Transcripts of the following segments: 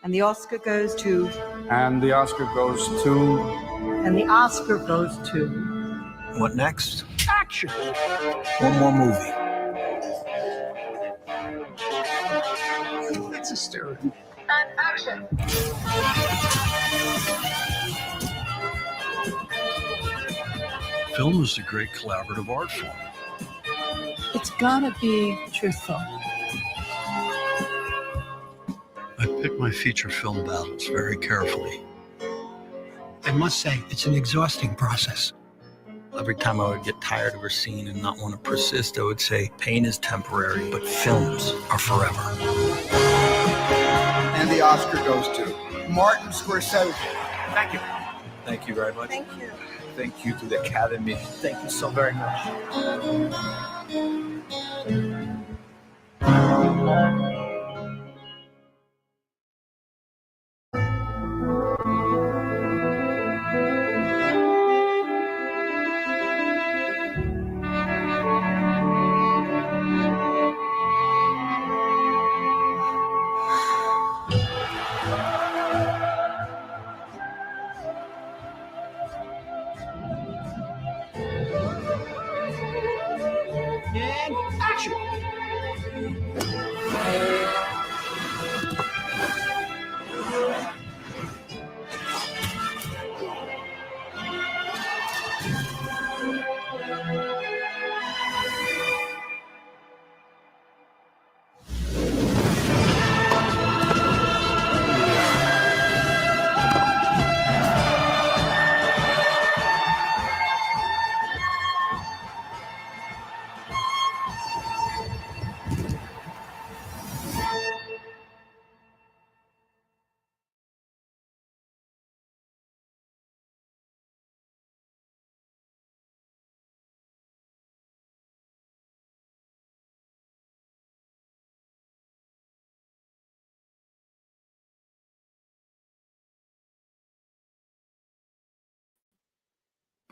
And the Oscar goes to... And the Oscar goes to... And the Oscar goes to... What next? Action! One more movie. That's a stereotype. And action! Film is a great collaborative art form. It's gotta be truthful. I pick my feature film battles very carefully. I must say, it's an exhausting process. Every time I would get tired of a scene and not want to persist, I would say, pain is temporary, but films are forever. And the Oscar goes to Martin Scorsese. Thank you. Thank you very much. Thank you. Thank you to the Academy. Thank you so very much. And action!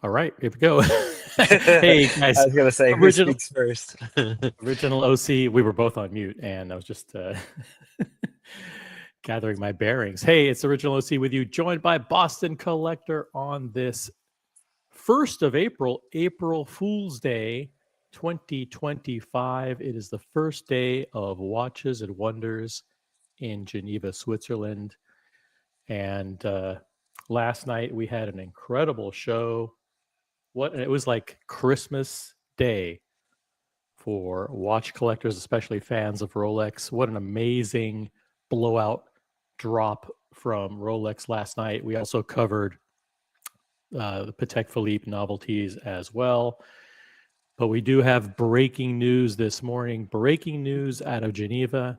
All right, here we go. Hey guys, I was gonna say who speaks first. Original OC. We were both on mute, and I was just gathering my bearings. Hey, it's Original OC with you, joined by Boston Collector on this 1st of April, April Fool's Day, 2025. It is the first day of Watches and Wonders in Geneva, Switzerland, and last night we had an incredible show. It was like Christmas Day for watch collectors, especially fans of Rolex. What an amazing blowout drop from Rolex last night. We also covered the Patek Philippe novelties as well. But we do have breaking news this morning. Breaking news out of Geneva.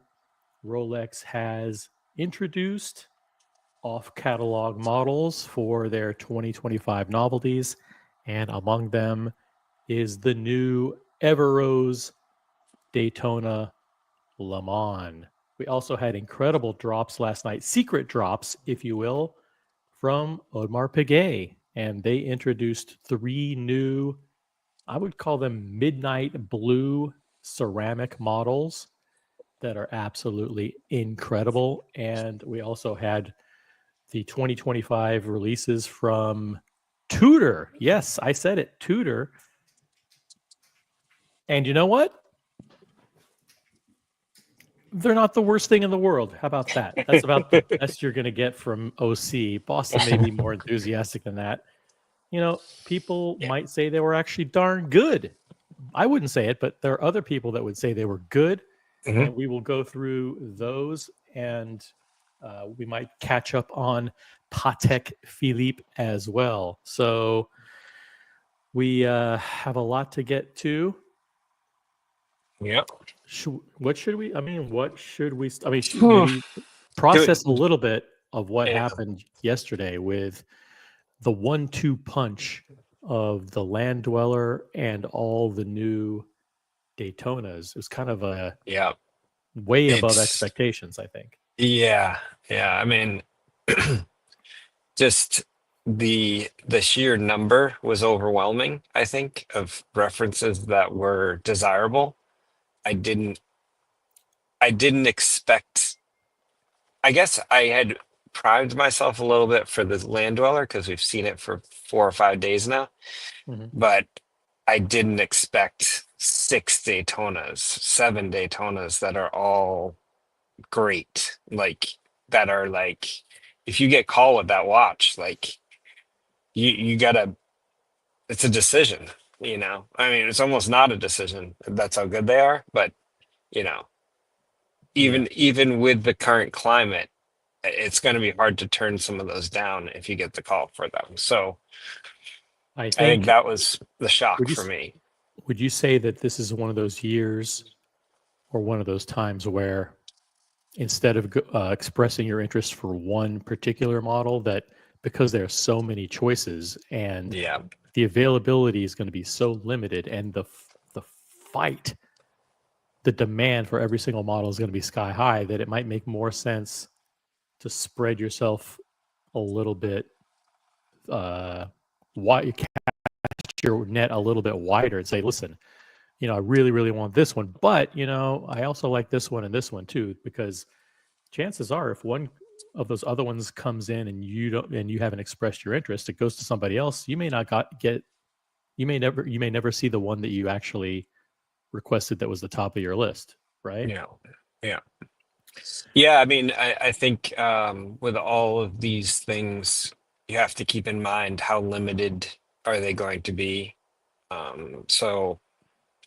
Rolex has introduced off-catalog models for their 2025 novelties. And among them is the new Everose Daytona Le Mans. We also had incredible drops last night, secret drops, if you will, from Audemars Piguet. And they introduced 3 new, I would call them midnight blue ceramic models that are absolutely incredible. And we also had the 2025 releases from Tudor. Yes, I said it, Tudor. And you know what? They're not the worst thing in the world. How about that? That's about the best you're going to get from OC. Boston may be more enthusiastic than that. You know, people might say they were actually darn good. I wouldn't say it, but there are other people that would say they were good. Mm-hmm. And we will go through those, and we might catch up on Patek Philippe as well. So we have a lot to get to. Yep. Should we maybe process a little bit of what happened yesterday with the 1-2 punch of the Land Dweller and all the new Daytonas? It was kind of a way above expectations, I think. Yeah. I mean, just the sheer number was overwhelming, I think, of references that were desirable. I didn't expect I guess I had primed myself a little bit for the Land Dweller because we've seen it for 4 or 5 days now, Mhm. but I didn't expect 6 Daytonas, 7 Daytonas that are all great. Like that are like, if you get called with that watch, like you gotta. It's a decision. I mean, it's almost not a decision. That's how good they are. But you know, Yeah, even with the current climate, it's going to be hard to turn some of those down if you get the call for them. So I I think think. that was the shock Would you for me. would you say that this is one of those years or one of those times where instead of expressing your interest for one particular model, that because there are so many choices and Yeah, the availability is going to be so limited, and the fight, the demand for every single model is going to be sky high, that it might make more sense to spread yourself a little bit, wide, cast your net a little bit wider, and say, listen, I really, really want this one, but I also like this one and this one too, because chances are, if one of those other ones comes in and you haven't expressed your interest, it goes to somebody else. You may not get, you may never see the one that you actually requested that was the top of your list, right? yeah, yeah, yeah. I mean, I think with all of these things, you have to keep in mind how limited are they going to be. So,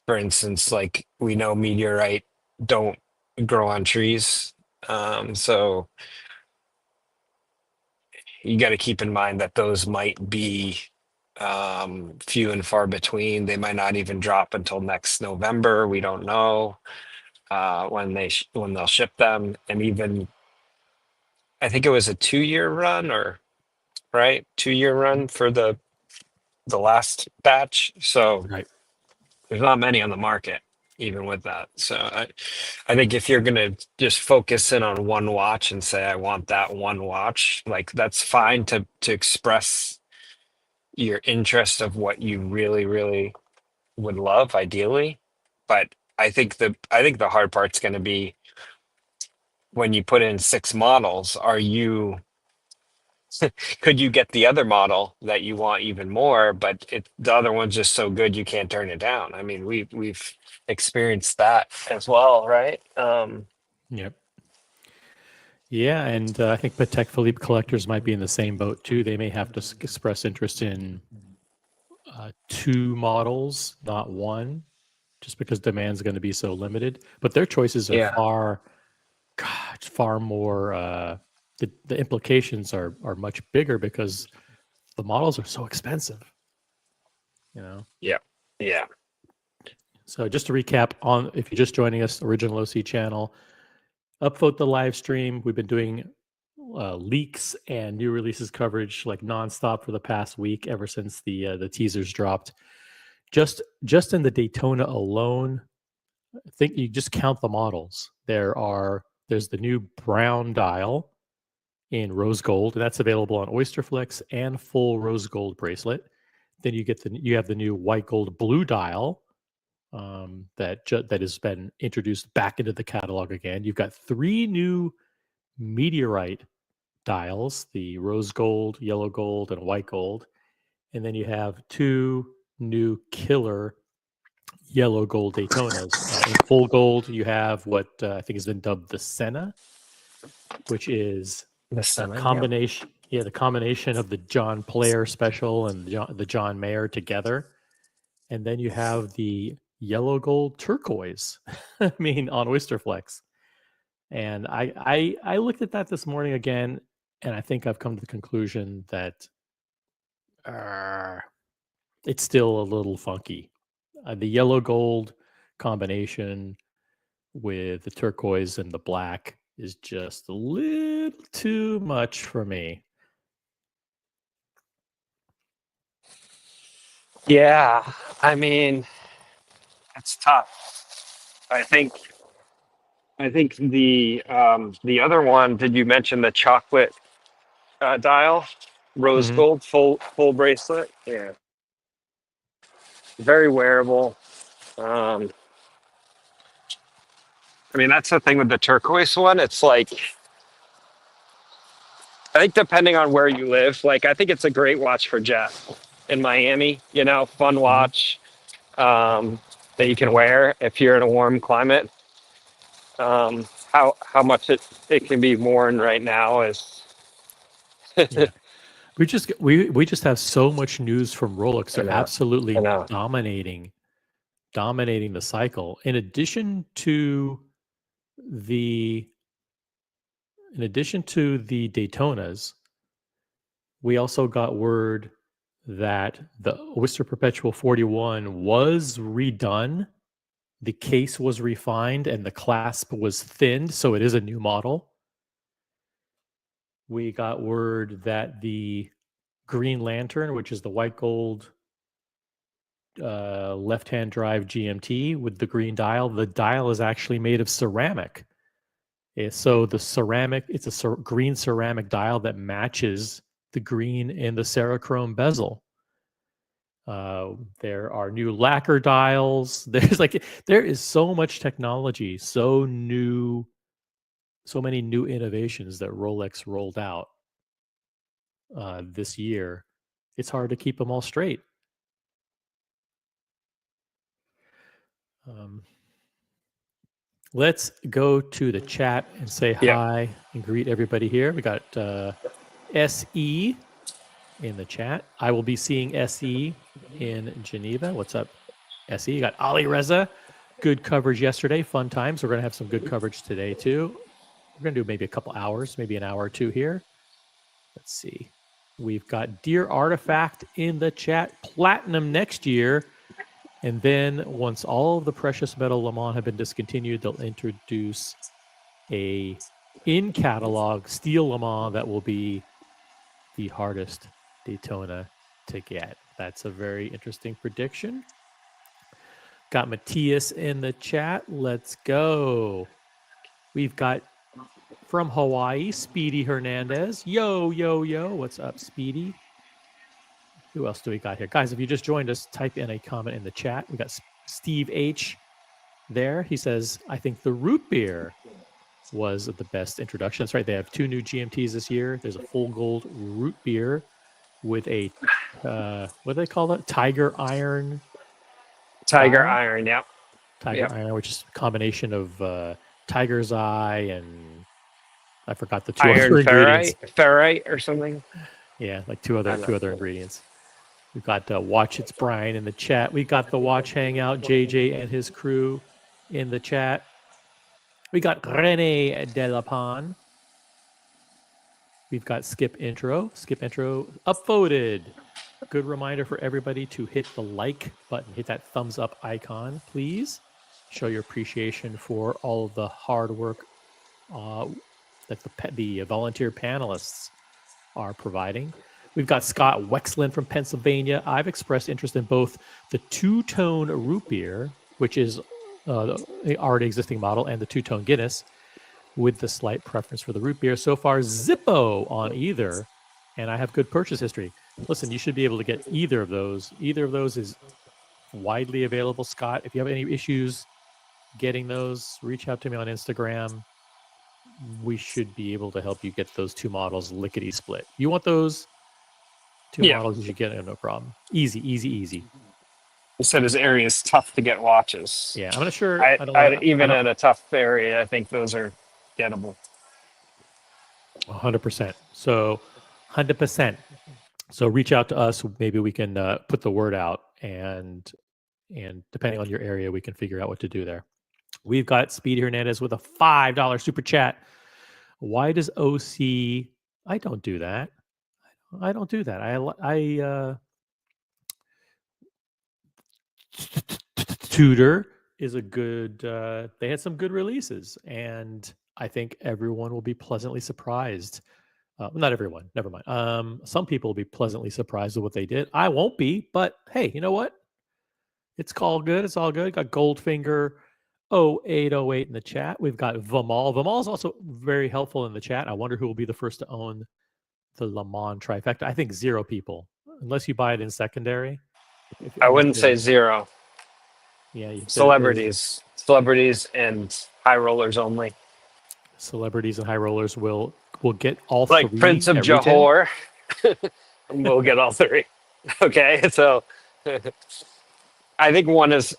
for instance, like we know meteorite don't grow on trees. So you got to keep in mind that those might be few and far between. They might not even drop until next November. We don't know when they'll ship them. And even I think it was a 2 year run, or right 2 year run for the last batch. So Right. there's not many on the market even with that. So I think if you're gonna just focus in on one watch and say I want that one watch, like that's fine to express your interest of what you really, really would love ideally. But I think the hard part's going to be when you put in 6 models, could you get the other model that you want even more, but the other one's just so good you can't turn it down. I mean, we've experienced that as well, right? Yep. Yeah, and I think Patek Philippe collectors might be in the same boat too. They may have to express interest in two models, not one, just because demand's going to be so limited. But their choices are Yeah. far more. The implications are much bigger because the models are so expensive. You know. Yeah. Yeah. So just to recap, on if you're just joining us, original OC channel, upvote the live stream. We've been doing leaks and new releases coverage like nonstop for the past week, ever since the teasers dropped. Just in the Daytona alone, I think you just count the models. There's the new brown dial in rose gold, and that's available on Oyster Flex and full rose gold bracelet. Then you have the new white gold blue dial that has been introduced back into the catalog again. You've got 3 new meteorite dials: the rose gold, yellow gold, and white gold. And then you have 2 new killer yellow gold Daytonas. In full gold, you have what I think has been dubbed the Senna, which is The the Senate, yeah. combination, yeah, the combination of the John Player special and the John Mayer together. And then you have the yellow gold turquoise. I mean, on Oysterflex. And I looked at that this morning again, and I think I've come to the conclusion that uh, it's still a little funky. The yellow gold combination with the turquoise and the black is just a little too much for me. Yeah. I mean, it's tough. I think the other one, did you mention the chocolate dial? Rose Mhm. gold full bracelet. Yeah. Very wearable. Um I mean, that's the thing with the turquoise one. It's like I think depending on where you live, like I think it's a great watch for jet in Miami. You know, fun watch that you can wear if you're in a warm climate. How much it can be worn right now is. Yeah. We just have so much news from Rolex. They're absolutely I know. dominating the cycle. In addition to the Daytonas, we also got word that the Oyster Perpetual 41 was redone. The case was refined and the clasp was thinned, so it is a new model. We got word that the Green Lantern, which is the white gold left-hand drive GMT with the green dial, the dial is actually made of ceramic. So the ceramic, it's a green ceramic dial that matches the green in the Cerachrome bezel. There are new lacquer dials. There is so much technology, so many new innovations that Rolex rolled out this year. It's hard to keep them all straight. Let's go to the chat and say hi and greet everybody here. We got SE in the chat. I will be seeing SE in Geneva. What's up, SE? You got Ali Reza. Good coverage yesterday. Fun times. We're going to have some good coverage today, too. We're going to do maybe a couple hours, maybe an hour or two here. Let's see. We've got Dear Artifact in the chat. Platinum next year. And then once all of the precious metal Le Mans have been discontinued, they'll introduce a in-catalog steel Le Mans that will be the hardest Daytona to get. That's a very interesting prediction. Got Matthias in the chat. Let's go. We've got from Hawaii, Speedy Hernandez. Yo, yo, yo. What's up, Speedy? Who else do we got here? Guys, if you just joined us, type in a comment in the chat. We got Steve H there. He says, I think the root beer was the best introduction. That's right. They have 2 new GMTs this year. There's a full gold root beer with a, what do they call that? Tiger iron. Tiger iron, yeah. Tiger iron, which is a combination of tiger's eye and I forgot the 2 other ingredients. Ferrite or something. Yeah, like two other ingredients. We've got Watch It's Brian in the chat. We got the Watch Hangout, JJ and his crew in the chat. We got Rene Delapan. We've got Skip Intro upvoted. Good reminder for everybody to hit the like button, hit that thumbs up icon, please. Show your appreciation for all of the hard work that the volunteer panelists are providing. We've got Scott Wexland from Pennsylvania. I've expressed interest in both the two-tone root beer, which is the already existing model, and the two-tone Guinness, with the slight preference for the root beer. So far, Zippo on either, and I have good purchase history. Listen, you should be able to get either of those. Either of those is widely available, Scott. If you have any issues getting those, reach out to me on Instagram. We should be able to help you get those 2 models lickety split. You want those 2 models, you should get it, no problem. Easy. You said his area is tough to get watches. Yeah, I'm not sure. Even in a tough area, I think those are gettable. 100%. So 100%. So reach out to us. Maybe we can put the word out, and depending on your area, we can figure out what to do there. We've got Speedy Hernandez with a $5 super chat. Why does OC? I don't do that. Tudor is a good. They had some good releases, and I think everyone will be pleasantly surprised. Not everyone. Never mind. Some people will be pleasantly surprised with what they did. I won't be, but hey, you know what? It's all good. It's all good. Got Goldfinger 0808 in the chat. We've got Vimal. Vimal is also very helpful in the chat. I wonder who will be the first to own the Le Mans trifecta. I think 0 people, unless you buy it in secondary. I wouldn't say 0. Yeah, celebrities and high rollers only. celebrities and high rollers will get all Like three Prince of at retail. Johor, we'll get all three. Okay, so I think one is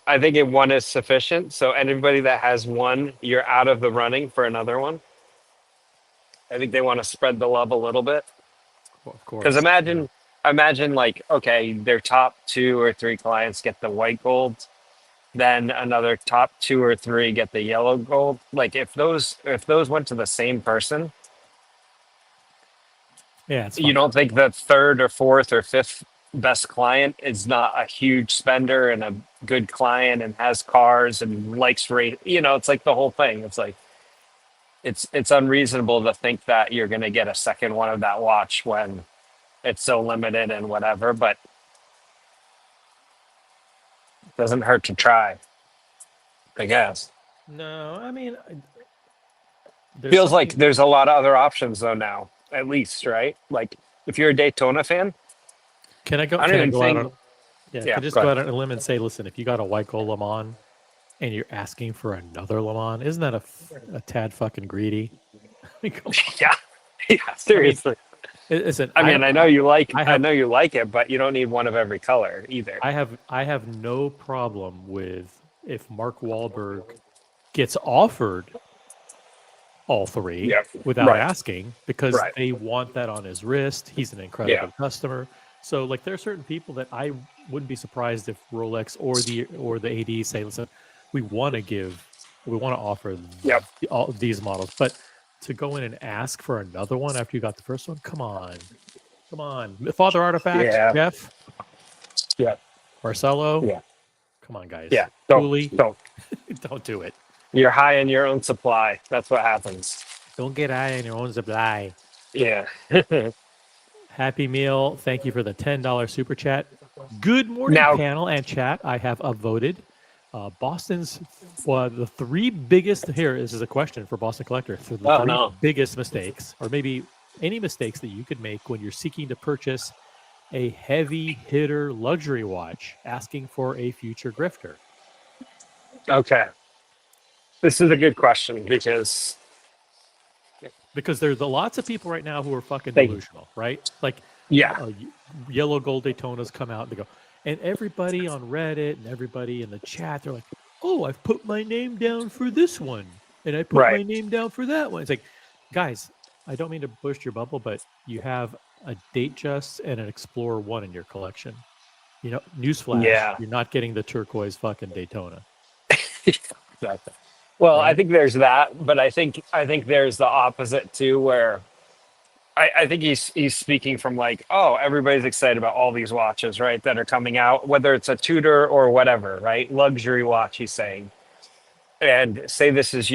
sufficient. So anybody that has one, you're out of the running for another one. I think they want to spread the love a little bit. Well, of Because course. imagine like, okay, their top 2 or 3 clients get the white gold, then another top 2 or 3 get the yellow gold. Like if those went to the same person, Yeah, it's you fine. don't think the third or fourth or fifth best client is not a huge spender and a good client and has cars and likes rate, it's like the whole thing. It's like it's unreasonable to think that you're going to get a second one of that watch when it's so limited and whatever, but it doesn't hurt to try, I guess. No, I mean, there's Feels like something- there's a lot of other options though now, at least, right? Like if you're a Daytona fan, Can I go? I don't Can I even go out think. on? Yeah, Yeah, can I just go go ahead. out on a limb and say, listen, if you got a white gold Le Mans and you're asking for another Le Mans, isn't that a tad fucking greedy? I mean, come on. Yeah, seriously. Listen, I mean, I know you like, I I have- know you like it, but you don't need one of every color either. I have no problem with if Mark Wahlberg gets offered all three Yep. without Right. asking because Right. they want that on his wrist. He's an incredible customer. So like there are certain people that I wouldn't be surprised if Rolex or the AD say, listen, we want to offer Yep. all of these models, but to go in and ask for another one after you got the first one, come on. Father Artifact, Yeah. Jeff, Yeah. Marcelo, Yeah. come on, guys. Yeah. Cooley, Don't. don't do it. You're high in your own supply. That's what happens. Don't get high on your own supply. Yeah. Happy Meal, thank you for the $10 super chat. Good morning, Now- panel and chat. I have upvoted Boston's the 3 biggest. Here, this is a question for Boston Collector. The Oh, 3 no. biggest mistakes, or maybe any mistakes that you could make when you're seeking to purchase a heavy hitter luxury watch, asking for a future grifter. Okay. This is a good question because Because there's lots of people right now who are fucking Thank you. delusional, right? Like, yeah, yellow gold Daytonas come out and they go, and everybody on Reddit and everybody in the chat, they're like, oh, I've put my name down for this one, and I put my Right. name down for that one. It's like, guys, I don't mean to burst your bubble, but you have a Datejust and an Explorer 1 in your collection. Newsflash, Yeah. you're not getting the turquoise fucking Daytona. exactly. Well, I Right. think there's that, but I think there's the opposite too, where I think he's speaking from like, oh, everybody's excited about all these watches, right, that are coming out, whether it's a Tudor or whatever, right, luxury watch. He's saying, and say this is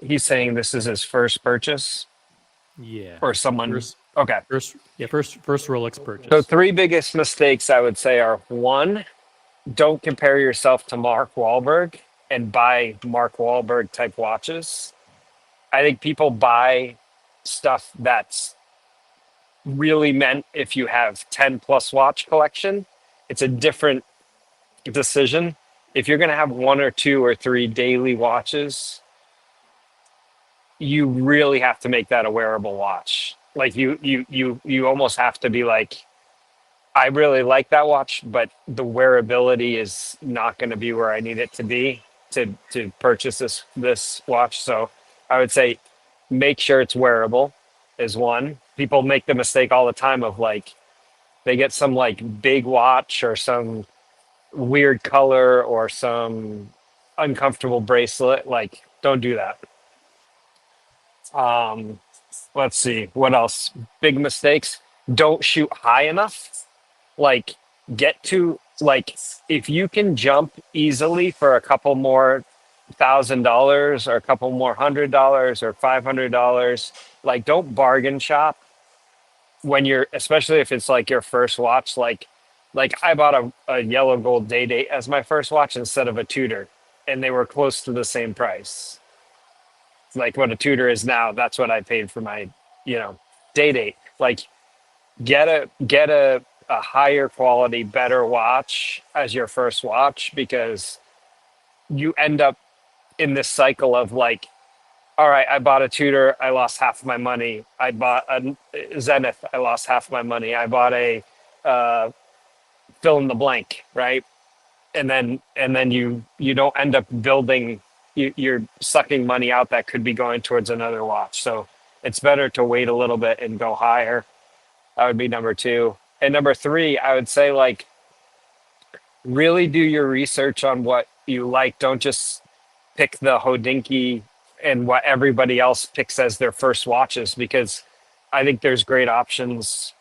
he's saying this is his first purchase Yeah. or someone. First Okay, first Rolex purchase. so 3 biggest mistakes I would say are: 1, don't compare yourself to Mark Wahlberg and buy Mark Wahlberg type watches. I think people buy stuff that's really meant if you have 10 plus watch collection. It's a different decision. If you're going to have 1 or 2 or 3 daily watches, you really have to make that a wearable watch. Like you almost have to be like, I really like that watch, but the wearability is not going to be where I need it to be to purchase this watch. So I would say make sure it's wearable is 1. People make the mistake all the time of like, they get some like big watch or some weird color or some uncomfortable bracelet. Like, don't do that. Let's see what else. Big mistakes. Don't shoot high enough. Like, get to like, if you can jump easily for a couple more $1,000 or a couple more $100 or $500, like, don't bargain shop when you're, especially if it's like your first watch. Like I bought a yellow gold day date as my first watch instead of a Tudor, and they were close to the same price. Like what a Tudor is now, that's what I paid for my, day date. Like, get a higher quality, better watch as your first watch, because you end up in this cycle of like, all right, I bought a Tudor, I lost half of my money. I bought a Zenith, I lost half of my money. I bought a uh, fill in the blank, right? And then you don't end up building. You're sucking money out that could be going towards another watch. So it's better to wait a little bit and go higher. That would be number two. And number three, I would say like really do your research on what you like. Don't just pick the Hodinky and what everybody else picks as their first watches, because I think there's great options.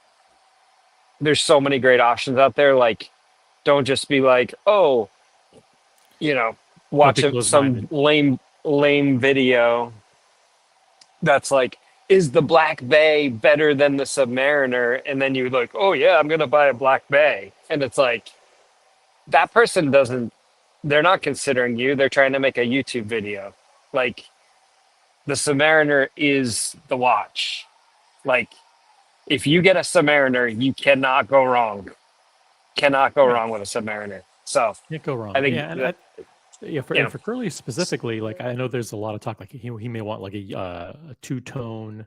There's so many great options out there. Like, don't just be like, oh, you know, Don't be watch closed-minded. some lame video that's like, is the Black Bay better than the Submariner? And then you're like, oh yeah, I'm gonna buy a Black Bay. And it's like that person doesn't, they're not considering you. They're trying to make a YouTube video. Like the Submariner is the watch. Like if you get a Submariner, you cannot go wrong. Cannot go Right. wrong with a Submariner. So Can't go I wrong. think Yeah, and that, you and know, for Curly specifically, like I know there's a lot of talk. Like he may want like a two-tone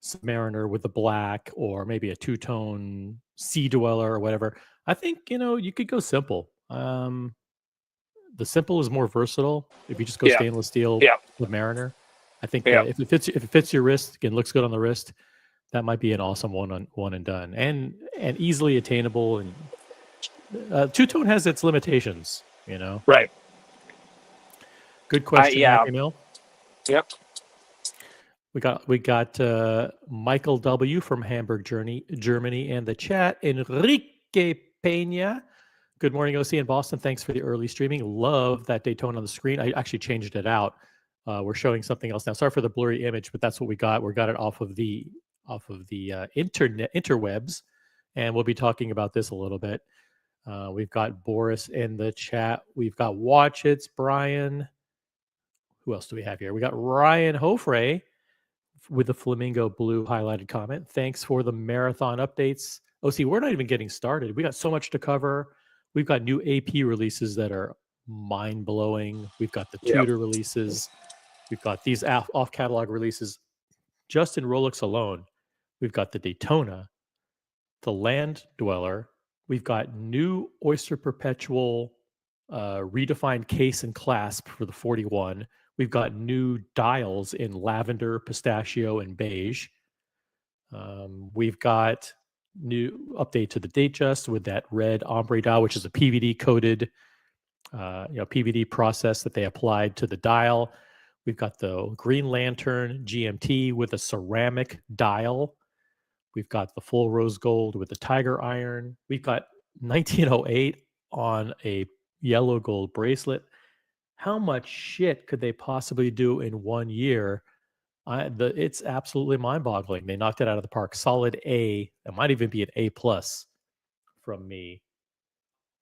Submariner with the black, or maybe a two-tone Sea Dweller or whatever. I think you could go simple. The simple is more versatile. If you just go yeah, stainless steel yeah, Submariner, I think yeah. if it fits your wrist and looks good on the wrist, that might be an awesome one and done, and easily attainable. And two-tone has its limitations. Right. Good question, Yeah. Happy Mill. Yep. We got Michael W from Hamburg, Germany, and the chat. Enrique Pena. Good morning, OC in Boston. Thanks for the early streaming. Love that Daytona on the screen. I actually changed it out. We're showing something else now. Sorry for the blurry image, but that's what we got. We got it off of the interwebs, and we'll be talking about this a little bit. We've got Boris in the chat. We've got Watch It's Brian. Who else do we have here? We got Ryan Hofre with the flamingo blue highlighted comment. Thanks for the marathon updates. OC, we're not even getting started. We got so much to cover. We've got new AP releases that are mind-blowing. We've got the Yep. Tudor releases. We've got these off-catalog releases. Just in Rolex alone, we've got the Daytona, the Land Dweller. We've got new Oyster Perpetual redefined case and clasp for the 41. We've got new dials in lavender, pistachio, and beige. We've got new update to the Datejust with that red ombre dial, which is a PVD coated, PVD process that they applied to the dial. We've got the Green Lantern GMT with a ceramic dial. We've got the full rose gold with the tiger iron. We've got 1908 on a yellow gold bracelet. How much shit could they possibly do in 1 year? It's absolutely mind-boggling. They knocked it out of the park. Solid A. It might even be an A plus from me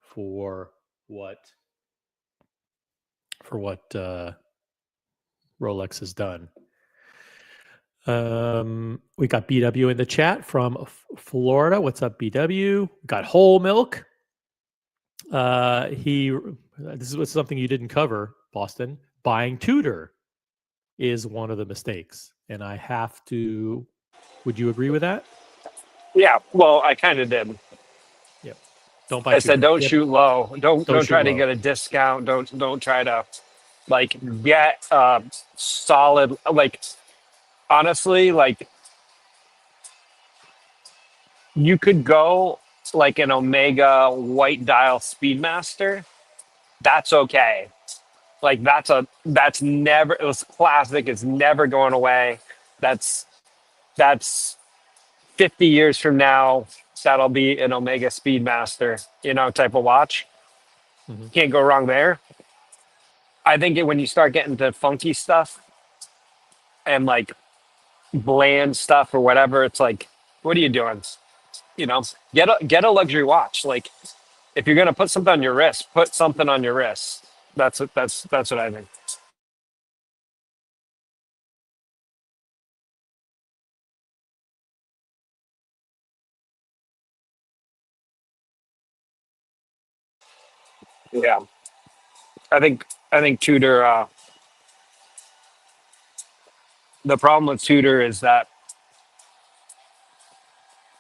for what Rolex has done. We got BW in the chat from Florida. What's up, BW? Got Whole Milk. This is something you didn't cover, Boston. Buying Tudor is one of the mistakes, and I have to. Would you agree with that? Yeah. Well, I kind of did. Yep. Don't buy. I said, Tudor. don't shoot low. Don't shoot try to low. get a discount. Don't try to like get solid. Like honestly, like you could go like an Omega white dial Speedmaster. That's okay. Like that's never, it was classic. It's never going away. That's 50 years from now. That'll be an Omega Speedmaster, type of watch. Mm-hmm. Can't go wrong there. I think when you start getting to funky stuff and like bland stuff or whatever, it's like, what are you doing? Get a luxury watch. Like if you're gonna put something on your wrist, put something on your wrist. That's what I think. Yeah, I think Tudor. the problem with Tudor is that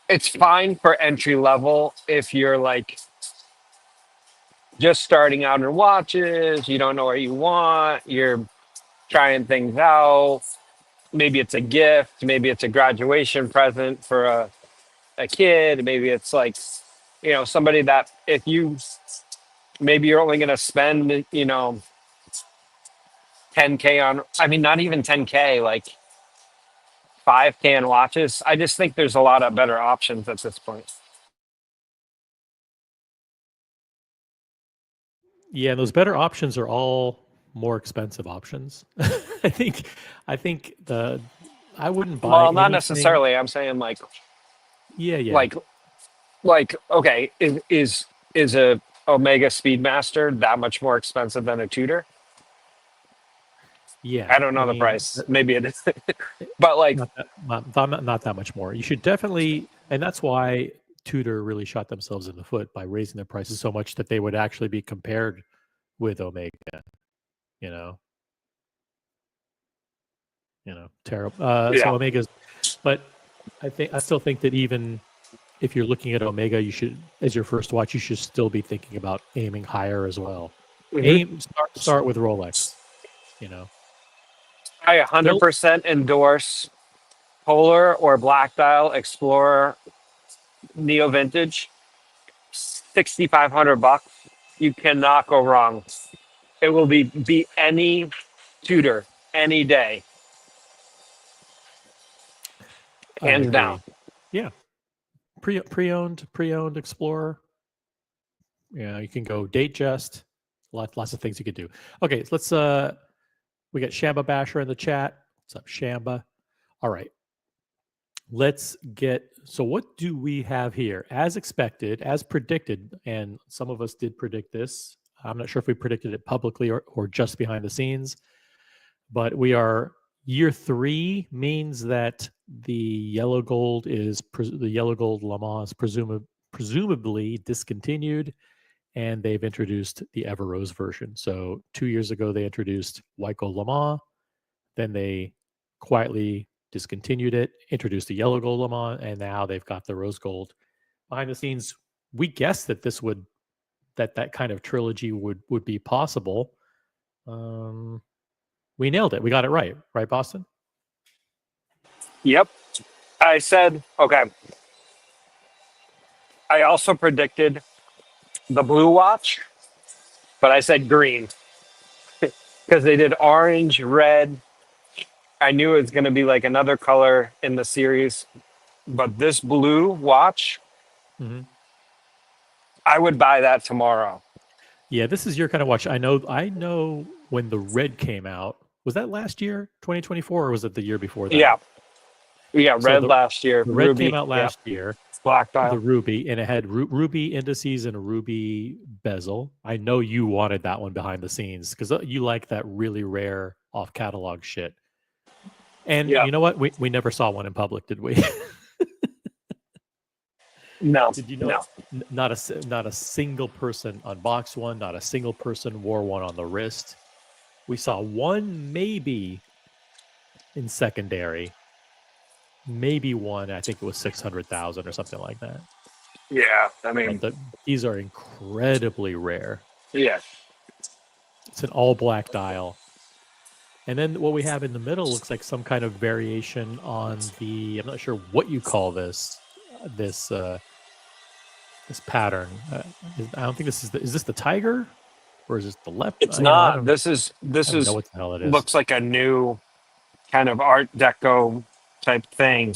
it's fine for entry level if you're like just starting out in watches, you don't know what you want, you're trying things out. Maybe it's a gift, maybe it's a graduation present for a kid, maybe it's like, somebody that if you maybe you're only going to spend, 10K on, I mean, not even 10K, like 5K on watches. I just think there's a lot of better options at this point. Yeah, those better options are all more expensive options. I think I wouldn't buy Well, not anything. necessarily. I'm saying like, Yeah, yeah. okay, is a Omega Speedmaster that much more expensive than a Tudor? Yeah. I don't know the mean, price. Maybe it is, but like, not that much more. You should definitely, and that's why Tudor really shot themselves in the foot by raising their prices so much that they would actually be compared with Omega. You know, terrible. So yeah, Omega's, but I still think that even if you're looking at Omega, you should, as your first watch, you should still be thinking about aiming higher as well. Mhm. Start with Rolex. I They'll- 100% endorse Polar or Black Dial Explorer Neo Vintage. $6,500. You cannot go wrong. It will be any Tudor any day, I hands agree. down. Yeah, pre-owned Explorer. Yeah, you can go Datejust. Lots of things you could do. Okay, so let's we got Shamba Basher in the chat. What's up, Shamba? All right. So what do we have here? As expected, as predicted, and some of us did predict this. I'm not sure if we predicted it publicly or just behind the scenes, but we are year 3 means that the yellow gold Lama is presumably discontinued, and they've introduced the Everose version. So 2 years ago they introduced white gold Lama, then they quietly discontinued it, introduced the yellow gold Lama, and now they've got the rose gold. Behind the scenes, we guessed that that kind of trilogy would be possible. We nailed it. We got it right, Boston? Yep. I said, okay. I also predicted the blue watch, but I said green because they did orange, red. I knew it was going to be like another color in the series, but this blue watch, Mm-hmm. I would buy that tomorrow. Yeah, this is your kind of watch. I know when the red came out. Was that last year, 2024, or was it the year before that? Yeah, So red last year. The red Ruby came out last year. Black The dial. ruby, and it had ruby indices and a ruby bezel. I know you wanted that one behind the scenes because you like that really rare off catalog shit. And Yeah. you know what? We never saw one in public, did we? No. Did you know? No. Not a single person unboxed one. Not a single person wore one on the wrist. We saw one maybe in secondary. Maybe one. I think it was 600,000 or something like that. Yeah, I mean, But these are incredibly rare. yeah. It's an all black dial. And then what we have in the middle looks like some kind of variation on the, I'm not sure what you call this pattern. I don't think is this the tiger or is this the leopard? It's not. This is I don't know what the hell it is. looks like a new kind of Art Deco type thing.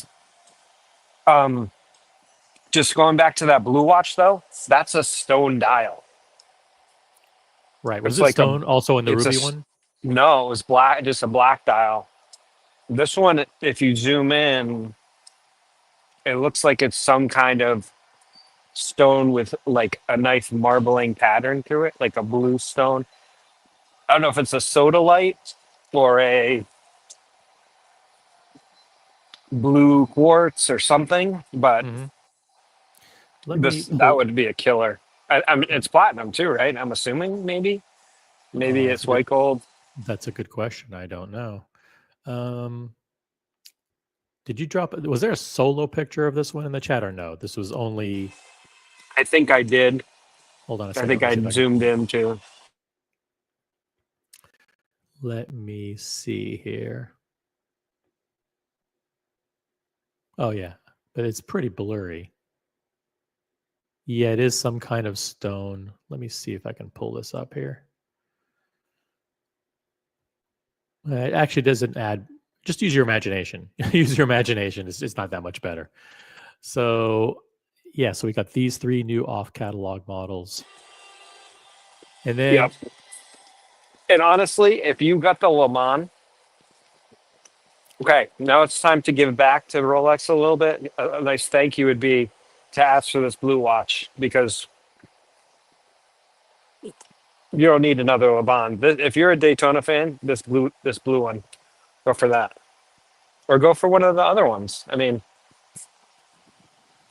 Just going back to that blue watch though, that's a stone dial. Right. Was It's it like stone also in the it's ruby a- one? No, it was black, just a black dial. This one, if you zoom in, it looks like it's some kind of stone with like a nice marbling pattern through it, like a blue stone. I don't know if it's a sodalite or a blue quartz or something, but Mhm. that would be a killer. I mean, it's platinum too, right? I'm assuming maybe Oh, it's white gold. That's a good question. I don't know. Did you drop? Was there a solo picture of this one in the chat or no? This was only. I think I did. Hold on a I second. think I zoomed in too. Let me see here. Oh yeah, but it's pretty blurry. Yeah, it is some kind of stone. Let me see if I can pull this up here. It actually doesn't add. Just use your imagination. Use your imagination. It's not that much better. So yeah, so we got these 3 new off-catalog models. And then, Yep. And honestly, if you got the Le Mans, okay, now it's time to give back to Rolex a little bit. A nice thank you would be to ask for this blue watch, because you don't need another Le Mans. If you're a Daytona fan, this blue one, go for that, or go for one of the other ones. I mean,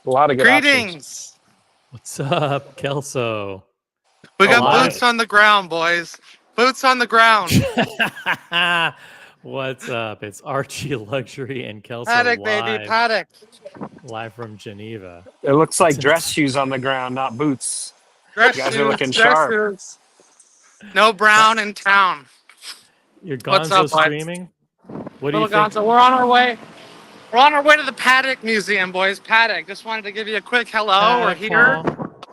a lot of good options. Greetings. what's up, Kelso? We got Alive. boots on the ground, boys. Boots on the ground. What's up? It's Archie Luxury and Kelso Patek, live, baby, Patek. live from Geneva. It looks like It's dress shoes on the ground, not boots. Dress You guys are shoes, looking dress sharp. shoes. No brown in town. Your What's Gonzo up, bud? streaming? What do you Little think? Gonzo, we're on our way. We're on our way to the Patek Museum, boys. Patek. Just wanted to give you a quick hello. We're Patek, here. Paul?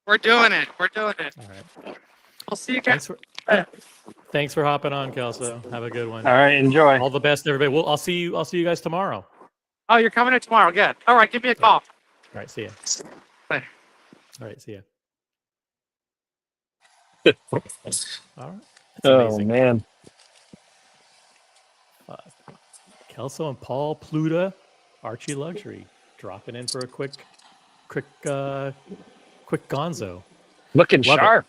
We're doing it. We're doing it. All right. I'll see you guys. Thanks for hopping on, Kelso. Have a good one. All right, enjoy. All the best, everybody. Well, I'll see you guys tomorrow. All Oh, you're coming in tomorrow. Good. All right, give me a call. right, see ya. Later. All right, see ya. All right. That's Oh amazing. man. Kelso and Paul Pluta, Archie Luxury, dropping in for a quick Gonzo. Looking Love it. sharp.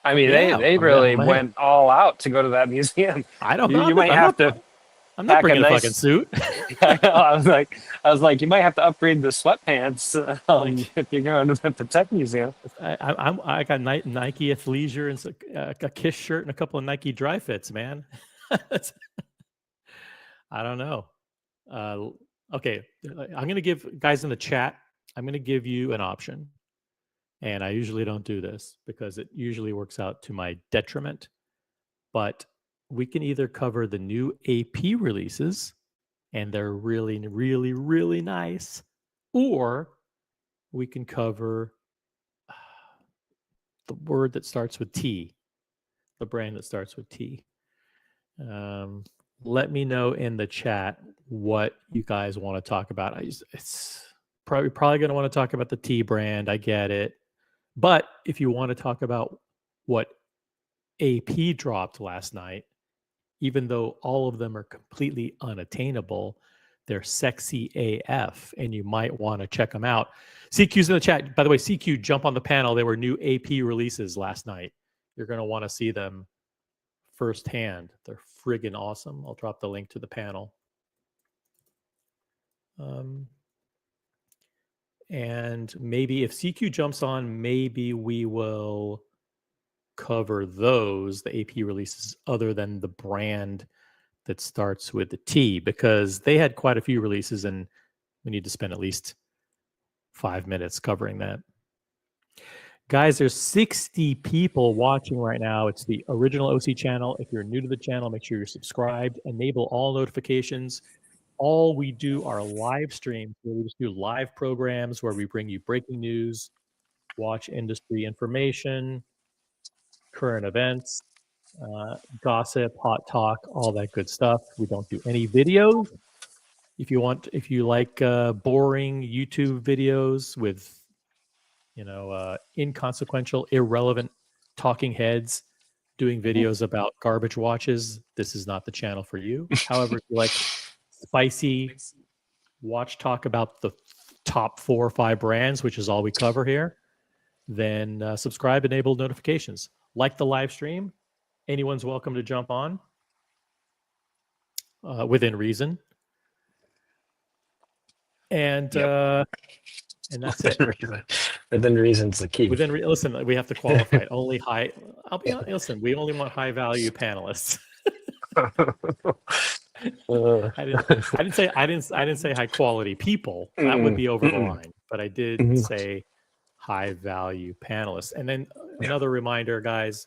I mean, Yeah, they I'm really not- went all out to go to that museum. I don't You, know. you might have to. I'm not pack a bringing a nice- fucking suit. I was like, you might have to upgrade the sweatpants if you're going to the Patek Museum. I got Nike athleisure and a Kiss shirt and a couple of Nike dry fits, man. I don't know. Okay, I'm gonna give guys in the chat. I'm gonna give you an option, and I usually don't do this because it usually works out to my detriment. But we can either cover the new AP releases, and they're really, really, really nice, or we can cover the word that starts with T, the brand that starts with T. Let me know in the chat what you guys want to talk about. It's probably going to want to talk about the T brand. I get it. But if you want to talk about what AP dropped last night, even though all of them are completely unattainable, they're sexy AF, and you might want to check them out. CQ's in the chat. By the way, CQ, jump on the panel. There were new AP releases last night. You're going to want to see them firsthand. They're friggin' awesome. I'll drop the link to the panel. And maybe if CQ jumps on, maybe we will cover those, the AP releases, other than the brand that starts with the T, because they had quite a few releases and we need to spend at least 5 minutes covering that. Guys, there's 60 people watching right now. It's the original OC channel. If you're new to the channel, make sure you're subscribed. Enable all notifications. All we do are live streams where we just do live programs where we bring you breaking news, watch industry information, current events, gossip, hot talk, all that good stuff. We don't do any videos. If you like boring YouTube videos with inconsequential, irrelevant talking heads doing videos about garbage watches, this is not the channel for you. However, if you like spicy watch talk about the top 4 or 5 brands, which is all we cover here, then subscribe, enable notifications. Like the live stream. Anyone's welcome to jump on within reason. And and that's it. Within reason's the key. Listen, we have to qualify it. Only high. Listen, we only want high value panelists. I didn't say high quality people. That would be over the Mm-mm. line. But I did Mhm. say high value panelists. And then another reminder, guys,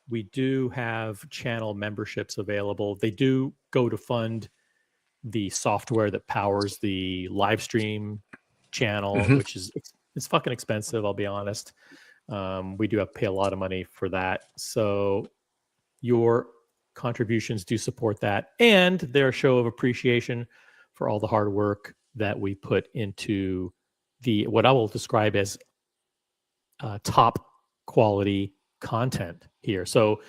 we do have channel memberships available. They do go to fund the software that powers the live stream channel, Mhm. which is it's fucking expensive. I'll be honest. We do have to pay a lot of money for that. So your contributions do support that, and they're a show of appreciation for all the hard work that we put into the what I will describe as top quality content here. So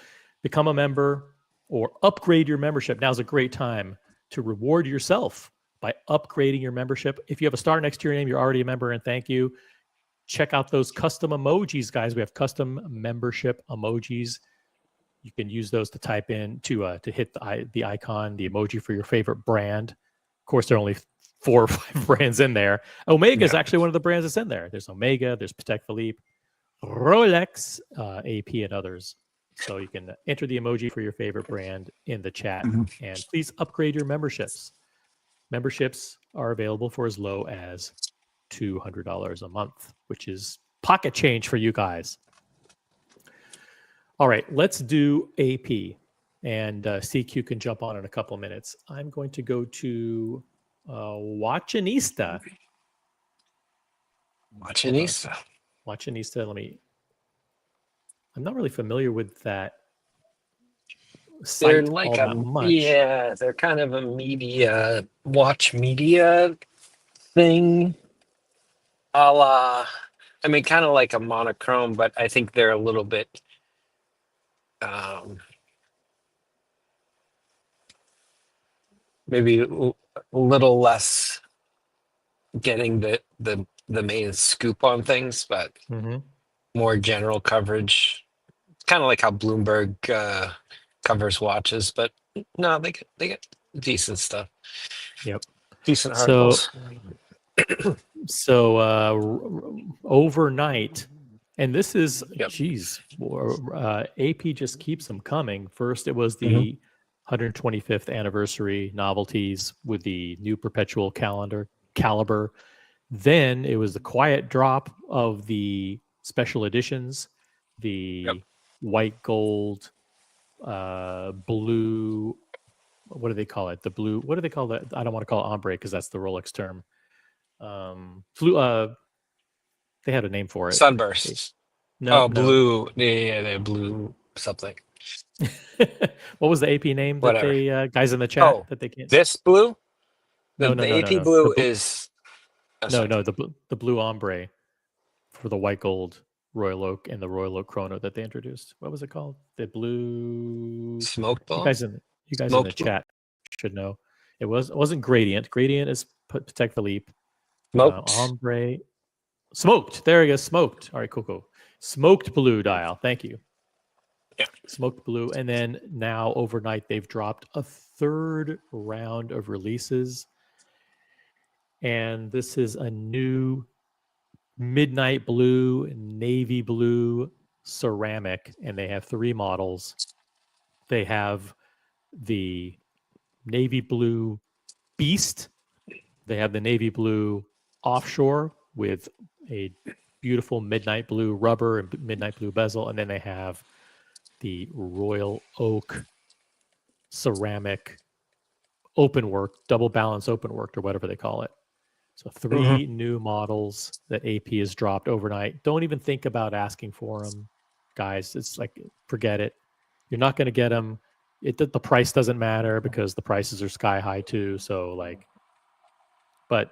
become a member or upgrade your membership. Now's a great time to reward yourself by upgrading your membership. If you have a star next to your name, you're already a member, and thank you. Check out those custom emojis, guys. We have custom membership emojis. You can use those to type in to hit the icon, the emoji for your favorite brand. Of course, there are only 4 or 5 brands in there. Omega is actually one of the brands that's in there. There's Omega, there's Patek Philippe, Rolex, AP, and others. So you can enter the emoji for your favorite brand in the chat, and please upgrade your memberships. Memberships are available for as low as $200 a month, which is pocket change for you guys. All right, let's do AP, and CQ can jump on in a couple of minutes. I'm going to go to Watchanista. Watchanista. Watchanista. I'm not really familiar with that They're site like all that much. yeah, they're kind of a media watch media thing, a la. I mean, kind of like a monochrome, but I think they're a little bit. Maybe a little less getting the main scoop on things, but more general coverage. Kind of like how Bloomberg covers watches, but no, they get decent stuff. Yep. Decent So, articles. Overnight, and this is, Yep. geez, AP just keeps them coming. First, it was the 125th anniversary novelties with the new perpetual caliber. Then it was the quiet drop of the special editions, the white gold, blue. What do they call it? The blue. What do they call that? I don't want to call it ombre because that's the Rolex term. They had a name for it. Sunbursts. No, blue. Yeah, they're blue something. What was the AP name that Whatever. they guys in the chat that they can't? This blue. No, The AP no. blue is. The blue ombre for the white gold Royal Oak and the Royal Oak Chrono that they introduced. What was it called? The blue Smoked ball. You guys in the chat should know. It wasn't Gradient. Gradient is Patek Philippe. Smoked. Ombre. Smoked. There we go. Smoked. All right, cool. Smoked blue dial. Thank you. Yeah. Smoked blue. And then now overnight they've dropped a third round of releases. And this is a new midnight blue, navy blue ceramic. And they have 3 models. They have the navy blue Beast. They have the navy blue Offshore with a beautiful midnight blue rubber and midnight blue bezel. And then they have the Royal Oak ceramic open work, double balance open work, or whatever they call it. So 3 new models that AP has dropped overnight. Don't even think about asking for them, guys. It's like, forget it. You're not going to get them. The price doesn't matter because the prices are sky high too. So but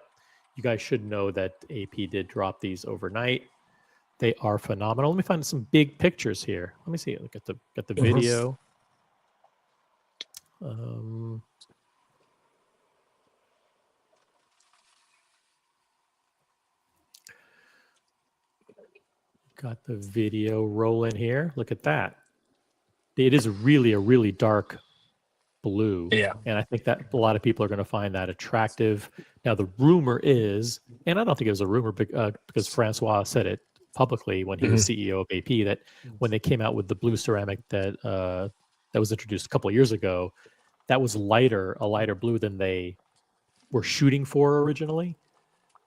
you guys should know that AP did drop these overnight. They are phenomenal. Let me find some big pictures here. Let me see. Look at the video. Got the video rolling here. Look at that. It is really a really dark blue. Yeah. And I think that a lot of people are going to find that attractive. Now, the rumor is, and I don't think it was a rumor because Francois said it publicly when he was CEO of AP, that when they came out with the blue ceramic that was introduced a couple of years ago, that was a lighter blue than they were shooting for originally.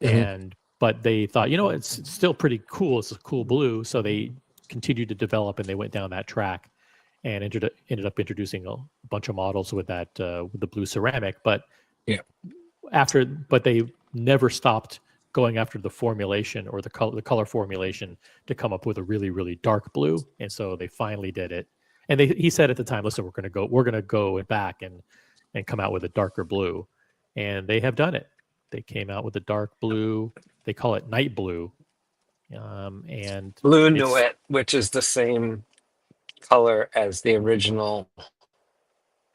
Mhm. But they thought, it's still pretty cool. It's a cool blue. So they continued to develop, and they went down that track and ended up introducing a bunch of models with that with the blue ceramic. But Yeah. but they never stopped going after the formulation or the color formulation to come up with a really, really dark blue. And so they finally did it. And he said at the time, listen, we're going to go back and come out with a darker blue. And they have done it. They came out with a dark blue. They call it night blue. And Blue it's- Nuit, which is the same color as the original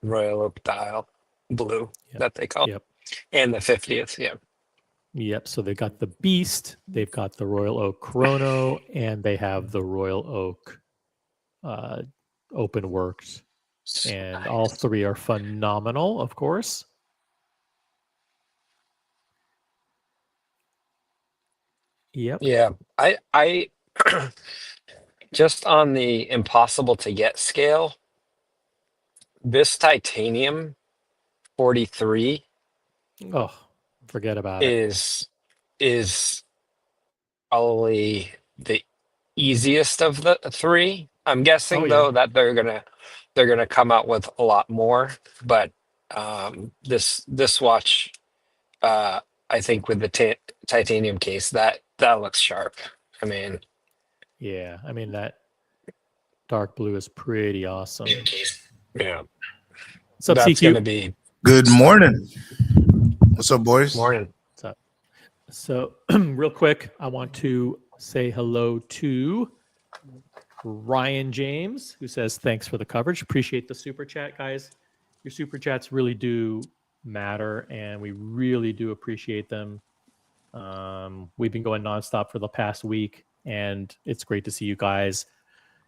Royal Oak dial blue that they call, Yep. and the 50th. Yeah. Yep. So they've got the Beast, they've got the Royal Oak Chrono, and they have the Royal Oak Open Works. And all three are phenomenal, of course. Yep. Yeah. I just on the impossible to get scale, this titanium 43 Oh, forget about it. is probably the easiest of the three. I'm guessing Oh, yeah. though that they're gonna come out with a lot more, but this watch, I think with the titanium case, that looks sharp. I mean, Yeah. I mean, that dark blue is pretty awesome. yeah, What's up, that's CQ? gonna be Good morning. What's up, boys? morning. What's up? So, real quick, I want to say hello to Ryan James, who says, thanks for the coverage. Appreciate the super chat, guys. Your super chats really do matter, and we really do appreciate them. We've been going nonstop for the past week, and it's great to see you guys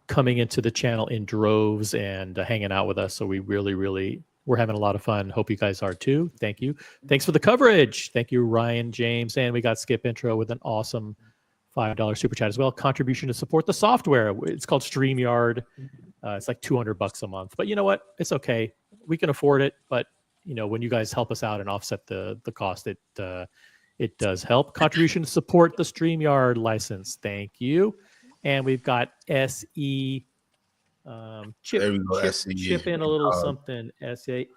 coming into the channel in droves and hanging out with us. So we really, we're having a lot of fun. Hope you guys are too. Thank you. Thanks for the coverage. Thank you, Ryan James. And we got Skip Intro with an awesome $5 super chat as well. Contribution to support the software. It's called StreamYard. It's like $200 a month, but you know what? It's okay. We can afford it. But when you guys help us out and offset the cost, it does help. Contribution to support the StreamYard license. Thank you. And we've got SE chip. There we go, SE. Chip in a little something. SE.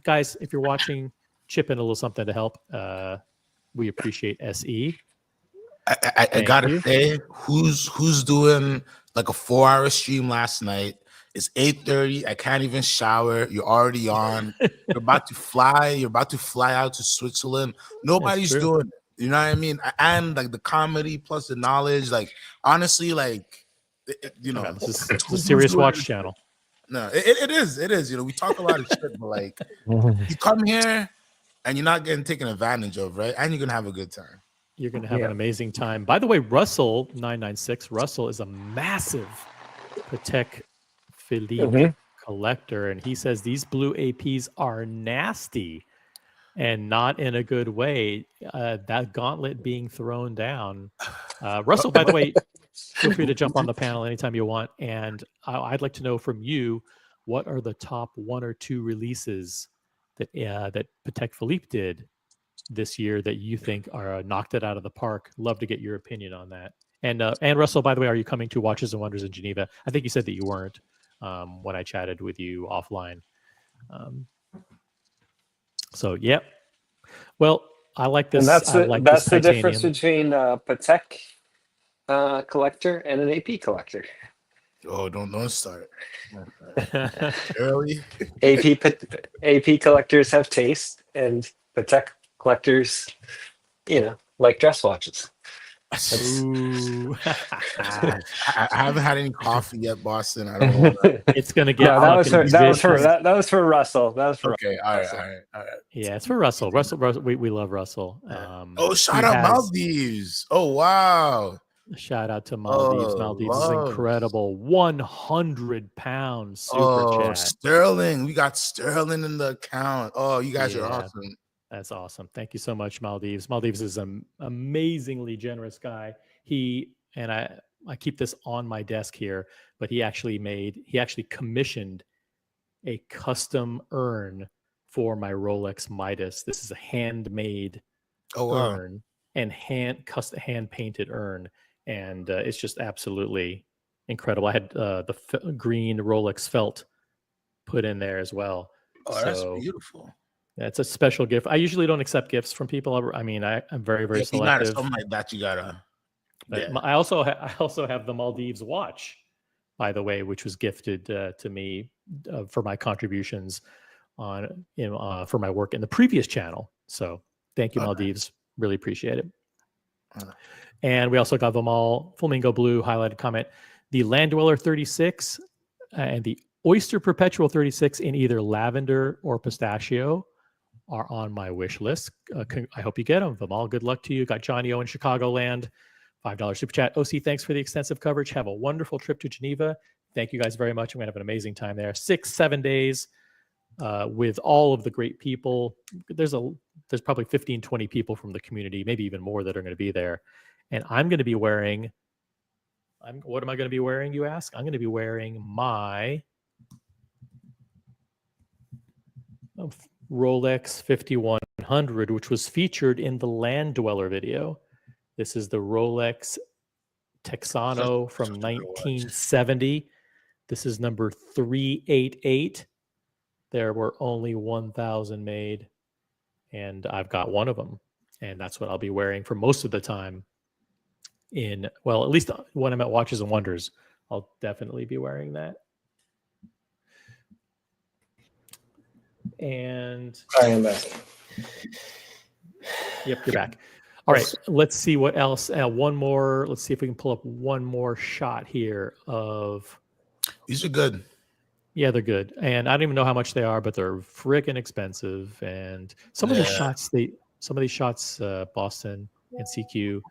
Guys, if you're watching, chip in a little something to help. We appreciate SE. I gotta say, who's doing like a 4-hour stream last night? It's 8:30. I can't even shower. You're already on. You're about to fly. You're about to fly out to Switzerland. Nobody's doing it. You know what I mean? And like the comedy plus the knowledge, like honestly, like this is a serious watch channel. No, it is. It is. We talk a lot of shit, but like you come here and you're not getting taken advantage of, right? And you're gonna have a good time. You're going to have an amazing time. By the way, Russell 996, Russell is a massive Patek Philippe collector, and he says these blue APs are nasty and not in a good way. That gauntlet being thrown down. Russell, by the way, feel free to jump on the panel anytime you want. And I'd like to know from you, what are the top 1 or 2 releases that Patek Philippe did this year that you think are knocked it out of the park? Love to get your opinion on that. And Russell, by the way, are you coming to Watches and Wonders in Geneva? I think you said that you weren't when I chatted with you offline. So yep. Well, I like this. And that's the difference between Patek collector and an AP collector. Oh, don't start. Early. AP collectors have taste, and Patek collectors, like dress watches. Ooh. I haven't had any coffee yet, Boston. I don't know. It's gonna get. That was for Russell. That was for okay. Russell. All right. Yeah, it's for Russell. Russell, we love Russell. Shout out Maldives. Oh wow. Shout out to Maldives. Maldives is incredible. 100 pounds super chat. Sterling. We got Sterling in the account. Oh, you guys are awesome. That's awesome. Thank you so much, Maldives. Maldives is an amazingly generous guy. I keep this on my desk here, but he actually commissioned a custom urn for my Rolex Midas. This is a handmade wow. urn and hand painted urn, and it's just absolutely incredible. I had the green Rolex felt put in there as well. Oh, that's beautiful. It's a special gift. I usually don't accept gifts from people. I mean, I'm very, very selective. You gotta, something like that, you gotta. But I also have the Maldives watch, by the way, which was gifted to me for my contributions on for my work in the previous channel. So thank you, Maldives. Really appreciate it. And we also got them all flamingo blue highlighted comment. The Land Dweller 36 and the Oyster Perpetual 36 in either lavender or pistachio are on my wish list. I hope you get them. All good luck to you. Got Johnny O in Chicagoland. $5 super chat. OC, thanks for the extensive coverage. Have a wonderful trip to Geneva. Thank you guys very much. I'm going to have an amazing time there. 6-7 days with all of the great people. There's probably 15, 20 people from the community, maybe even more, that are going to be there. And I'm going to be wearing, what am I going to be wearing, you ask? I'm going to be wearing my Rolex 5100, which was featured in the Land Dweller video. This is the Rolex Texano from 1970. This is number 388. There were only 1,000 made, and I've got one of them, and that's what I'll be wearing for most of the time. At least when I'm at Watches and Wonders, I'll definitely be wearing that. And I am back. Yep, you're back. All right, let's see what else. One more. Let's see if we can pull up one more shot here of. These are good. Yeah, they're good, and I don't even know how much they are, but they're freaking expensive. And some of these shots, Boston and CQ,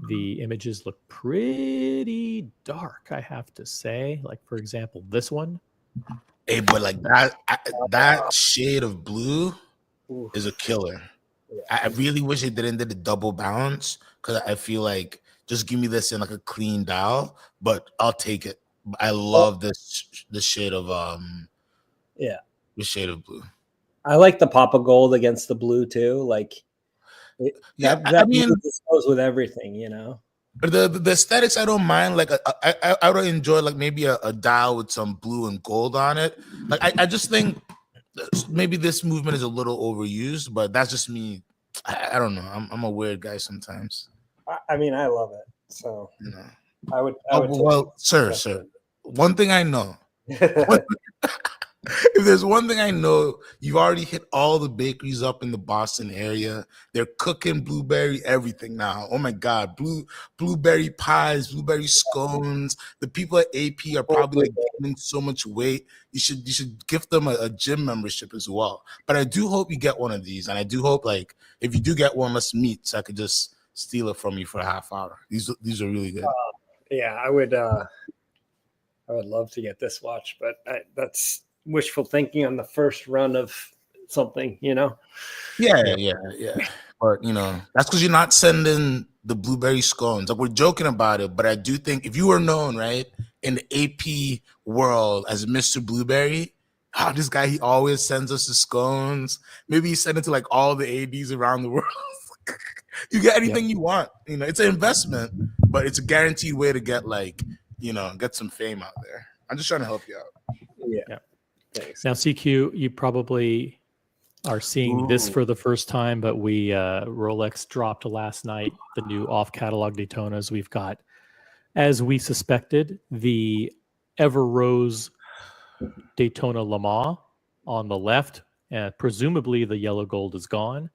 the images look pretty dark, I have to say. Like, for example, this one. Hey, but like that shade of blue is a killer. I really wish they didn't do the double balance, because I feel like just give me this in like a clean dial, but I'll take it. I love this shade of this shade of blue. I like the pop of gold against the blue too. Like that just goes with everything, you know. But the aesthetics, I don't mind. Like I would enjoy like maybe a dial with some blue and gold on it. Like I just think maybe this movement is a little overused, but that's just me. I don't know. I'm a weird guy sometimes. I mean, I love it. So you know. I would well, sir. One thing I know. If there's one thing I know, you've already hit all the bakeries up in the Boston area. They're cooking blueberry everything now. Oh my God, blueberry pies, blueberry scones. The people at AP are probably like gaining so much weight. You should gift them a gym membership as well. But I do hope you get one of these, and I do hope, like, if you do get one, let's meet so I could just steal it from you for a half hour. These are really good. Yeah, I would love to get this watch, but that's wishful thinking on the first run of something, you know. Yeah. But you know, that's because you're not sending the blueberry scones. Like, we're joking about it, but I do think if you were known, right, in the AP world as Mr. Blueberry, this guy, he always sends us the scones. Maybe he sent it to like all the ADs around the world. You get anything you want. You know, it's an investment, but it's a guaranteed way to get, like, you know, get some fame out there. I'm just trying to help you out. Yeah. Thanks. Now, CQ, you probably are seeing this for the first time, but Rolex dropped last night the new off-catalog Daytonas. We've got, as we suspected, the Everose Daytona Le Mans on the left, and presumably the yellow gold is gone,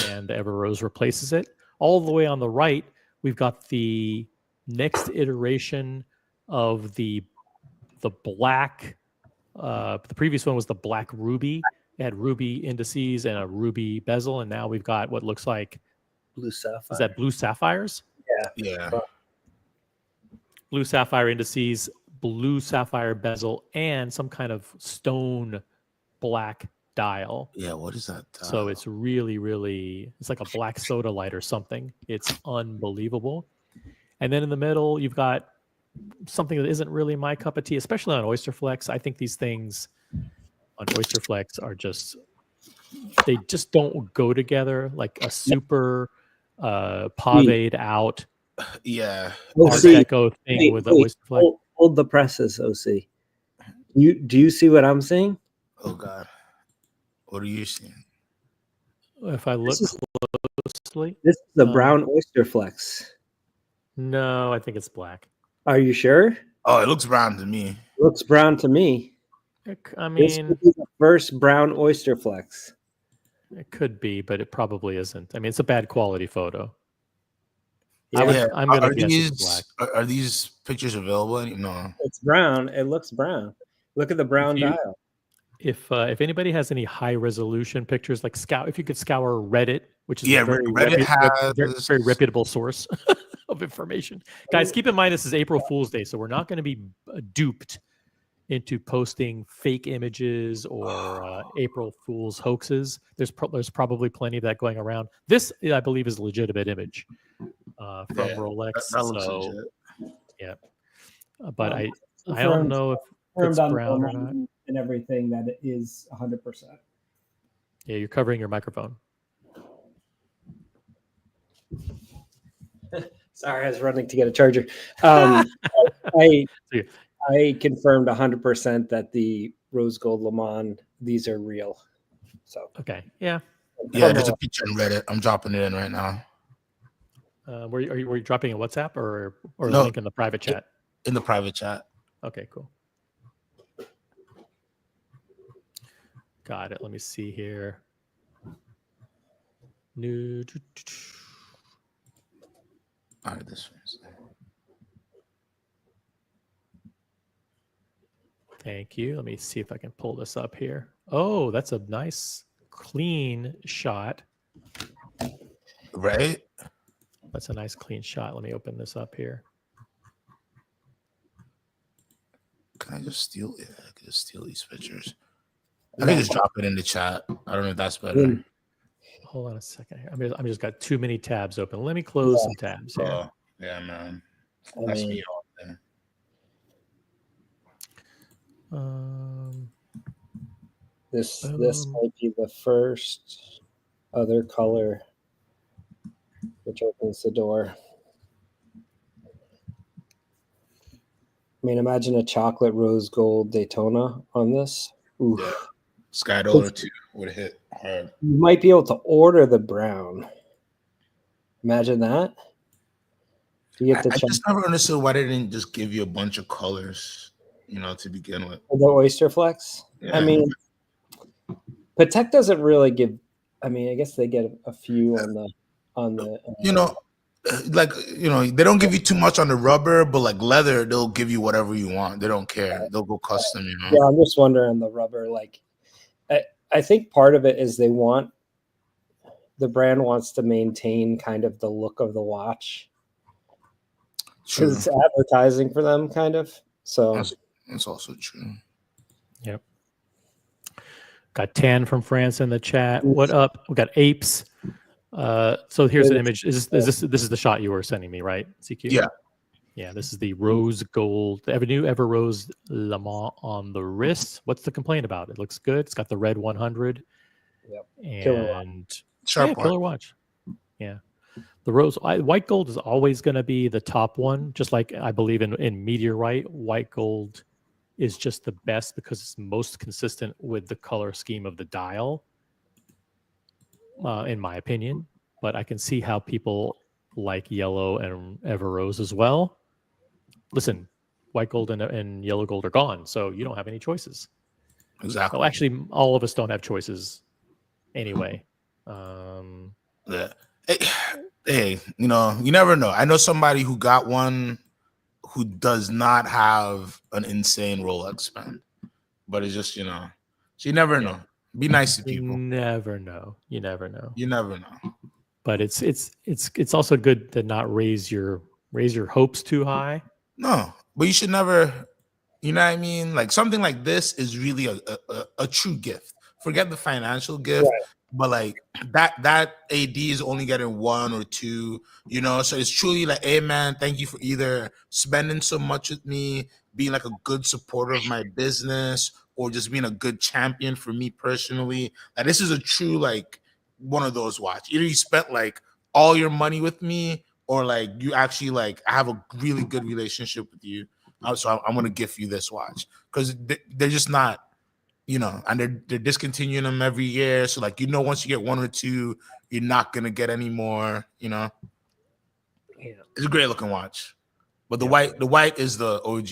and the Everose replaces it. All the way on the right, we've got the next iteration of the black. The previous one was the black ruby. It had ruby indices and a ruby bezel, and now we've got what looks like blue sapphire. Is that blue sapphires? Yeah. Blue sapphire indices, blue sapphire bezel, and some kind of stone black dial. Yeah, what is that dial? So it's really, really, it's like a black soda light or something. It's unbelievable. And then in the middle, you've got something that isn't really my cup of tea, especially on Oyster Flex. I think these things on Oyster Flex are just they just don't go together. Like a super pavéed out Yeah. Art Deco thing with the oyster flag. Hold the presses, OC. Do you see what I'm seeing? Oh God, what are you seeing? If I look closely, this is the brown oyster flex. No, I think it's black. Are you sure? Oh, it looks brown to me. It looks brown to me. I This mean, could be the first brown oyster flex. it could be, but it probably isn't. I mean, it's a bad quality photo. Yeah. I'm gonna guess it's black. Are these pictures available? No, it's brown. It looks brown. Look at the brown dial. If anyebody has any high resolution pictures, like if you could scour Reddit, which is a very reputable source of information. Guys, keep in mind this is April Fool's Day, so we're not going to be duped into posting fake images or April Fool's hoaxes. There's probably plenty of that going around. This, I believe, is a legitimate image from Rolex. That looks legit. Yeah, but I don't know if it's brown or not. And everything that it is 100%. Yeah, you're covering your microphone. Sorry, I was running to get a charger. I confirmed 100% that the rose gold Le Mans, these are real. So okay, yeah. There's a picture on Reddit. I'm dropping it in right now. Were you dropping a WhatsApp or a link in the private chat? In the private chat. Okay, cool. Got it. Let me see here. New. All right, this one's there. Thank you. Let me see if I can pull this up here. Oh, that's a nice, clean shot. Right? That's a nice, clean shot. Let me open this up here. Can I just steal? Yeah, I can just steal these pictures. I can just drop it in the chat. I don't know if that's better. Hold on a second here. I'm just got too many tabs open. Let me close some tabs here. Oh, yeah, man. That's me all there. This might be the first other color which opens the door. I mean, imagine a chocolate rose gold Daytona on this. Oof. Yeah. Sky Dollar 2 would have hit hard. You might be able to order the brown. Imagine that. I just never understood why they didn't just give you a bunch of colors, to begin with. The Oyster Flex? Yeah. I mean, Patek doesn't really give. I mean, I guess they get a few on the. They don't give you too much on the rubber, but like leather, they'll give you whatever you want. They don't care. They'll go custom, Yeah, I'm just wondering on the rubber. Like, I think part of it is the brand wants to maintain kind of the look of the watch. True. It's advertising for them, kind of. So that's also true. Yep. Got Tan from France in the chat. What up? We got Apes. So here's an image. This is the shot you were sending me, right? CQ? Yeah. Yeah, this is the rose gold, the new Everose Le Mans on the wrist. What's the complaint about? It looks good. It's got the red 100. Yep. And killer watch. Yeah. The rose, white gold is always going to be the top one. Just like I believe in meteorite, white gold is just the best because it's most consistent with the color scheme of the dial, in my opinion. But I can see how people like yellow and Everose as well. Listen, white gold and yellow gold are gone, so you don't have any choices. Exactly. Well, actually, all of us don't have choices anyway. Yeah. Hey, you never know. I know somebody who got one who does not have an insane Rolex spend, but it's just, so you never know. Be nice to people. You never know. You never know. You never know. But it's also good to not raise your hopes too high. No, but you should never, you know what I mean? Like something like this is really a true gift. Forget the financial gift, right. But like that AD is only getting one or two, so it's truly like, hey man, thank you for either spending so much with me, being like a good supporter of my business, or just being a good champion for me personally. Like this is a true like one of those watch. Either you spent like all your money with me, or like you actually like I have a really good relationship with you. So I'm gonna gift you this watch because they're just not, you know, and they're discontinuing them every year. So like once you get one or two, you're not gonna get any more. You know, it's a great looking watch, but the white is the OG.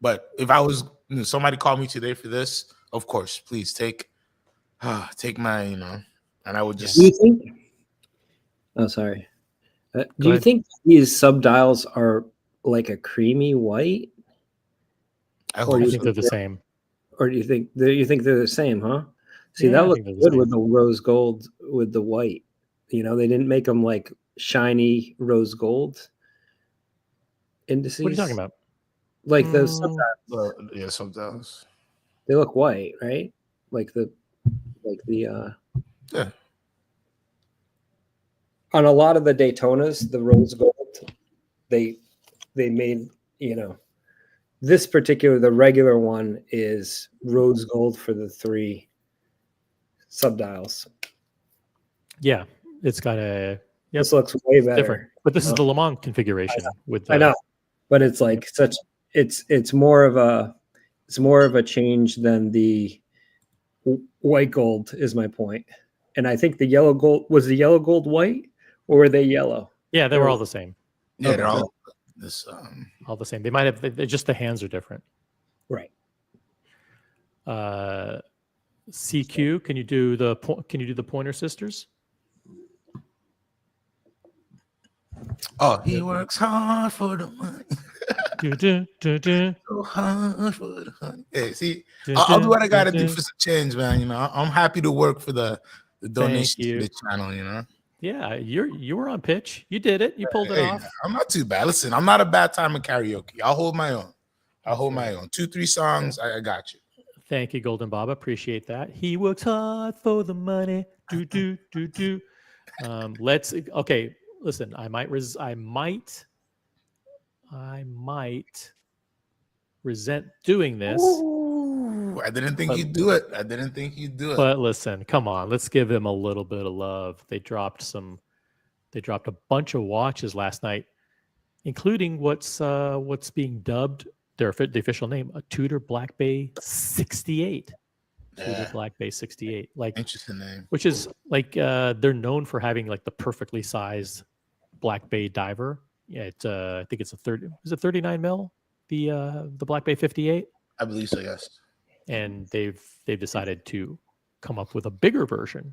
But if I was somebody called me today for this, of course, please take my and I would just. Do you think? Oh, sorry. Do you think these subdials are like a creamy white? I think they're the same. Or do you think they're the same, huh? See, that looks good with the rose gold with the white. You know, they didn't make them like shiny rose gold indices. What are you talking about? Like those subdials. Yeah, subdials. They look white, right? Like the yeah. On a lot of the Daytonas, the rose gold, they made, this particular, the regular one is rose gold for the 3 subdials. Yeah, it's got a. This looks way better. Different, but this is the Le Mans configuration with. I know, but it's like it's more of a change than the white gold is my point. And I think the yellow gold was the yellow gold white, or were they yellow? Yeah, they were all the same. Yeah, they're all all the same. They might have just the hands are different. Right. CQ, can you do the Pointer Sisters? Oh, he works hard for the money. So hard for the honey. Hey, see, I'll do what I gotta do for some change, man. You know, I'm happy to work for the donation to the channel. You know. Yeah, you were on pitch. You did it. You pulled it off. I'm not too bad. Listen, I'm not a bad time in karaoke. I'll hold my own. 2-3 songs. I got you. Thank you, Golden Bob. Appreciate that. He works hard for the money. Do. Okay. Listen, I might resent doing this. Ooh, I didn't think you'd do it. But listen, come on, let's give him a little bit of love. They dropped a bunch of watches last night, including what's being dubbed the official name, a Tudor Black Bay 68. Tudor Black Bay 68. Like interesting name. Which is like they're known for having like the perfectly sized Black Bay diver. Yeah, I think it's 39 mil, the Black Bay 58. I believe so, yes. And they've decided to come up with a bigger version.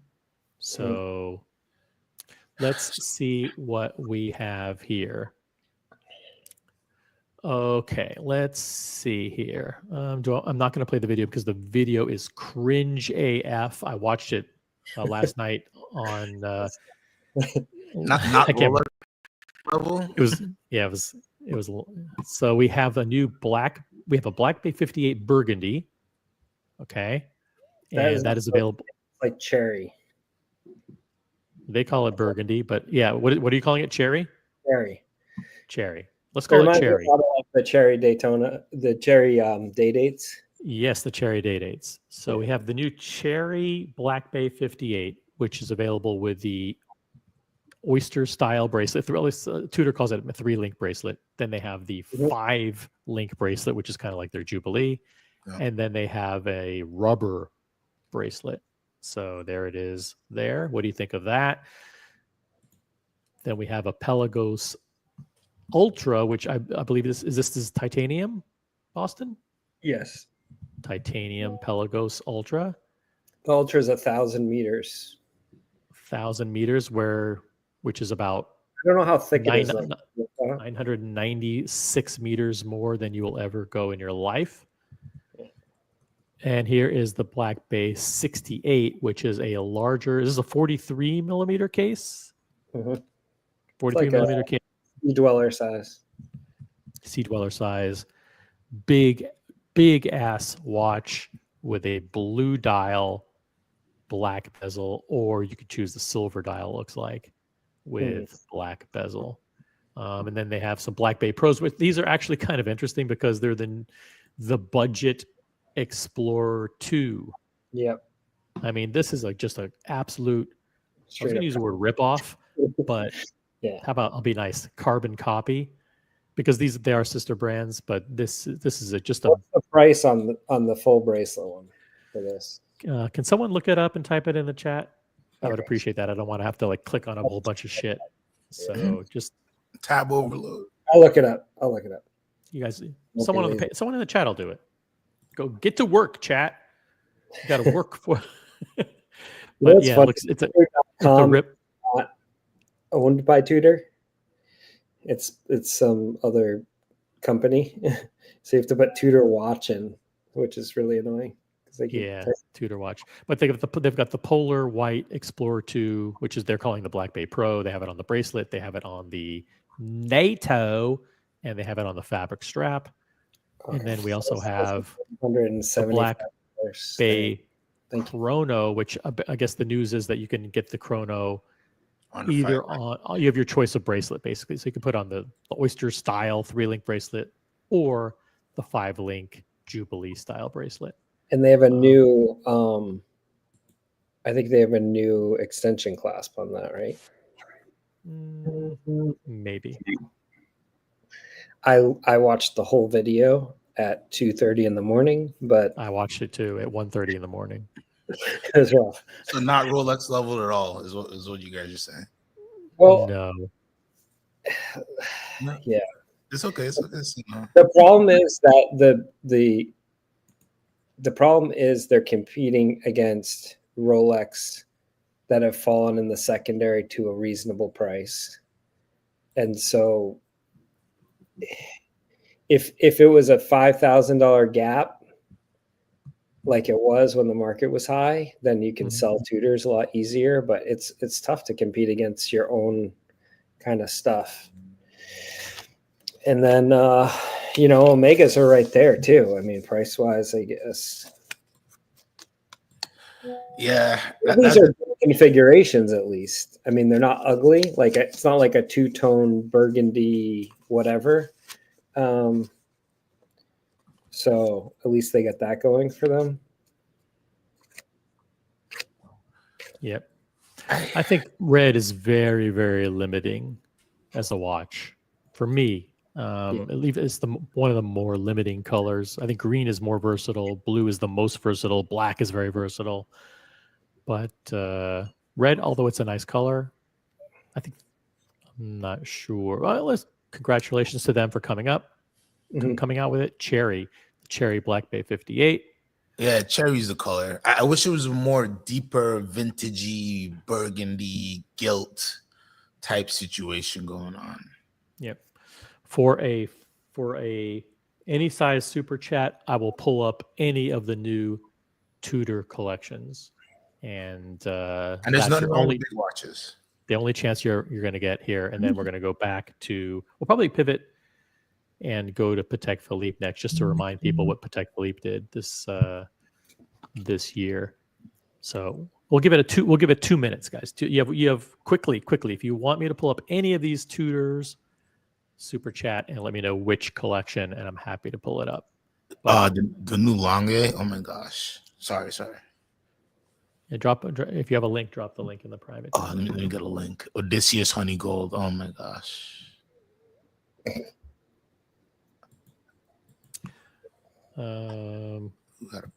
So let's see what we have here. Okay, let's see here. I'm not going to play the video because the video is cringe AF. I watched it last night on not level. It was. So we have a Black Bay 58 Burgundy. Okay, and that is available. Like cherry. They call it Burgundy, but yeah, what are you calling it? Cherry. Let's call it cherry. The cherry Daytona, the cherry day dates. Yes, the cherry day dates. So we have the new cherry Black Bay 58, which is available with the Oyster style bracelet. Tudor calls it a 3-link bracelet. Then they have the 5-link bracelet, which is kind of like their Jubilee. Yeah. And then they have a rubber bracelet. So there it is there. What do you think of that? Then we have a Pelagos Ultra, which I believe is this titanium, Boston? Yes. Titanium Pelagos Ultra. The Ultra is 1,000 meters. 1,000 meters, which is about I don't know how thick it is. 996 meters more than you will ever go in your life. And here is the Black Bay 68, which is a larger. This is a 43 millimeter case. 43 millimeter case. Sea dweller size. Sea dweller size. Big ass watch with a blue dial, black bezel, or you could choose the silver dial. Looks like with black bezel. And then they have some Black Bay Pros. These are actually kind of interesting because they're the budget Explorer 2. Yep. I mean, this is like just an absolute. I was Straight going to up. use the word rip-off, but Yeah. how about I'll be nice, carbon copy, because they are sister brands, but this is just a. What's the price on the full bracelet one for this? Can someone look it up and type it in the chat? I would Okay. appreciate that. I don't want to have to like click on a whole bunch of shit. So just Tab overload. I'll look it up. you guys, Won't someone be someone in the chat will do it. Go get to work, chat. You got to work for. But That's yeah, funny. it's a rip. Not owned by Tudor. It's some other company, so you have to put Tudor watch in, which is really annoying. Yeah, Tudor watch. But they've got the Polar White Explorer 2, which is they're calling the Black Bay Pro. They have it on the bracelet. They have it on the NATO, and they have it on the fabric strap. And then we also have the Black Bay Chrono, which I guess the news is that you can get the Chrono either on, you have your choice of bracelet basically. So you can put on the Oyster style 3-link bracelet or the 5-link Jubilee style bracelet. And they have a new, I think they have a new extension clasp on that, right? Maybe. I watched the whole video at 2:30 in the morning, but I watched it too at 1:30 in the morning. It was rough. So not Rolex level at all is what you guys are saying. Well, no. Yeah, it's okay. It's okay. The problem is that the problem is they're competing against Rolex that have fallen in the secondary to a reasonable price. And so if it was a $5,000 gap, like it was when the market was high, then you can sell Tudors a lot easier, but it's tough to compete against your own kind of stuff. And then, Omegas are right there too. I mean, price wise, I guess. Yeah. These are configurations at least. I mean, they're not ugly. Like it's not like a two-tone burgundy, whatever. So at least they got that going for them. Yep. I think red is very, very limiting as a watch for me. At least it's one of the more limiting colors. I think green is more versatile. Blue is the most versatile. Black is very versatile. But red, although it's a nice color, I'm not sure. Well, congratulations to them for coming out with it. Cherry Black Bay 58. Yeah, cherry's the color. I wish it was a more deeper, vintagey, burgundy, gilt type situation going on. Yep. For a any size super chat, I will pull up any of the new Tudor collections, and there's nothing wrong with big watches. The only chance you're going to get here, and then we're going to go back to we'll probably pivot and go to Patek Philippe next, just to remind people what Patek Philippe did this year. So we'll give it 2 minutes, guys. You have quickly. If you want me to pull up any of these Tudors, super chat and let me know which collection, and I'm happy to pull it up. The new Lange. Oh my gosh. Sorry. Yeah, if you have a link, drop the link in the private. Let me get a link. Odysseus Honey Gold. Oh my gosh.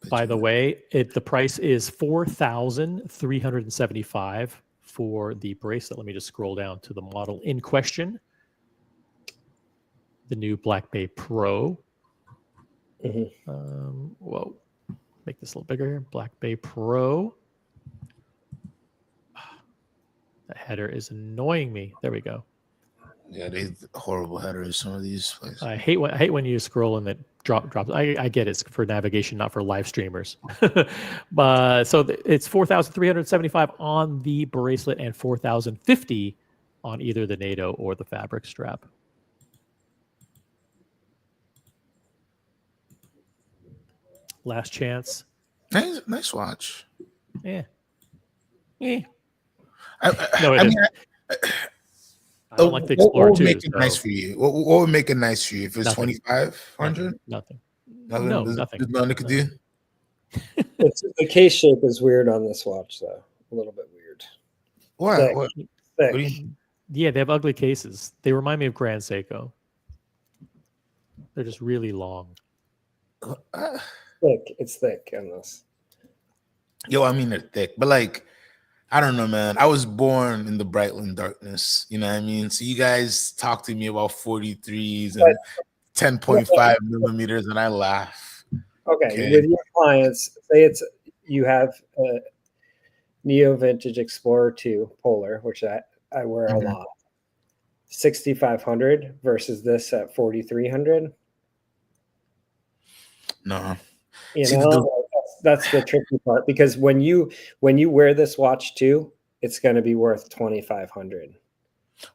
By the way, the price is $4,375 for the bracelet. Let me just scroll down to the model in question. The new Black Bay Pro. Whoa, make this a little bigger here. Black Bay Pro. The header is annoying me. There we go. Yeah, they horrible headers. Some of these places. I hate when you scroll and it drops. I get it's for navigation, not for live streamers. But so it's $4,375 on the bracelet and $4,050 on either the NATO or the fabric strap. Last chance. Nice watch. Yeah. I don't like the Explorer what would make 2, it nice for you? What would make it nice for you? If it's 2,500? Nothing. Nothing. No, There's nothing. nothing to do. The case shape is weird on this watch, though. A little bit weird. What? Thick. What? Thick. What do you, Yeah, they have ugly cases. They remind me of Grand Seiko. They're just really long. Thick. It's thick on this. yo, I mean they're thick, but like I don't know, man. I was born in the Brightland darkness. You know what I mean? So you guys talk to me about 43s and 10.5 millimeters, and I laugh. Okay, with your clients, say you have a Neo Vintage Explorer 2 Polar, which I wear a lot. 6,500 versus this at 4,300. No, you know, that's the tricky part, because when you wear this watch too, it's going to be worth 2,500.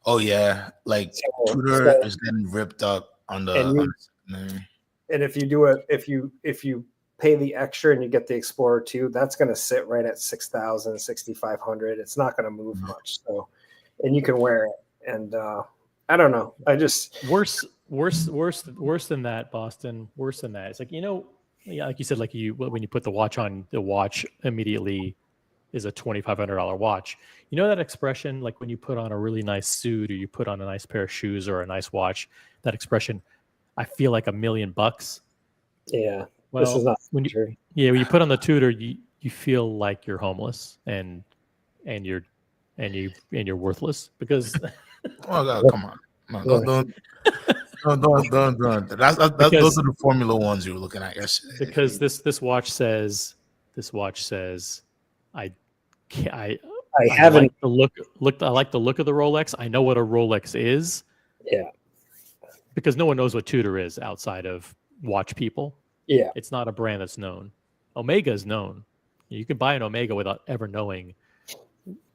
Oh yeah, like Tudor is getting ripped up on the. And if you do it, if you pay the extra and you get the Explorer 2, that's going to sit right at 6,000, 6,500. It's not going to move much. So, and you can wear it. And I don't know. I just worse than that, Boston. Worse than that. It's like, you know, like you said, like when you put the watch on, the watch immediately is a $2,500 watch. You know that expression, like when you put on a really nice suit or you put on a nice pair of shoes or a nice watch, that expression, I feel like $1 million. Yeah. Well, this is not when true. when you put on the Tudor, you feel like you're homeless and you're worthless because. Oh God, come on! No, don't. Those are the Formula Ones you were looking at yesterday. Because this watch says, I haven't like the look. I like the look of the Rolex. I know what a Rolex is. Yeah. Because no one knows what Tudor is outside of watch people. Yeah. It's not a brand that's known. Omega is known. You can buy an Omega without ever knowing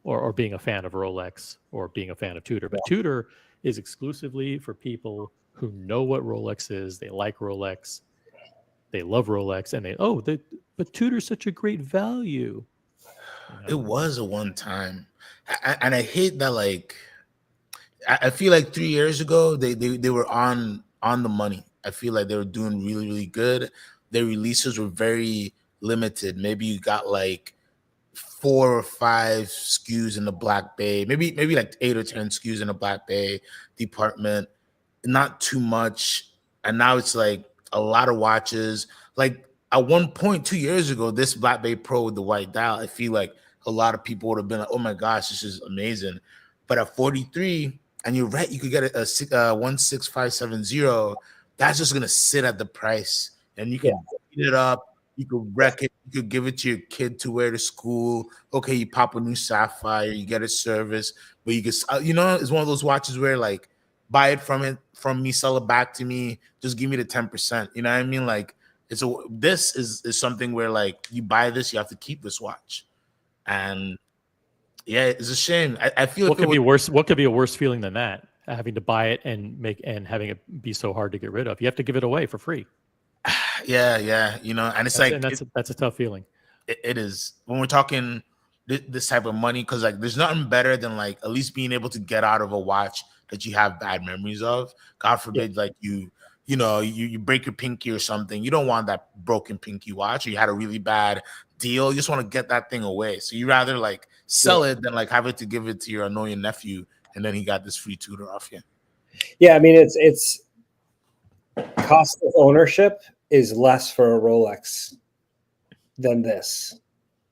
or being a fan of Rolex or being a fan of Tudor. But Tudor is exclusively for people who know what Rolex is. They like Rolex. They love Rolex. And but Tudor's such a great value. You know? It was a one time. And I hate that, like, I feel like 3 years ago, they were on the money. I feel like they were doing really, really good. Their releases were very limited. Maybe you got like 4 or 5 SKUs in the Black Bay, maybe like 8 or 10 SKUs in the Black Bay department, not too much. And now it's like a lot of watches. Like at one point 2 years ago, this Black Bay Pro with the white dial, I feel like a lot of people would have been like, oh my gosh, this is amazing. But at 43, and you're right, you could get a 16570. That's just gonna sit at the price, and you can heat it up. You could wreck it. You could give it to your kid to wear to school. Okay, you pop a new Sapphire, you get a service, but you can, it's one of those watches where like buy it from me, sell it back to me, just give me the 10%. You know what I mean? Like this is something where like you buy this, you have to keep this watch, and yeah, it's a shame. I feel what could be worse. What could be a worse feeling than that? Having to buy it and having it be so hard to get rid of. You have to give it away for free. Yeah, and it's that's a tough feeling. It is when we're talking this type of money, because like there's nothing better than like at least being able to get out of a watch that you have bad memories of. God forbid, like you break your pinky or something. You don't want that broken pinky watch, or you had a really bad deal. You just want to get that thing away. So you rather like sell it than like have it to give it to your annoying nephew, and then he got this free Tudor off you. Yeah, I mean it's cost of ownership is less for a Rolex than this.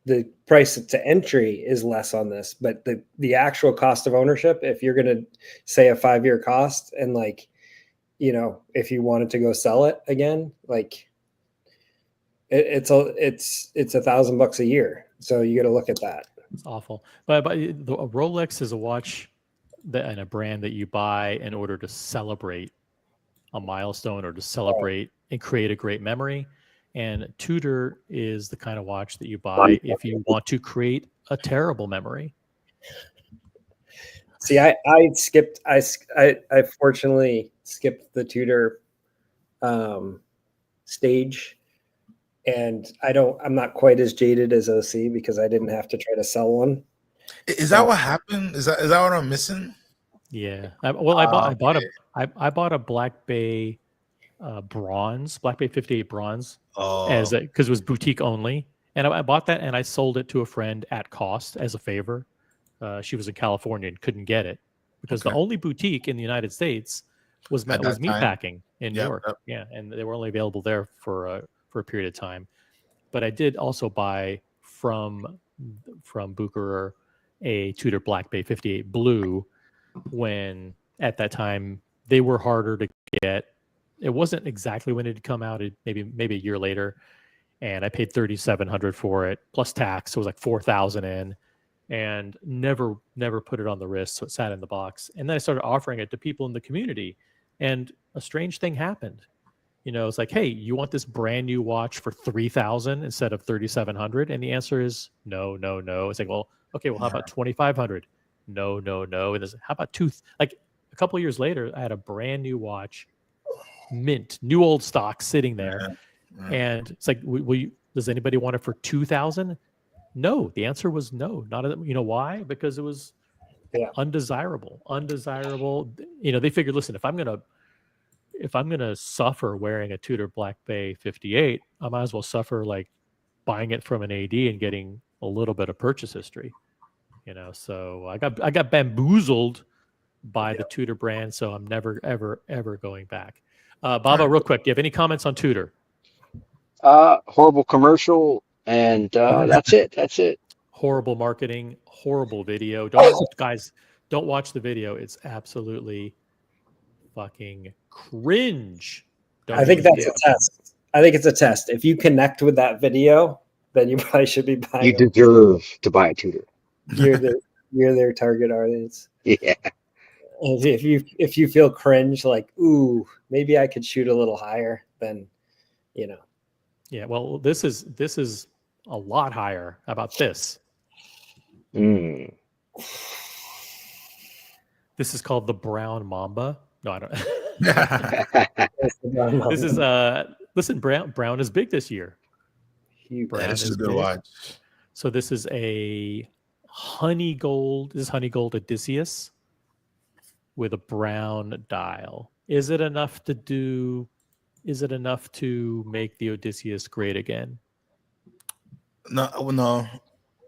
The price to entry is less on this, but the actual cost of ownership, if you're going to say a 5-year cost, and like, if you wanted to go sell it again, like it's $1,000 a year. So you got to look at that. It's awful. But a Rolex is a watch and a brand that you buy in order to celebrate a milestone or to celebrate and create a great memory. And Tudor is the kind of watch that you buy if you want to create a terrible memory. See, I fortunately skipped the Tudor stage, and I'm not quite as jaded as OC because I didn't have to try to sell one. Is that what happened? Is that what I'm missing? Yeah. I bought a Black Bay bronze, Black Bay 58 bronze, Oh, because it was boutique only. And I bought that and I sold it to a friend at cost as a favor. She was in California and couldn't get it because the Okay. only boutique in the United States was At that time. meatpacking in New Yep, York. yep. Yeah, and they were only available there for a period of time. But I did also buy from Bucherer a Tudor Black Bay 58 blue when at that time they were harder to get. It wasn't exactly when it had come out, maybe a year later, and I paid $3,700 for it plus tax, so it was like $4,000 in, and never put it on the wrist, so it sat in the box. And then I started offering it to people in the community, and a strange thing happened. You know, it's like, hey, you want this brand new watch for $3,000 instead of $3,700? And the answer is no. It's like, well, okay, well, how about $2,500? No. And how about like a couple of years later, I had a brand new watch, mint, new old stock sitting there, and it's like, does anybody want it for $2,000? No. The answer was no. Not you know why? Because it was undesirable. You know, they figured, listen, if I'm gonna suffer wearing a Tudor Black Bay 58, I might as well suffer like buying it from an AD and getting a little bit of purchase history. You know, so I got bamboozled by the Tudor brand, so I'm never ever going back. Baba, real quick, do you have any comments on Tudor? Horrible commercial, and that's it. Horrible marketing, horrible video. Guys, don't watch the video. It's absolutely fucking cringe. I think that's a test. I think it's a test. If you connect with that video, then you probably should be buying. You deserve to buy a Tudor. You're their target audience. Yeah. If you feel cringe, like, ooh, maybe I could shoot a little higher, then, you know. Yeah. Well, this is a lot higher. How about this? Mm. This is called the Brown Mamba. No, I don't. This is listen, Brown is big this year. This is a good watch. So this is a honey gold. This is honey gold Odysseus with a brown dial. Is it enough to make the Odysseus great again? No.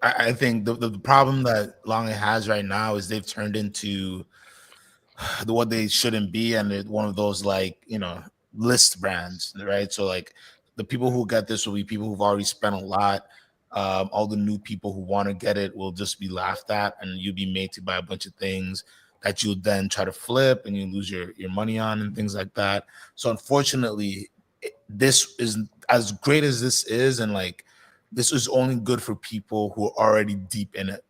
I think the problem that Lange has right now is they've turned into what they shouldn't be, and they're one of those, like, you know, list brands, right? So like the people who get this will be people who've already spent a lot. All the new people who want to get it will just be laughed at, and you'll be made to buy a bunch of things that you'll then try to flip and you lose your money on and things like that. So unfortunately, this is as great as this is, and like this is only good for people who are already deep in it.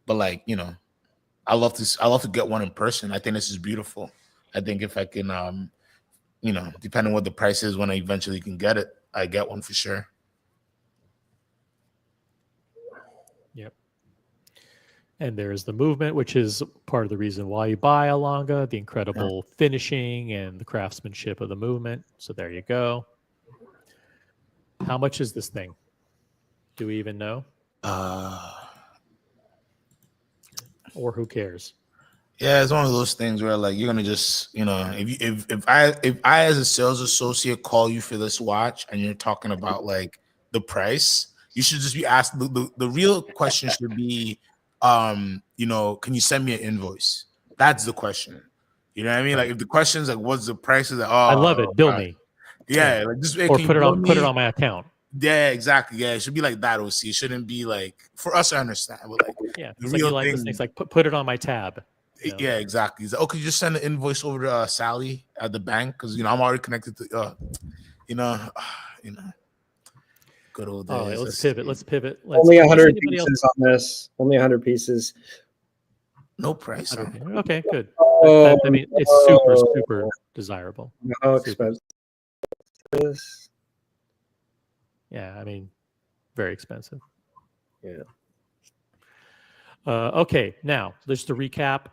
But like, you know, I love to get one in person. I think this is beautiful. I think if I can, you know, depending on what the price is when I eventually can get it, I get one for sure. Yep. And there's the movement, which is part of the reason why you buy a Lange, the incredible finishing and the craftsmanship of the movement. So there you go. How much is this thing? Do we even know? Or who cares? Yeah, it's one of those things where like you're gonna just, you know, if I as a sales associate call you for this watch and you're talking about like the price, you should just be asked. The real question should be, you know, can you send me an invoice? That's the question. You know what I mean? Like if the question's like, what's the price? Is like, oh, I love it. Bill me. Yeah, like just or put it on my account. Yeah, exactly. Yeah, it should be like that. OC, it shouldn't be like, for us to understand. But like, yeah, the it's real like, thing, this thing's like put it on my tab. You know? Yeah, exactly. He's like, oh, could you just send an invoice over to Sally at the bank? Because you know I'm already connected to, you know, good old days. Oh, let's pivot. Only 100 pieces on this. Only 100 pieces. No price. Huh? Okay, good. I mean, it's super desirable. How expensive? Yeah, I mean, very expensive. Yeah. Okay, now just to recap,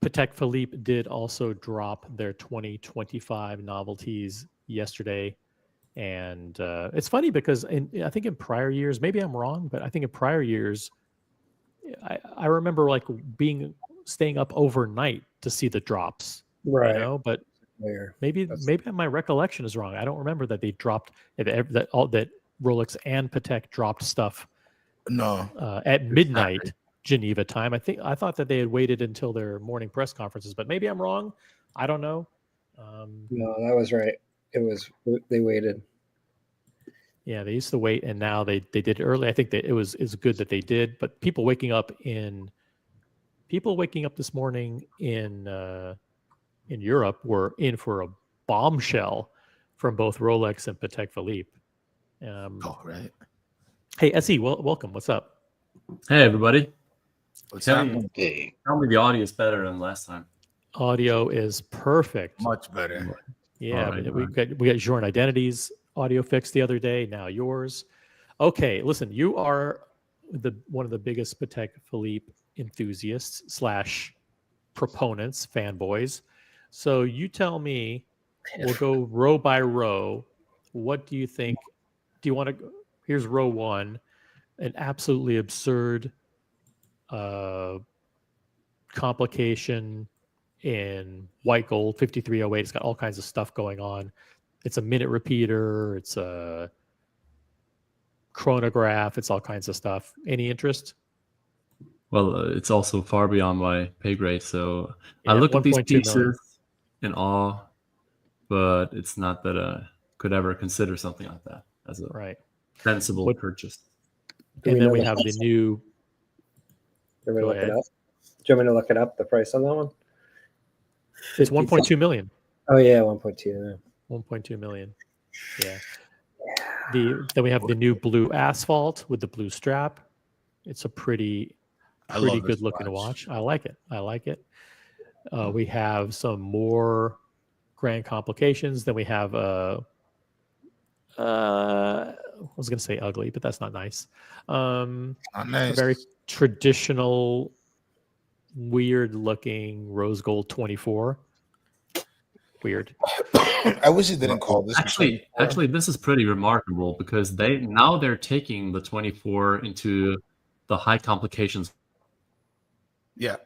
Patek Philippe did also drop their 2025 novelties yesterday. And it's funny because I think in prior years, maybe I'm wrong, but I think in prior years, I remember like staying up overnight to see the drops. Right. You know? But Where Maybe my recollection is wrong. I don't remember that they dropped that Rolex and Patek dropped stuff No, at midnight Geneva time. I thought that they had waited until their morning press conferences, but maybe I'm wrong. I don't know. No, that was right. It was they waited. Yeah, they used to wait, and now they did it early. I think that it's good that they did. But people waking up this morning in Europe were in for a bombshell from both Rolex and Patek Philippe. Right. Hey, SE, welcome. What's up? Hey, everybody. Tell me the audio is better than last time. Audio is perfect. Much better. Yeah, All right, we got Journe Identity's audio fix the other day. Now yours. Okay, listen, you are one of the biggest Patek Philippe enthusiasts / proponents, fanboys. So you tell me, we'll go row by row. What do you think? Do you want to? Here's row one, an absolutely absurd complication in white gold 5308. It's got all kinds of stuff going on. It's a minute repeater. It's a chronograph. It's all kinds of stuff. Any interest? Well, it's also far beyond my pay grade. So Yeah, I look at these 1.2 pieces million. in awe, but it's not that I could ever consider something like that as a sensible purchase. And then we have the new. Do we Go look it ahead. up? Do you want me to look it up? The price on that one? It's 1.2 million. Oh yeah, 1.2. Yeah. 1.2 million. Yeah. Then we have the new blue asphalt with the blue strap. It's a pretty good looking watch. I like it. We have some more grand complications. Then we have I was going to say ugly, but that's not nice. Not nice. A very traditional, weird looking rose gold 24. Weird. I wish it didn't call this. Actually, this is pretty remarkable because they're taking the 24 into the high complications. Yeah.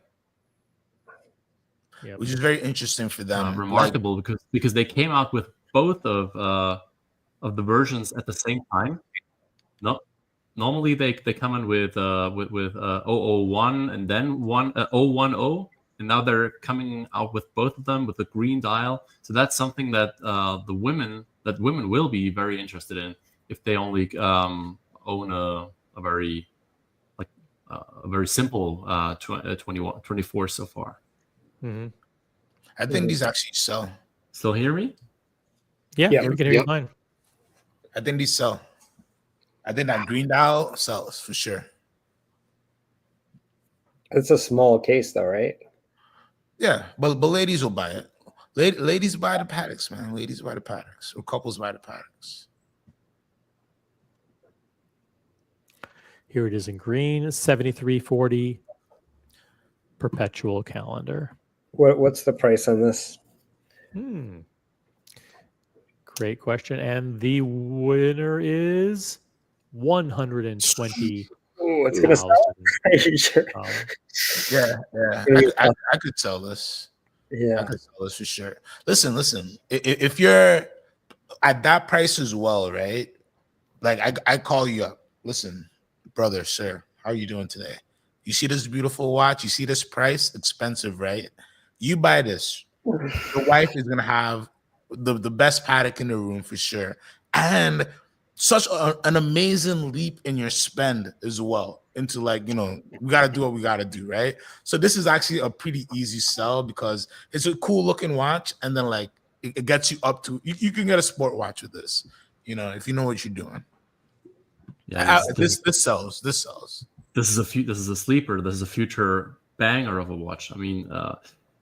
Which is very interesting for them. Remarkable because they came out with both of the versions at the same time. No, normally they come in with 001 and then 010, and now they're coming out with both of them with the green dial. So that's something that women will be very interested in if they only own a very simple 24 so far. Mm-hmm. I think these actually sell. Still hear me? Yeah, we can hear you fine. I think these sell. I think that green dial sells for sure. It's a small case though, right? Yeah, but ladies will buy it. Ladies buy the Pateks, man. Ladies buy the Pateks, or couples buy the Pateks. Here it is in green, 7340 perpetual calendar. What's the price on this? Great question. And the winner is 120. Oh, it's gonna sell. Are you sure? Yeah. I could sell this. Yeah, I could sell this for sure. Listen. If you're at that price as well, right? Like I call you up. Listen, brother, sir, how are you doing today? You see this beautiful watch? You see this price? Expensive, right? You buy this. Your wife is gonna have the best Patek in the room for sure, and such an amazing leap in your spend as well into we got to do what we got to do, right? So this is actually a pretty easy sell because it's a cool looking watch, and then it gets you up to you can get a sport watch with this, if you know what you're doing. Yeah, this sells. This sells. This is a sleeper. This is a future banger of a watch. I mean,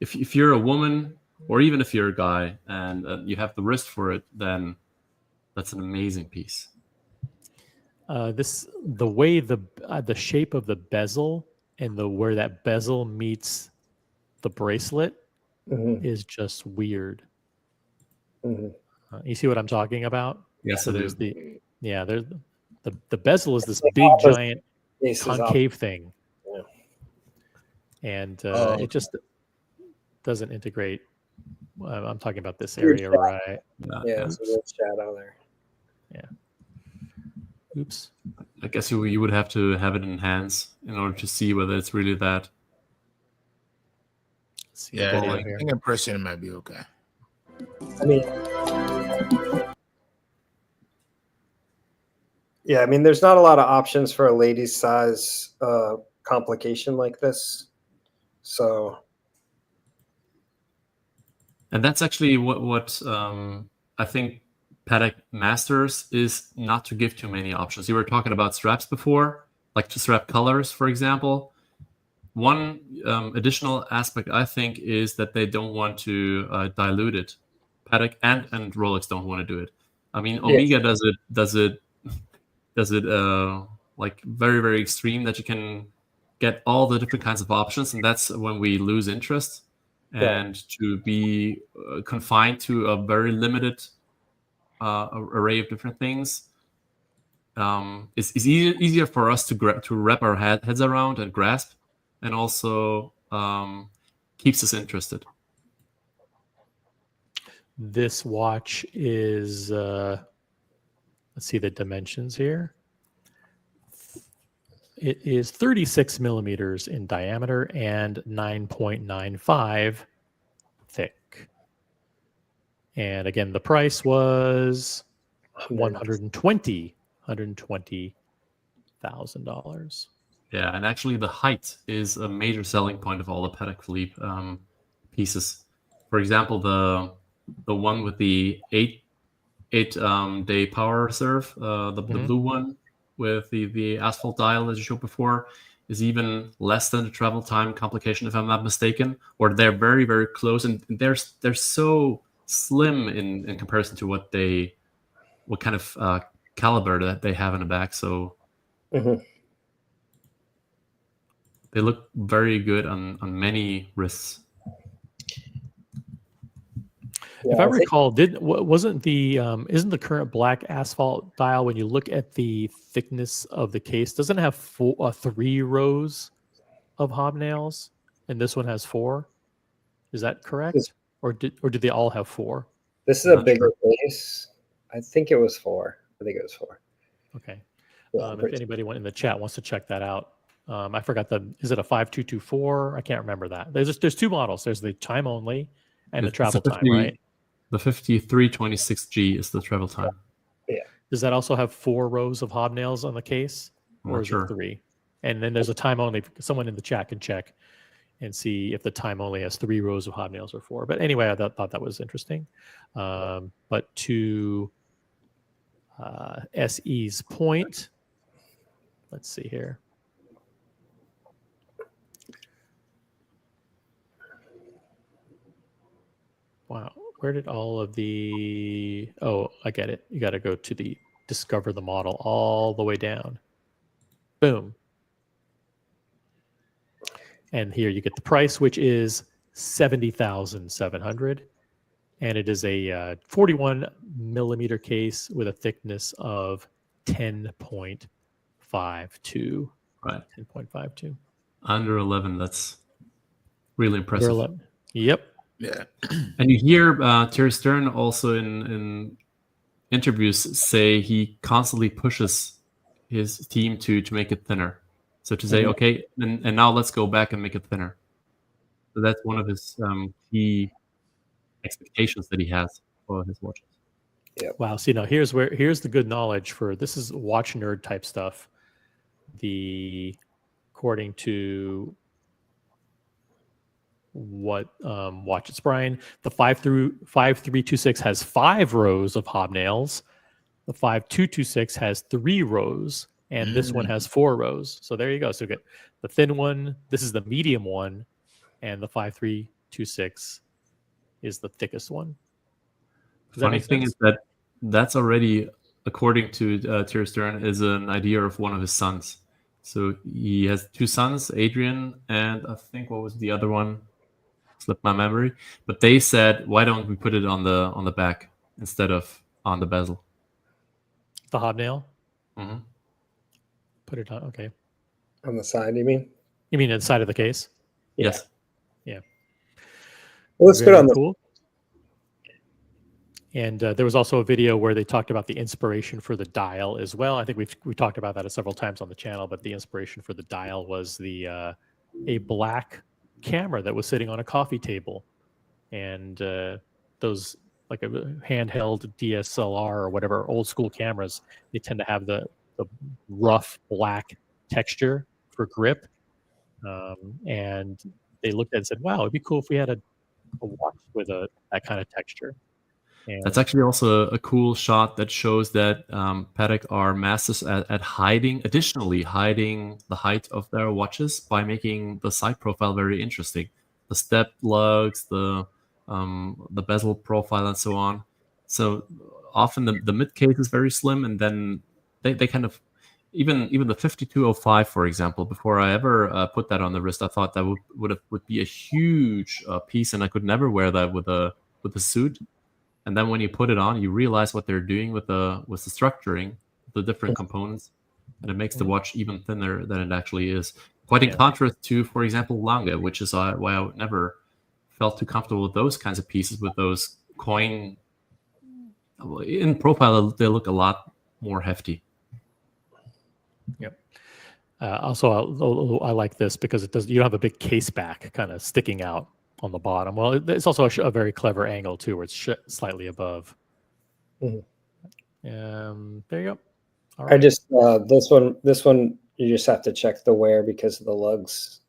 if you're a woman or even if you're a guy and you have the wrist for it, then that's an amazing piece. The way the shape of the bezel and where that bezel meets the bracelet is just weird. You see what I'm talking about? Yes. So there's the bezel is this big giant concave thing, and it just doesn't integrate I'm talking about this area, right? Yeah, there's a little shadow there. Yeah. Oops. I guess you would have to have it in hands in order to see whether it's really that. Yeah, I think in person it might be okay. I mean, yeah, I mean, there's not a lot of options for a lady's size complication like this. So, and that's actually what I think Patek Masters is, not to give too many options. You were talking about straps before, like to strap colors, for example. One additional aspect, I think, is that they don't want to dilute it. Patek and Rolex don't want to do it. I mean, Omega does it like very, very extreme, that you can get all the different kinds of options, and that's when we lose interest. And to be confined to a very limited array of different things is easier for us to wrap our heads around and grasp, and also keeps us interested. This watch is, let's see the dimensions here. It is 36 millimeters in diameter and 9.95 thick. And again, the price was $120,000. Yeah, and actually the height is a major selling point of all the Patek Philippe pieces. For example, the one with the eight day power reserve, the blue one with the asphalt dial, as you showed before, is even less than the travel time complication, if I'm not mistaken. Or they're very, very close, and they're so slim in comparison to what kind of caliber that they have in the back. So they look very good on many wrists. If I recall, isn't the current black asphalt dial, when you look at the thickness of the case, doesn't it have 3 rows of hobnails, and this one has 4? Is that correct? Or did they all have 4? This is a bigger case. I think it was 4. Okay. Yeah, if anybody in the chat wants to check that out, I forgot is it a 5224? I can't remember that. There's 2 models. There's the time only and the travel time, right? The 5326G is the travel time. Yeah. Does that also have 4 rows of hobnails on the case, or is it 3? And then there's a time only. Someone in the chat can check and see if the time only has 3 rows of hobnails or 4. But anyway, I thought that was interesting. But to SE's point, let's see here. Wow. Where did all of the... Oh, I get it. You got to go to the discover the model all the way down. Boom. And here you get the price, which is $70,700. And it is a 41 millimeter case with a thickness of 10.52. Right. 10.52. Under 11. That's really impressive. Under 11. Yep. Yeah. And you hear Terry Stern also in interviews say he constantly pushes his team to make it thinner. So to say, okay, and now let's go back and make it thinner. So that's one of his key expectations that he has for his watches. Yeah. Wow. See, now here's the good knowledge for this is watch nerd type stuff. According to what watches Brian, the 5326 has 5 rows of hobnails. The 5226 has 3 rows, and this one has 4 rows. So there you go. So you get the thin one. This is the medium one, and the 5326 is the thickest one. Funny thing is that's already, according to Terry Stern, is an idea of one of his sons. So he has 2 sons, Adrian, and I think what was the other one? Slipped my memory. But they said, why don't we put it on the back instead of on the bezel? The hobnail? Mm-hmm. Put it on, okay. On the side, you mean? You mean inside of the case? Yes. Yeah. Well, let's put it on the... Cool. And there was also a video where they talked about the inspiration for the dial as well. I think we talked about that several times on the channel, but the inspiration for the dial was a black camera that was sitting on a coffee table. And those like a handheld DSLR or whatever old school cameras, they tend to have the rough black texture for grip. And they looked at it and said, wow, it'd be cool if we had a watch with that kind of texture. And that's actually also a cool shot that shows that Patek are masters at additionally hiding the height of their watches by making the side profile very interesting. The step lugs, the bezel profile, and so on. So often the mid case is very slim, and then they kind of even the 5205, for example. Before I ever put that on the wrist, I thought that would be a huge piece, and I could never wear that with a suit. And then when you put it on, you realize what they're doing with the structuring, the different components, and it makes the watch even thinner than it actually is. Quite in contrast to, for example, Lange, which is why I never felt too comfortable with those kinds of pieces, with those coin. In profile, they look a lot more hefty. Yep. Also, I like this because you don't have a big case back kind of sticking out on the bottom. Well, it's also a very clever angle too, where it's slightly above. Mhm. There you go. All I right. just this one you just have to check the wear because of the lugs.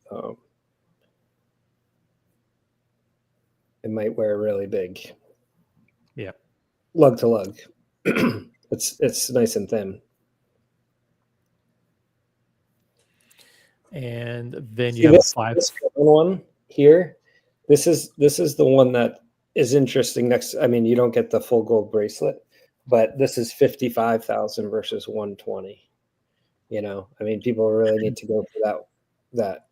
It might wear really big. Yeah. Lug to lug. It's nice and thin. And then See, you have a this one here. This is the one that is interesting. Next, I mean, you don't get the full gold bracelet, but this is 55,000 versus 120. You know, I mean, people really need to go for that.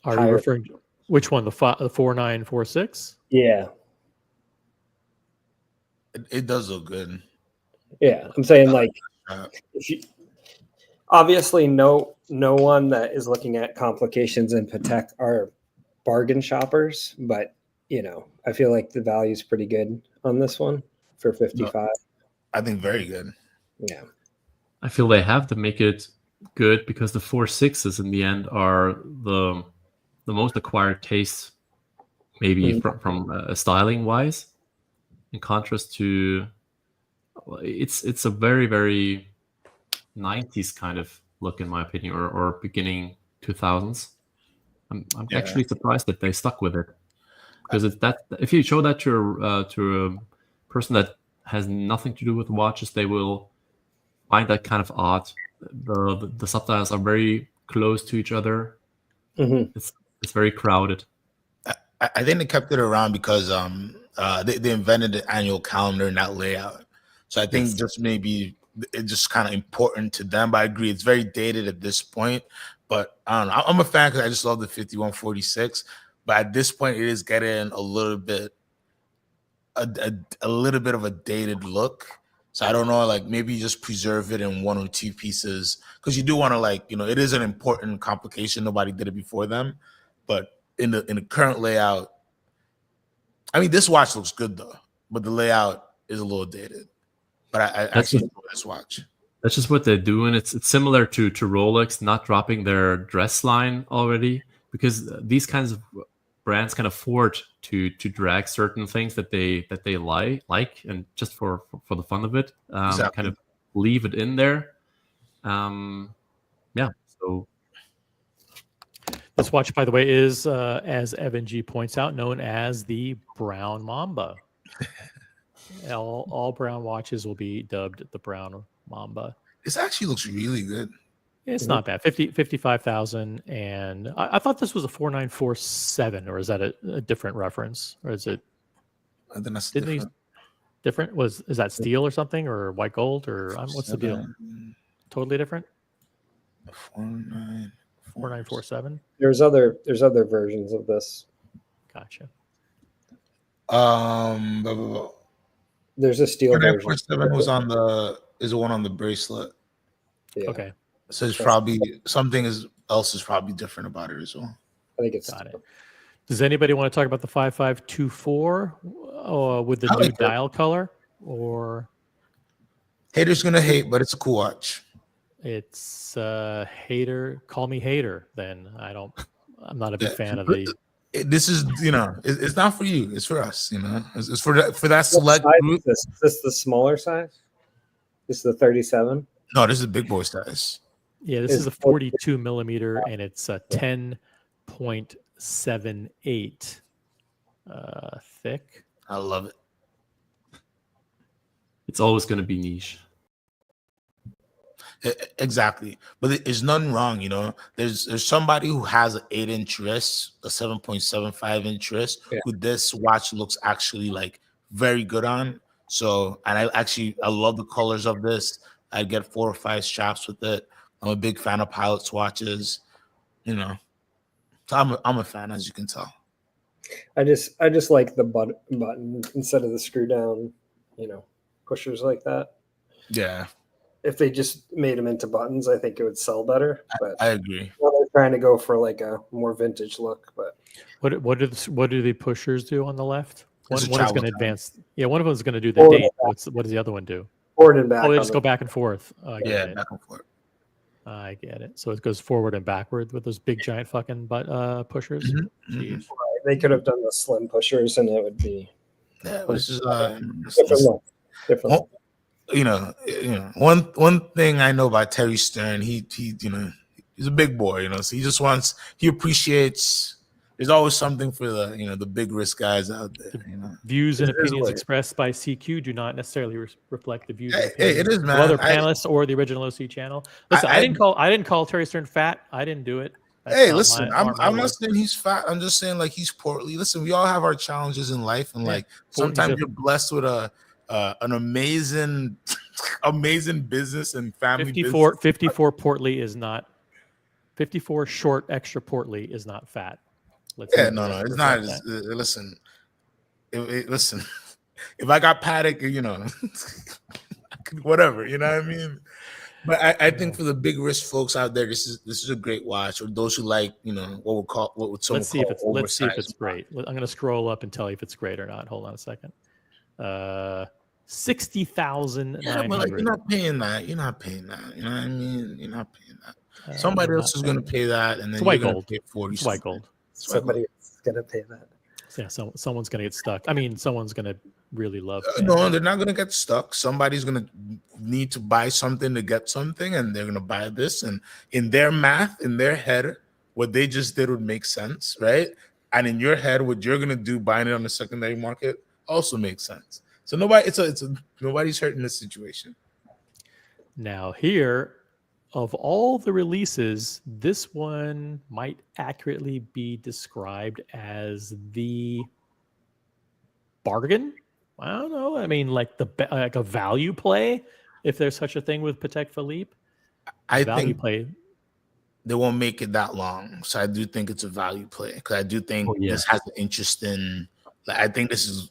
Are you referring to which one? The 4946? Yeah. It does look good. Yeah, I'm saying like, obviously, no one that is looking at complications in Patek are bargain shoppers, but you know, I feel like the value is pretty good on this one for 55. I think very good. Yeah, I feel they have to make it good because the 4.6s in the end are the most acquired taste, maybe from styling wise. In contrast to, it's a very, very 90s kind of look, in my opinion, or beginning 2000s. I'm actually surprised that they stuck with it, because it's that if you show that to a person that has nothing to do with watches, they will find that kind of odd. The subdials are very close to each other. Mm-hmm. It's very crowded. I think they kept it around because they invented the annual calendar in that layout. So I think just maybe it's just kind of important to them. But I agree, it's very dated at this point. But I don't know. I'm a fan because I just love the 5146. But at this point, it is getting a little bit of a dated look. So I don't know, like maybe just preserve it in one or two pieces, because you do want to, like, you know, it is an important complication. Nobody did it before them. But in the current layout, I mean, this watch looks good though, but the layout is a little dated. But I actually enjoy this watch. That's just what they're doing. It's similar to Rolex not dropping their dress line already, because these kinds of brands can afford to drag certain things that they like, and just for the fun of it, Exactly. kind of leave it in there. Yeah. So this watch, by the way, is as Evan G points out, known as the Brown Mamba. All brown watches will be dubbed the Brown Mamba. This actually looks really good. It's not bad. 55,000, and I thought this was a 4947, or is that a different reference, or is it? I think that's different. Different? Is that steel or something, or white gold, or what's the deal? Totally different. 4947. There's other versions of this. Gotcha. There's a steel version. 4947 is the one on the bracelet. Yeah. Okay. So it's probably something else is probably different about it as well. I think it's got it. Does anybody want to talk about the 5524 with the new dial color? Or haters gonna hate, but it's a cool watch. It's hater. Call me hater. Then I'm not a big fan of the. This is, it's not for you. It's for us. It's for that select group. Is this the smaller size? This is the 37. No, this is a big boy size. Yeah, this is a 42 millimeter, and it's a 10.78 thick. I love it. It's always going to be niche. Exactly, but there's nothing wrong. There's somebody who has an 8-inch wrist, a 7.75-inch wrist, who this watch looks actually like very good on. So, and I love the colors of this. I'd get 4 or 5 straps with it. I'm a big fan of Pilot's watches. So I'm a fan, as you can tell. I just like the button instead of the screw down, pushers like that. Yeah. If they just made them into buttons, I think it would sell better. But I agree. Well, they're trying to go for like a more vintage look. But what do the pushers do on the left? One is going to advance. Yeah, one of them is going to do the Forward date. What does the other one do? Forward and back. Oh, they just go back and forth. Back and forth. I get it. So it goes forward and backward with those big giant fucking pushers. Mm-hmm. They could have done the slim pushers, and it would be which is different look. One thing I know about Terry Stern, he's a big boy, so he appreciates. There's always something for the big risk guys out there. Views and opinions expressed by CQ do not necessarily reflect the views and it opinions is, man. of other panelists or the original OC channel. Listen, I didn't call Terry Stern fat. I didn't do it. Listen, I'm not saying he's fat. I'm just saying like he's portly. Listen, we all have our challenges in life, and like sometimes you're blessed with an amazing business and family. 54 portly is not. 54 short extra portly is not fat. It's not. Listen, listen. If I got Patek, whatever, you know what I mean. But I think for the big risk folks out there, this is a great watch. Or those who like, what would someone call oversized. Let's see if it's great. I'm going to scroll up and tell you if it's great or not. Hold on a second. 60,900. Yeah, but you're not paying that. You know what I mean? You're not paying that. Somebody else is going to pay that, and then you're going to pay 40. It's white gold. Somebody is going to pay that. Yeah, someone's going to get stuck. I mean, someone's going to really love it. No, they're not going to get stuck. Somebody's going to need to buy something to get something, and they're going to buy this. And in their math, in their head, what they just did would make sense, right? And in your head, what you're going to do buying it on the secondary market also makes sense. So nobody's hurt in this situation. Now here, of all the releases, this one might accurately be described as the bargain. I don't know. I mean, like a value play, if there's such a thing with Patek Philippe. I think play. They won't make it that long, so I do think it's a value play because I do think this has an interest in. I think this is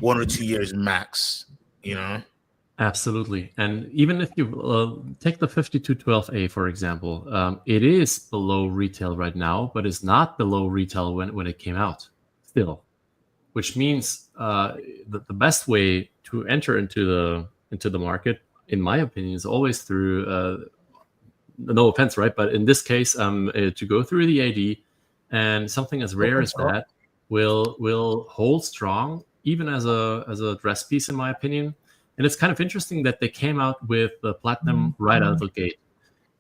1 or 2 years max. Absolutely. And even if you take the 5212A, for example, it is below retail right now, but it's not below retail when it came out still, which means that the best way to enter into the market, in my opinion, is always through, no offense, right? But in this case, to go through the AD, and something as rare as that will hold strong, even as a dress piece, in my opinion. And it's kind of interesting that they came out with the platinum right out of the gate.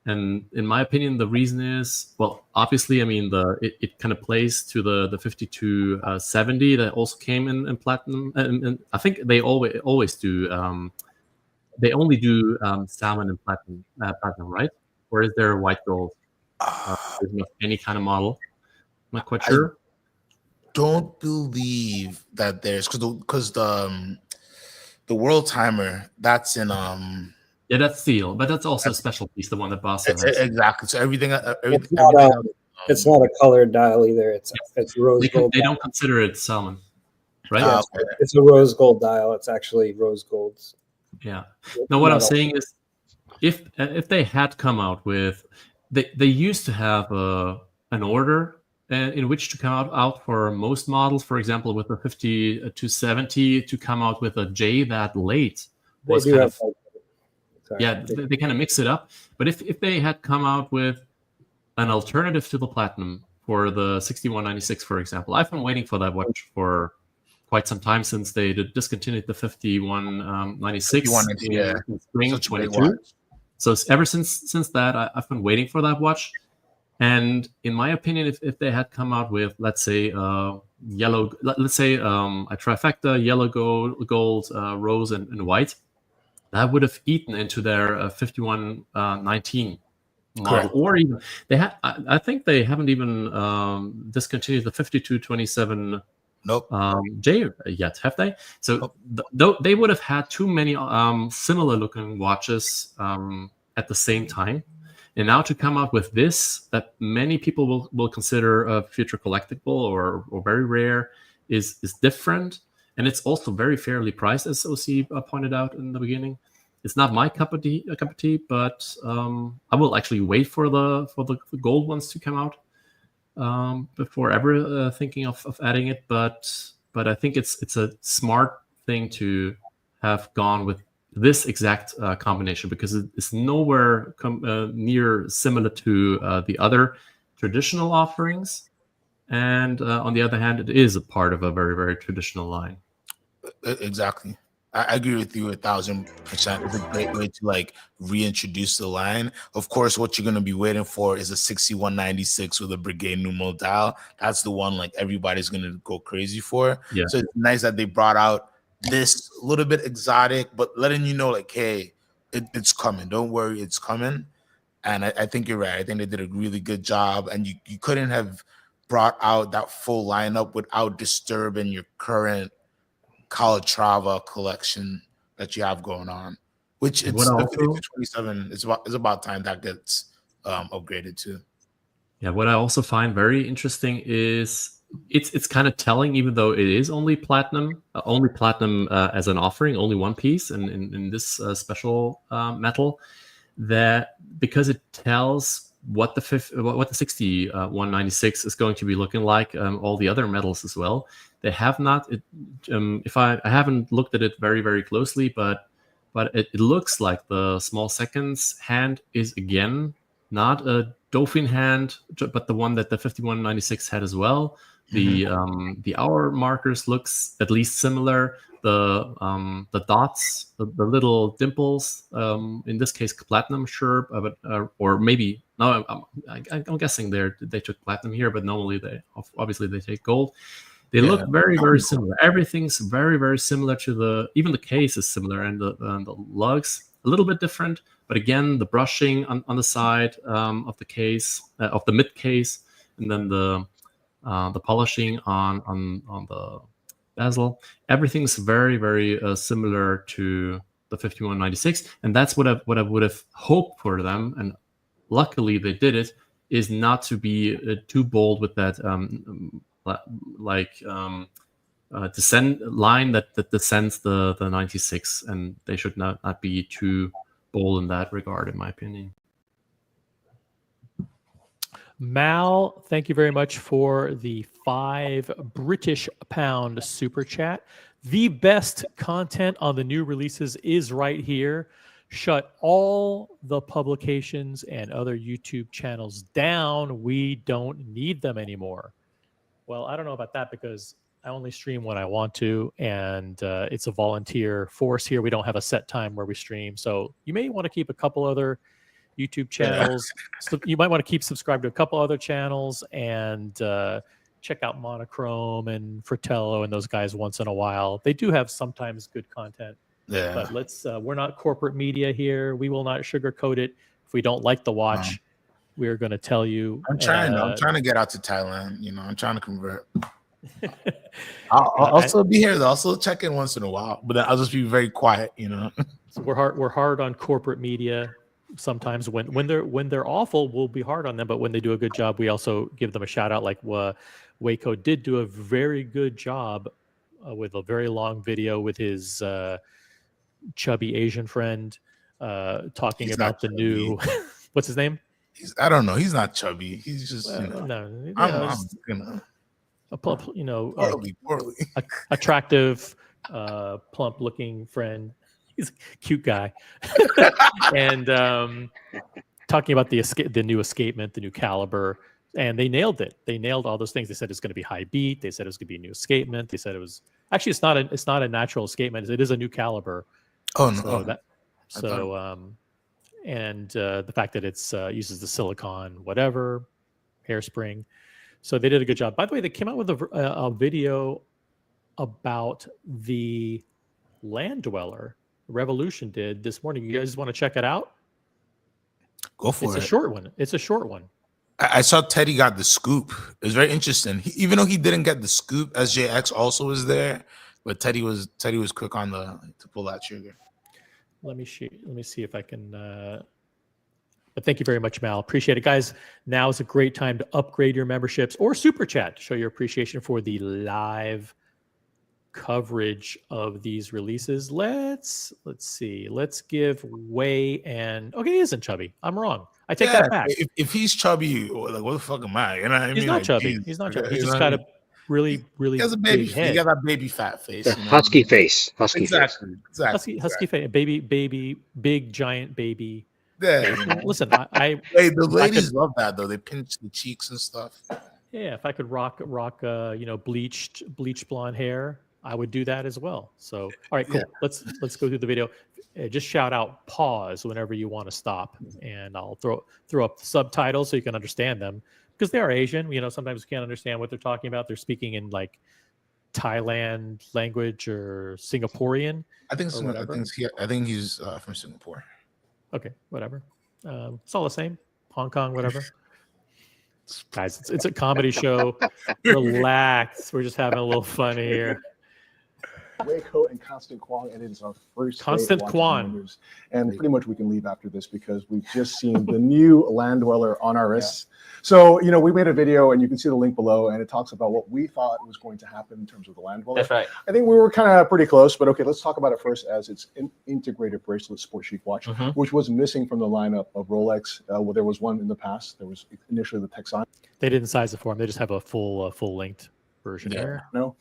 And in my opinion, the reason is, well, obviously, I mean, it kind of plays to the 5270 that also came in platinum. And I think they always do. They only do salmon and platinum, right? Or is there white gold? Any kind of model? I'm not quite sure. I don't believe that there's because the world timer that's in that's steel, but that's also a special piece, the one that Boston has. Exactly. So everything it's not a colored dial either. It's rose gold. They don't consider it salmon, right? Yeah, it's a rose gold dial. It's actually rose gold. Yeah. Now what I'm saying is, if they had come out with, they used to have an order in which to come out for most models, for example, with a 50 to 70, to come out with a J that late was kind of, they kind of mix it up. But if they had come out with an alternative to the platinum for the 6196, for example, I've been waiting for that watch for quite some time, since they discontinued the 5196 in spring of 22. So ever since that, I've been waiting for that watch. And in my opinion, if they had come out with, let's say, yellow, let's say a trifecta, yellow, gold, rose, and white, that would have eaten into their 5119 model. Correct. Or even I think they haven't even discontinued the 5227 J yet, have they? So they would have had too many similar looking watches at the same time. And now to come out with this, that many people will consider a future collectible or very rare, is different. And it's also very fairly priced, as OC pointed out in the beginning. It's not my cup of tea, but I will actually wait for the gold ones to come out before ever thinking of adding it. But I think it's a smart thing to have gone with this exact combination, because it's nowhere near similar to the other traditional offerings. And on the other hand, it is a part of a very, very traditional line. Exactly. I agree with you 1,000%. It's a great way to like reintroduce the line. Of course, what you're going to be waiting for is a 6196 with a Brigade numeral dial. That's the one like everybody's going to go crazy for. Yeah. So it's nice that they brought out this little bit exotic, but letting you know like, hey, it's coming. Don't worry, it's coming. And I think you're right. I think they did a really good job. And you couldn't have brought out that full lineup without disturbing your current Calatrava collection that you have going on, which it's the 5227 is about time that gets upgraded too. Yeah, what I also find very interesting is it's kind of telling, even though it is only platinum as an offering, only one piece in this special metal, that because it tells what the 6196 is going to be looking like, all the other metals as well. They have not. I haven't looked at it very, very closely, but it looks like the small seconds hand is again not a Dauphine hand, but the one that the 5196 had as well. The hour markers looks at least similar. The dots, the little dimples, in this case platinum, sure, but or maybe no. I'm guessing they took platinum here, but normally they take gold. They look very, very similar. Everything's very, very similar to even the case is similar, and the lugs a little bit different. But again, the brushing on the side of the case, of the mid case, and then the polishing on the bezel, everything's very, very similar to the 5196, and that's what I would have hoped for them. And luckily, they did it. Is not to be too bold with that. Descend line that descends the 96, and they should not be too bold in that regard, in my opinion. Mal, thank you very much for the £5 British super chat. The best content on the new releases is right here. Shut all the publications and other YouTube channels down. We don't need them anymore. Well, I don't know about that, because I only stream when I want to, and it's a volunteer force here. We don't have a set time where we stream. So you may want to keep a couple other YouTube channels. So you might want to keep subscribed to a couple other channels, and check out Monochrome and Fratello and those guys once in a while. They do have sometimes good content. Yeah. But we're not corporate media here. We will not sugarcoat it. If we don't like the watch, we're going to tell you. I'm trying to get out to Thailand. I'm trying to convert. I'll also be here. I'll also check in once in a while, but I'll just be very quiet. So we're hard on corporate media. Sometimes when they're awful, we'll be hard on them. But when they do a good job, we also give them a shout out. Like Waco did do a very good job with a very long video with his chubby Asian friend talking about the new. What's his name? I don't know. He's not chubby. He's just poorly. Attractive, plump-looking friend. He's a cute guy, and talking about the new escapement, the new caliber, and they nailed it. They nailed all those things. They said it's going to be high beat. They said it was going to be a new escapement. They said it was actually it's not a natural escapement. It is a new caliber. Oh no! And the fact that it's uses the silicon whatever hairspring, so they did a good job. By the way, they came out with a video about the Land Dweller. Revolution did this morning. You guys want to check it out? Go for it. It's a short one. It's a short one. I saw Teddy got the scoop. It was very interesting. Even though he didn't get the scoop, SJX also was there, but Teddy was quick on to pull that trigger. Let me see if I can. But thank you very much, Mal. Appreciate it, guys. Now is a great time to upgrade your memberships or super chat to show your appreciation for the live coverage of these releases. Let's see. Let's give Way and okay, he isn't chubby. I'm wrong. I take that back. If he's chubby, like what the fuck am I? You know what I mean? He's not chubby. He's not chubby. He just got a really he has a baby big head. He got that baby fat face. The husky face. Husky face, baby, big giant baby. Yeah. Listen, I hey, the ladies love that though. They pinch the cheeks and stuff. Yeah, if I could rock bleached blonde hair, I would do that as well. So, all right, cool. Yeah. Let's go through the video. Just shout out pause whenever you want to stop, and I'll throw up the subtitles so you can understand them because they are Asian. Sometimes you can't understand what they're talking about. They're speaking in like Thailand language or Singaporean. I think he's from Singapore. Okay, whatever. It's all the same. Hong Kong, whatever. Guys, it's a comedy show. Relax. We're just having a little fun here. Wayco and Constant Kwong, and it is our first Constant Kwong. And pretty much we can leave after this because we've just seen the new Land Dweller on our wrists. Yeah. So, we made a video and you can see the link below and it talks about what we thought was going to happen in terms of the Land Dweller. That's right. I think we were kind of pretty close, but okay, let's talk about it first as it's an integrated bracelet sport chic watch, which was missing from the lineup of Rolex. Well, there was one in the past. There was initially the Texan. They didn't size it for them. They just have a full-length version here. No.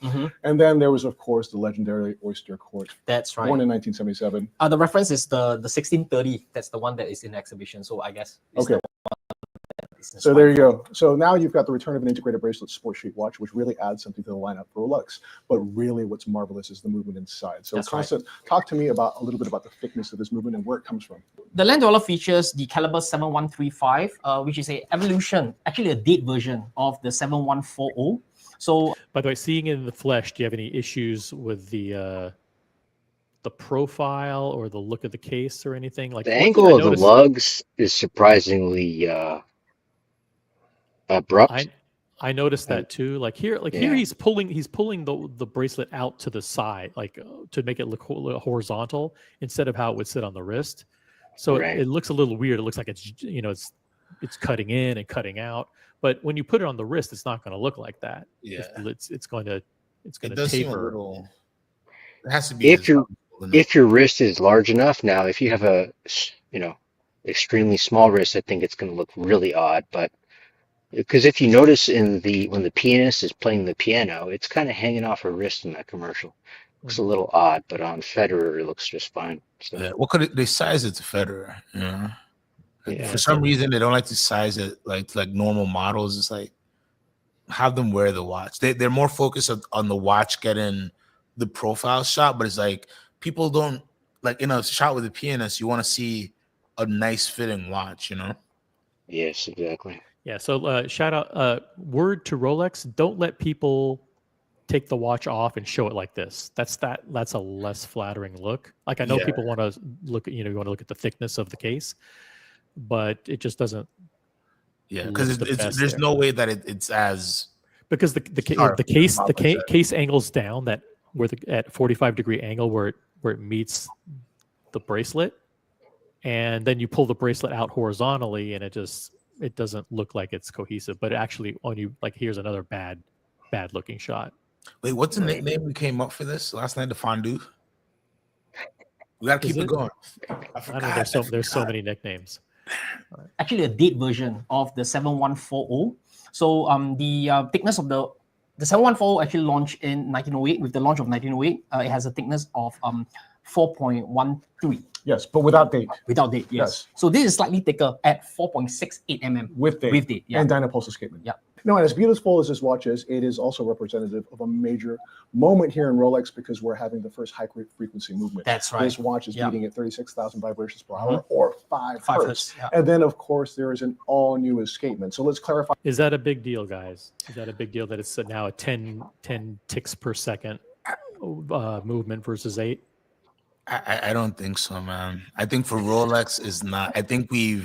And then there was, of course, the legendary Oyster Court. That's right. Born in 1977. The reference is the 1630. That's the one that is in exhibition. So I guess. Okay. So there you go. So now you've got the return of an integrated bracelet sport chic watch, which really adds something to the lineup for Rolex. But really what's marvelous is the movement inside. So Constant, talk to me a little bit about the thickness of this movement and where it comes from. The Land Dweller features the caliber 7135, which is a evolution, actually a date version of the 7140. So, by the way, seeing it in the flesh, do you have any issues with the profile or the look of the case or anything? Like the angle of the lugs is surprisingly abrupt. I noticed that too. Like here he's pulling the bracelet out to the side, like to make it look horizontal instead of how it would sit on the wrist. So it looks a little weird. It looks like it's it's cutting in and cutting out. But when you put it on the wrist, it's not going to look like that. Yeah, it's going to taper. Seem a little, it has to be if your wrist is large enough. Now, if you have a extremely small wrist, I think it's going to look really odd. But because if you notice when the pianist is playing the piano, it's kind of hanging off her wrist in that commercial. Looks a little odd, but on Federer, it looks just fine. So. Yeah, what could they size it to Federer? Yeah, for some reason they don't like to size it like normal models. It's like have them wear the watch. They're more focused on the watch getting the profile shot, but it's like people don't like in a shot with a pianist. You want to see a nice fitting watch, Yes, exactly. Yeah. So shout out word to Rolex: don't let people take the watch off and show it like this. That's a less flattering look. Like I know people want to look at you want to look at the thickness of the case. But it just doesn't. Yeah, because there's no way that it's as because the case angles down that where at 45-degree angle where it meets the bracelet, and then you pull the bracelet out horizontally, and it doesn't look like it's cohesive. But actually, when you here's another bad looking shot. Wait, what's the nickname we came up for this last night? The fondue. We gotta keep it going. I don't know. There's so many nicknames. actually a date version of the 7140. So the thickness of the 7140 actually launched in 1908. With the launch of 1908, it has a thickness of 4.13. Yes, but without date. Without date, yes. So this is slightly thicker at 4.68 mm. With date. With date, yeah. And Dynapulse escapement. Yeah. No, and as beautiful as this watch is, it is also representative of a major moment here in Rolex because we're having the first high frequency movement. That's right. This watch is beating at 36,000 vibrations per hour or 5 hertz. Hertz, yeah. And then, of course, there is an all-new escapement. So let's clarify. Is that a big deal, guys? Is that a big deal that it's now a 10 ticks per second movement versus 8? I don't think so, man. I think for Rolex is not. I think we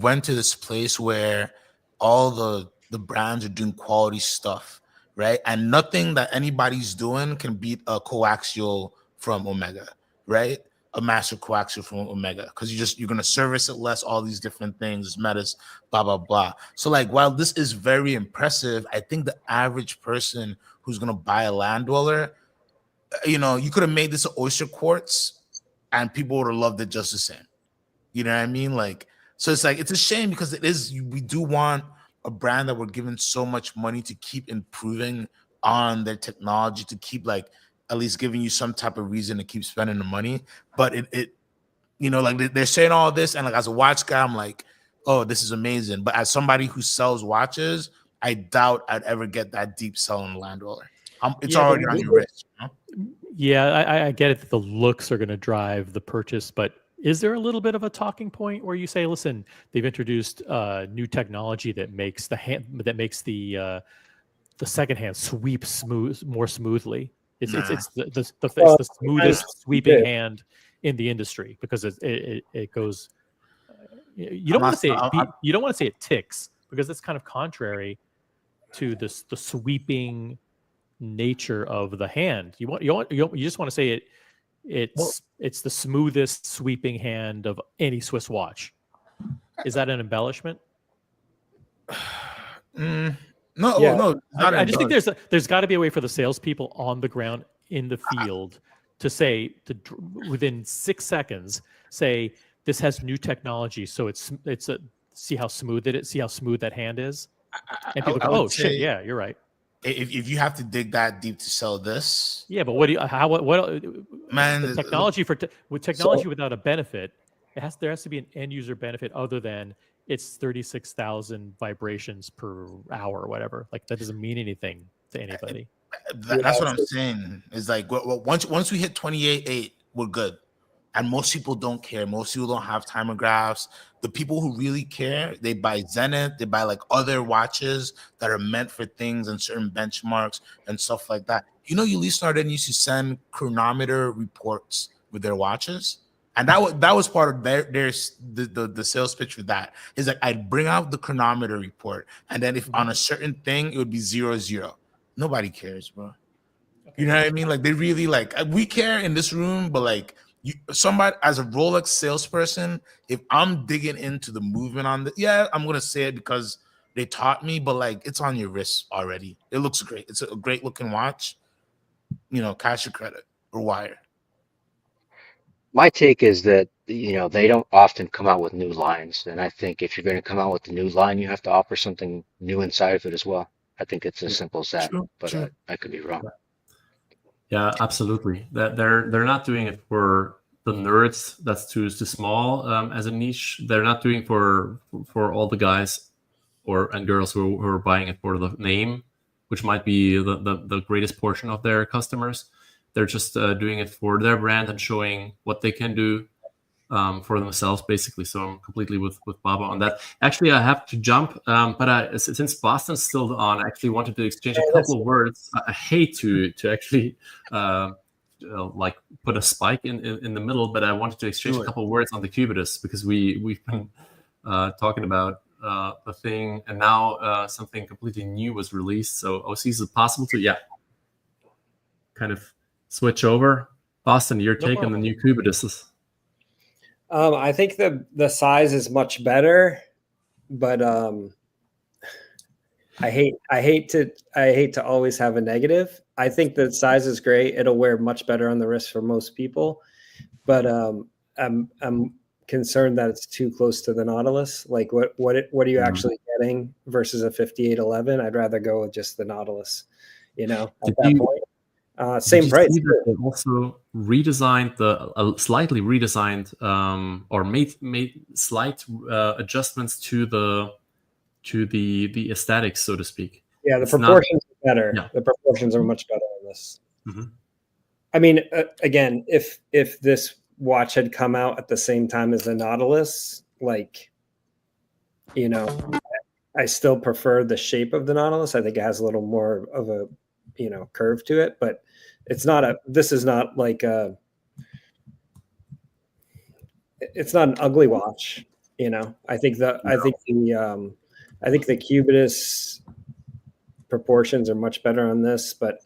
went to this place where all the brands are doing quality stuff, right? And nothing that anybody's doing can beat a coaxial from Omega, right? A master coaxial from Omega, because you're gonna service it less, all these different things, metas, blah blah blah. So like, while this is very impressive, I think the average person who's gonna buy a Land Dweller, you know, you could have made this an oyster quartz, and people would have loved it just the same. You know what I mean? Like, so it's like, it's a shame because we do want a brand that we're giving so much money to keep improving on their technology, to keep like at least giving you some type of reason to keep spending the money. But it you know, like they're saying all this, and like as a watch guy, I'm like, oh, this is amazing. But as somebody who sells watches, I doubt I'd ever get that deep selling Land Dweller. It's already on your wrist. You know? Yeah, I get it that the looks are going to drive the purchase, but is there a little bit of a talking point where you say, listen, they've introduced new technology that makes the second hand sweep more smoothly? It's the smoothest sweeping hand in the industry because it goes. You don't want to say it ticks because it's kind of contrary to the sweeping nature of the hand. You just want to say it's the smoothest sweeping hand of any Swiss watch. Is that an embellishment? No. I just think there's got to be a way for the salespeople on the ground in the field to say within 6 seconds say this has new technology, so see how smooth it is, see how smooth that hand is, and people go, oh shit, yeah, you're right. If you have to dig that deep to sell this, yeah, but what man? The technology without a benefit, there has to be an end user benefit other than it's 36,000 vibrations per hour or whatever. Like that doesn't mean anything to anybody. That's what I'm saying. Is like once we hit 28.8, we're good. And most people don't care. Most people don't have timeographs. The people who really care, they buy Zenith, they buy like other watches that are meant for things and certain benchmarks and stuff like that. You know, Ulysse Nardin used to send chronometer reports with their watches. And that was part of the sales pitch for that. Is like I'd bring out the chronometer report, and then if on a certain thing it would be 0-0. Nobody cares, bro. You know what I mean? Like they really like we care in this room, but like somebody as a Rolex salesperson, if I'm digging into the movement on I'm gonna say it because they taught me, but like it's on your wrist already. It looks great. It's a great looking watch. You know, cash or credit or wire. My take is that, you know, they don't often come out with new lines. And I think if you're going to come out with a new line, you have to offer something new inside of it as well. I think it's as simple as that, but I could be wrong. Yeah, absolutely. That they're not doing it for the nerds. That's too small as a niche. They're not doing for all the guys and girls who are buying it for the name, which might be the greatest portion of their customers. They're just doing it for their brand and showing what they can do for themselves, basically. So I'm completely with Baba on that. Actually, I have to jump, but since Boston's still on, I actually wanted to exchange a couple of words. I hate to actually like put a spike in the middle, but I wanted to exchange a couple of words on the Cubitus because we've been talking about the thing, and now something completely new was released. So OC, is it possible to kind of switch over? Boston, your take on the new Cubitus? I think the size is much better, but I hate to always have a negative. I think the size is great. It'll wear much better on the wrist for most people, but I'm concerned that it's too close to the Nautilus. Like what are you actually getting versus a 5811? I'd rather go with just the Nautilus, at that point. Same price. They also redesigned slightly redesigned or made slight adjustments to the aesthetics, so to speak. Yeah, the proportions are better. Yeah. The proportions are much better on this. Mm-hmm. I mean, again, if this watch had come out at the same time as the Nautilus, like, I still prefer the shape of the Nautilus. I think it has a little more of a, curve to it, but it's not this is not like it's not an ugly watch. I think the Cubitus proportions are much better on this, but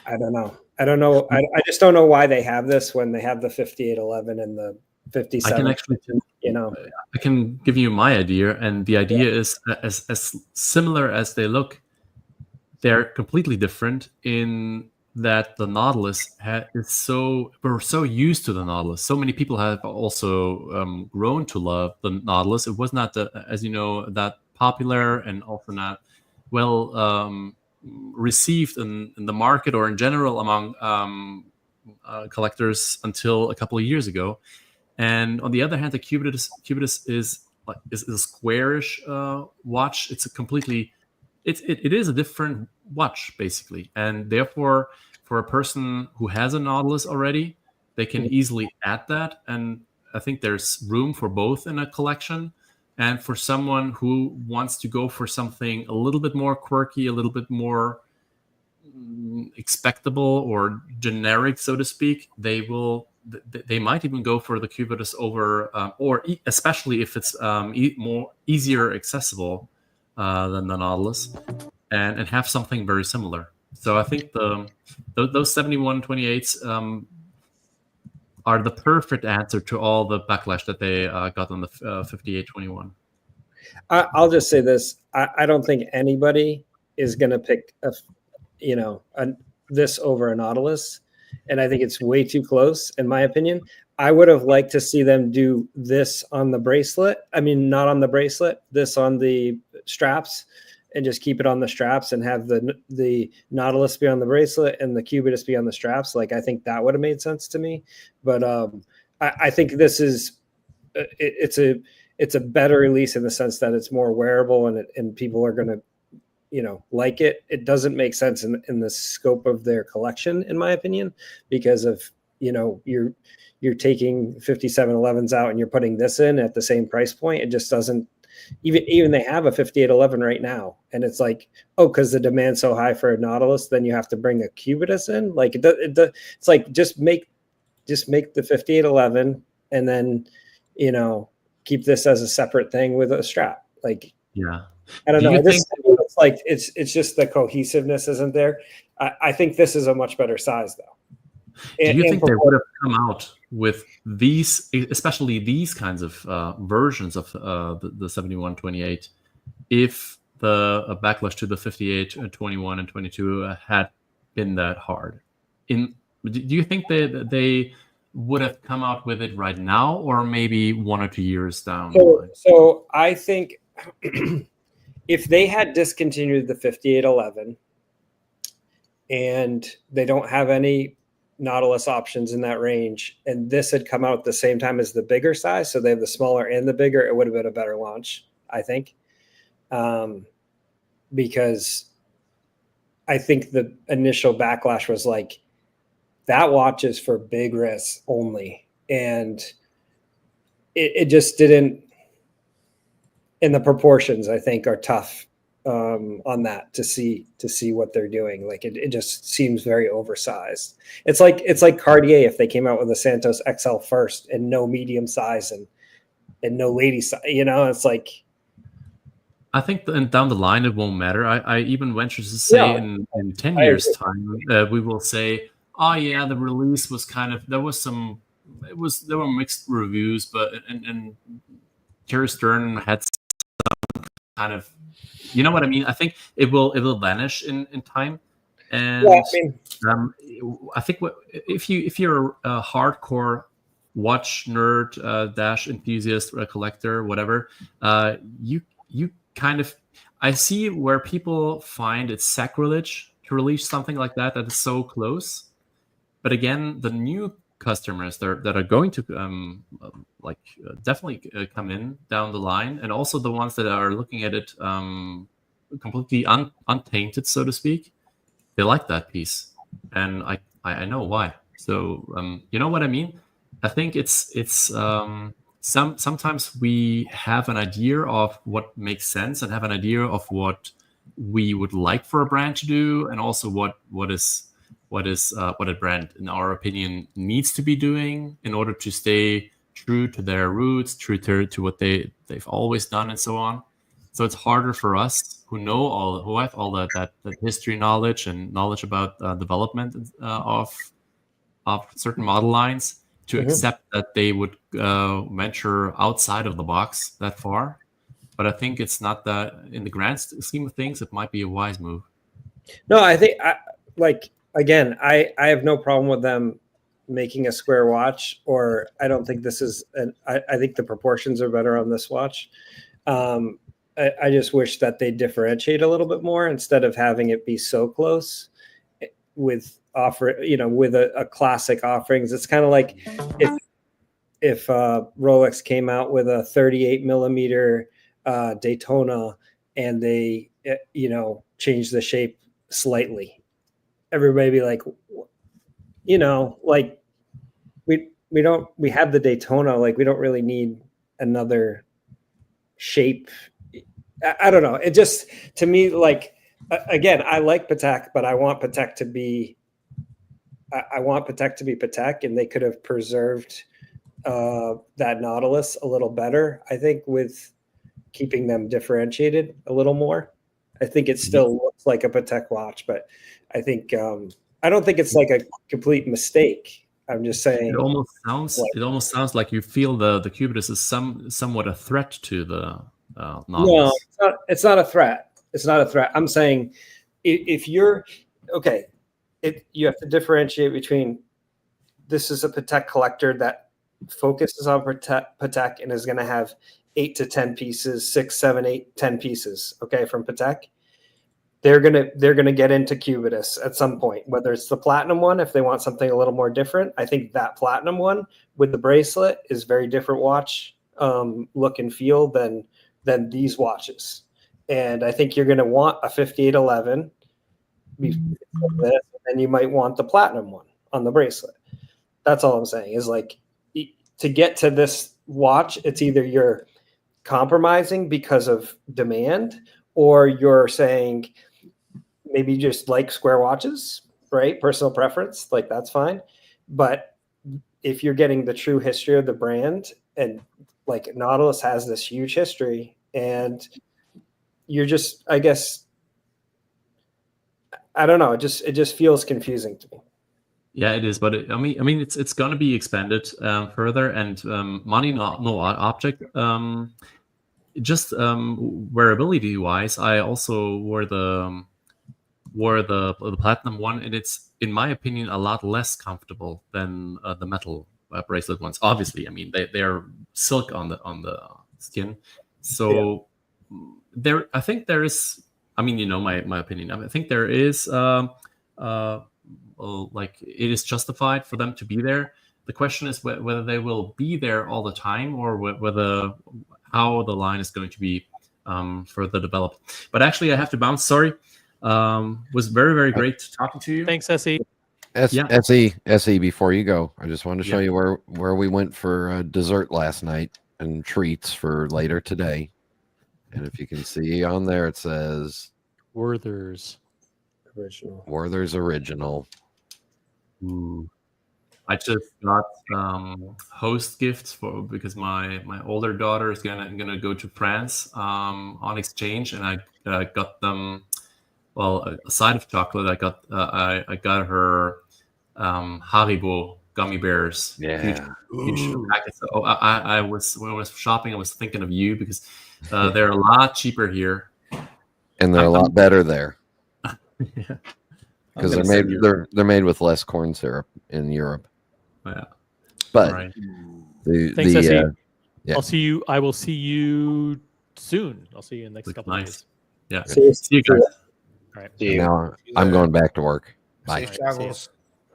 I don't know. I just don't know why they have this when they have the 5811 and the 57. I can actually, I can give you my idea, and the idea is as similar as they look, they're completely different in that the Nautilus we're so used to the Nautilus. So many people have also grown to love the Nautilus. It was not, as you know, that popular and also not well received in the market or in general among collectors until a couple of years ago. And on the other hand, the Cubitus is a squarish watch. It's it is a different watch basically, and therefore for a person who has a Nautilus already, they can easily add that, and I think there's room for both in a collection. And for someone who wants to go for something a little bit more quirky, a little bit more expectable or generic, so to speak, they might even go for the Cubitus over, especially if it's easier accessible than the Nautilus, and have something very similar. So I think those 7128s are the perfect answer to all the backlash that they got on the 5821. I'll just say this: I don't think anybody is going to pick this over a Nautilus, and I think it's way too close, in my opinion. I would have liked to see them do this on the bracelet. I mean, not on the bracelet, this on the straps, and just keep it on the straps and have the Nautilus be on the bracelet and the Cubitus be on the straps. Like, I think that would have made sense to me. But I think this is it's a better release in the sense that it's more wearable and people are going to like it. It doesn't make sense in the scope of their collection, in my opinion, because of you're taking 5711s out and you're putting this in at the same price point. It just doesn't. Even they have a 5811 right now, and it's like, oh, because the demand's so high for a Nautilus, then you have to bring a Cubitus in. Like it's like just make the 5811 and then keep this as a separate thing with a strap. Like, yeah, I don't know. It's like it's just the cohesiveness isn't there. I think this is a much better size though. Do you think they would have come out with these, especially these kinds of versions of the 7128, if the backlash to the 58, 21, and 22 had been that hard? Do you think they would have come out with it right now, or maybe 1 or 2 years down the line? So I think if they had discontinued the 5811 and they don't have any Nautilus options in that range, and this had come out at the same time as the bigger size, so they have the smaller and the bigger, it would have been a better launch, I think, because I think the initial backlash was like, that watch is for big wrists only, and it just didn't. And the proportions, I think, are tough on that to see what they're doing. Like it just seems very oversized. It's like Cartier if they came out with a Santos XL first and no medium size and no lady size. It's like. I think down the line it won't matter. I even venture to say in 10 years' time we will say, oh yeah, the release was there were mixed reviews, but and Terry Stern had some kind of. You know what I mean? I think it will vanish in time, and I think if you're a hardcore watch nerd dash enthusiast collector, whatever, you kind of, I see where people find it sacrilege to release something like that is so close. But again, the new customers that are going to definitely come in down the line, and also the ones that are looking at it completely untainted, so to speak, they like that piece, and I know why. So you know what I mean? I think it's sometimes we have an idea of what makes sense and have an idea of what we would like for a brand to do, and also what a brand, in our opinion, needs to be doing in order to stay true to their roots, true to what they've always done, and so on. So it's harder for us who have all that history knowledge and knowledge about development of certain model lines to accept that they would venture outside of the box that far. But I think it's not that, in the grand scheme of things, it might be a wise move. No, I think again, I have no problem with them making a square watch, or I don't think this is I think the proportions are better on this watch. I just wish that they differentiate a little bit more instead of having it be so close with with a classic offerings. It's kind of like if Rolex came out with a 38 millimeter Daytona and they changed the shape slightly. Everybody be like, like we have the Daytona, like we don't really need another shape. I don't know. It just, to me, like, again, I like Patek, but I want Patek to be Patek, and they could have preserved that Nautilus a little better, I think, with keeping them differentiated a little more. I think it still looks like a Patek watch, but I think I don't think it's like a complete mistake. I'm just saying it almost sounds like you feel the Cubitus is somewhat a threat to the Nautilus. No, it's not a threat. It's not a threat. I'm saying if you're okay, you have to differentiate between this is a Patek collector that focuses on Patek and is going to have 8 to 10 pieces, 6, 7, 8, 10 pieces, okay, from Patek. They're gonna get into Cubitus at some point, whether it's the platinum one, if they want something a little more different. I think that platinum one with the bracelet is very different watch look and feel than these watches. And I think you're gonna want a 5811 before this, and you might want the platinum one on the bracelet. That's all I'm saying, is like, to get to this watch, it's either you're compromising because of demand, or you're saying maybe you just like square watches, right? Personal preference, like that's fine. But if you're getting the true history of the brand, and like Nautilus has this huge history, and you're just, I guess, I don't know, it just feels confusing to me. Yeah, it is, but I mean, it's going to be expanded further, and money no object. Just wearability wise, I also wore the platinum one, and it's, in my opinion, a lot less comfortable than the metal bracelet ones. Obviously, I mean they are silk on the skin, so there. I think there is. I mean, my opinion. I think there is. Like, it is justified for them to be there. The question is whether they will be there all the time, or whether how the line is going to be further developed. But actually, I have to bounce. Sorry. Was very, very great talking to you. Thanks, SE. SE, before you go, I just wanted to show you where we went for dessert last night and treats for later today. And if you can see on there, it says Werther's Original. Werther's Original. Ooh. I just got host gifts because my older daughter is gonna go to France on exchange, and I got them. Well, aside of chocolate, I got her Haribo gummy bears. Yeah. Huge packets. Oh, when I was shopping, I was thinking of you because they're a lot cheaper here, and they're a lot better there. Yeah. Because they're made with less corn syrup in Europe. Yeah. But All right. Thanks, Essie. yeah. I will see you soon. I'll see you in the next couple of days. Yeah. See See you guys. All right. And now I'm going back to work. Bye. Safe travels.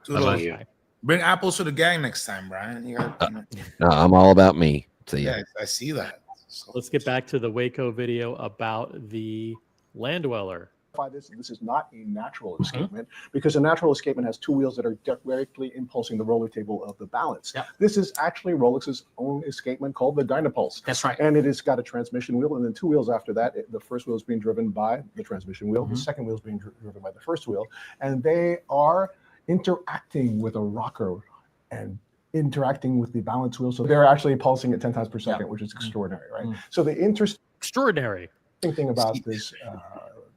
Bye-bye. Toodles. Yeah. Bring apples to the gang next time, Brian. You got, No, I'm all about me. See ya. yeah, I see that. So, Let's get back to the Waco video about the land dweller. This is not a natural escapement because a natural escapement has two wheels that are directly impulsing the roller table of the balance. Yep. This is actually Rolex's own escapement called the Dynapulse. That's right. And it has got a transmission wheel and then two wheels after that. The first wheel is being driven by the transmission wheel. The second wheel is being driven by the first wheel. And they are interacting with a rocker and interacting with the balance wheel. So they're actually pulsing at 10 times per second, which is extraordinary, right? So the interesting thing about this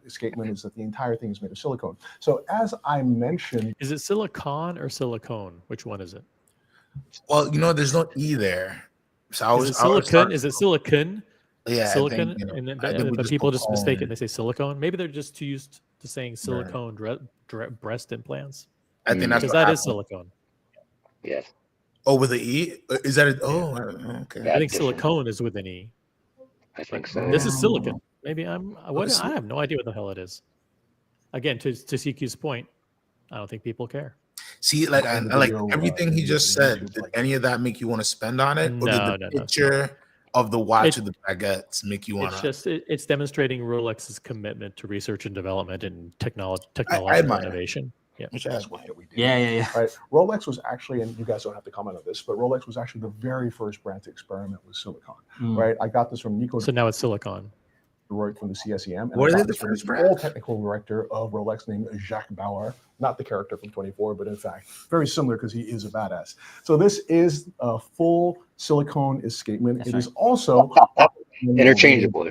escapement is that the entire thing is made of silicone. So as I mentioned, is it silicon or silicone? Which one is it? well, there's no E there. So Is it silicon? Is it silicon? Yeah, silicon. I think, And then, I think we but people just mistake it postpone. and they say silicone. Maybe they're just too used to saying silicone breast implants. I think that's because what that is happened. silicone. Yes. Oh, with the E? Is that it? Oh, okay. I think silicone is with an E. I think so. This is silicon. Maybe I have no idea what the hell it is. Again, to CQ's point, I don't think people care. See, like I like everything he just said. Did any of that make you want to spend on it, or did the picture of the watch with the baguettes make you want to? It's just it's demonstrating Rolex's commitment to research and development and technological innovation. Yeah. That's what we do. Yeah. Right. Rolex was actually, and you guys don't have to comment on this, but Rolex was actually the very first brand to experiment with silicon. Right. I got this from Nico. So now it's silicon. From the CSEM. And Were I they got the this from first the brand? old technical director of Rolex named Jacques Bauer, not the character from 24, but in fact, very similar because he is a badass. So this is a full silicone escapement. It is also interchangeable.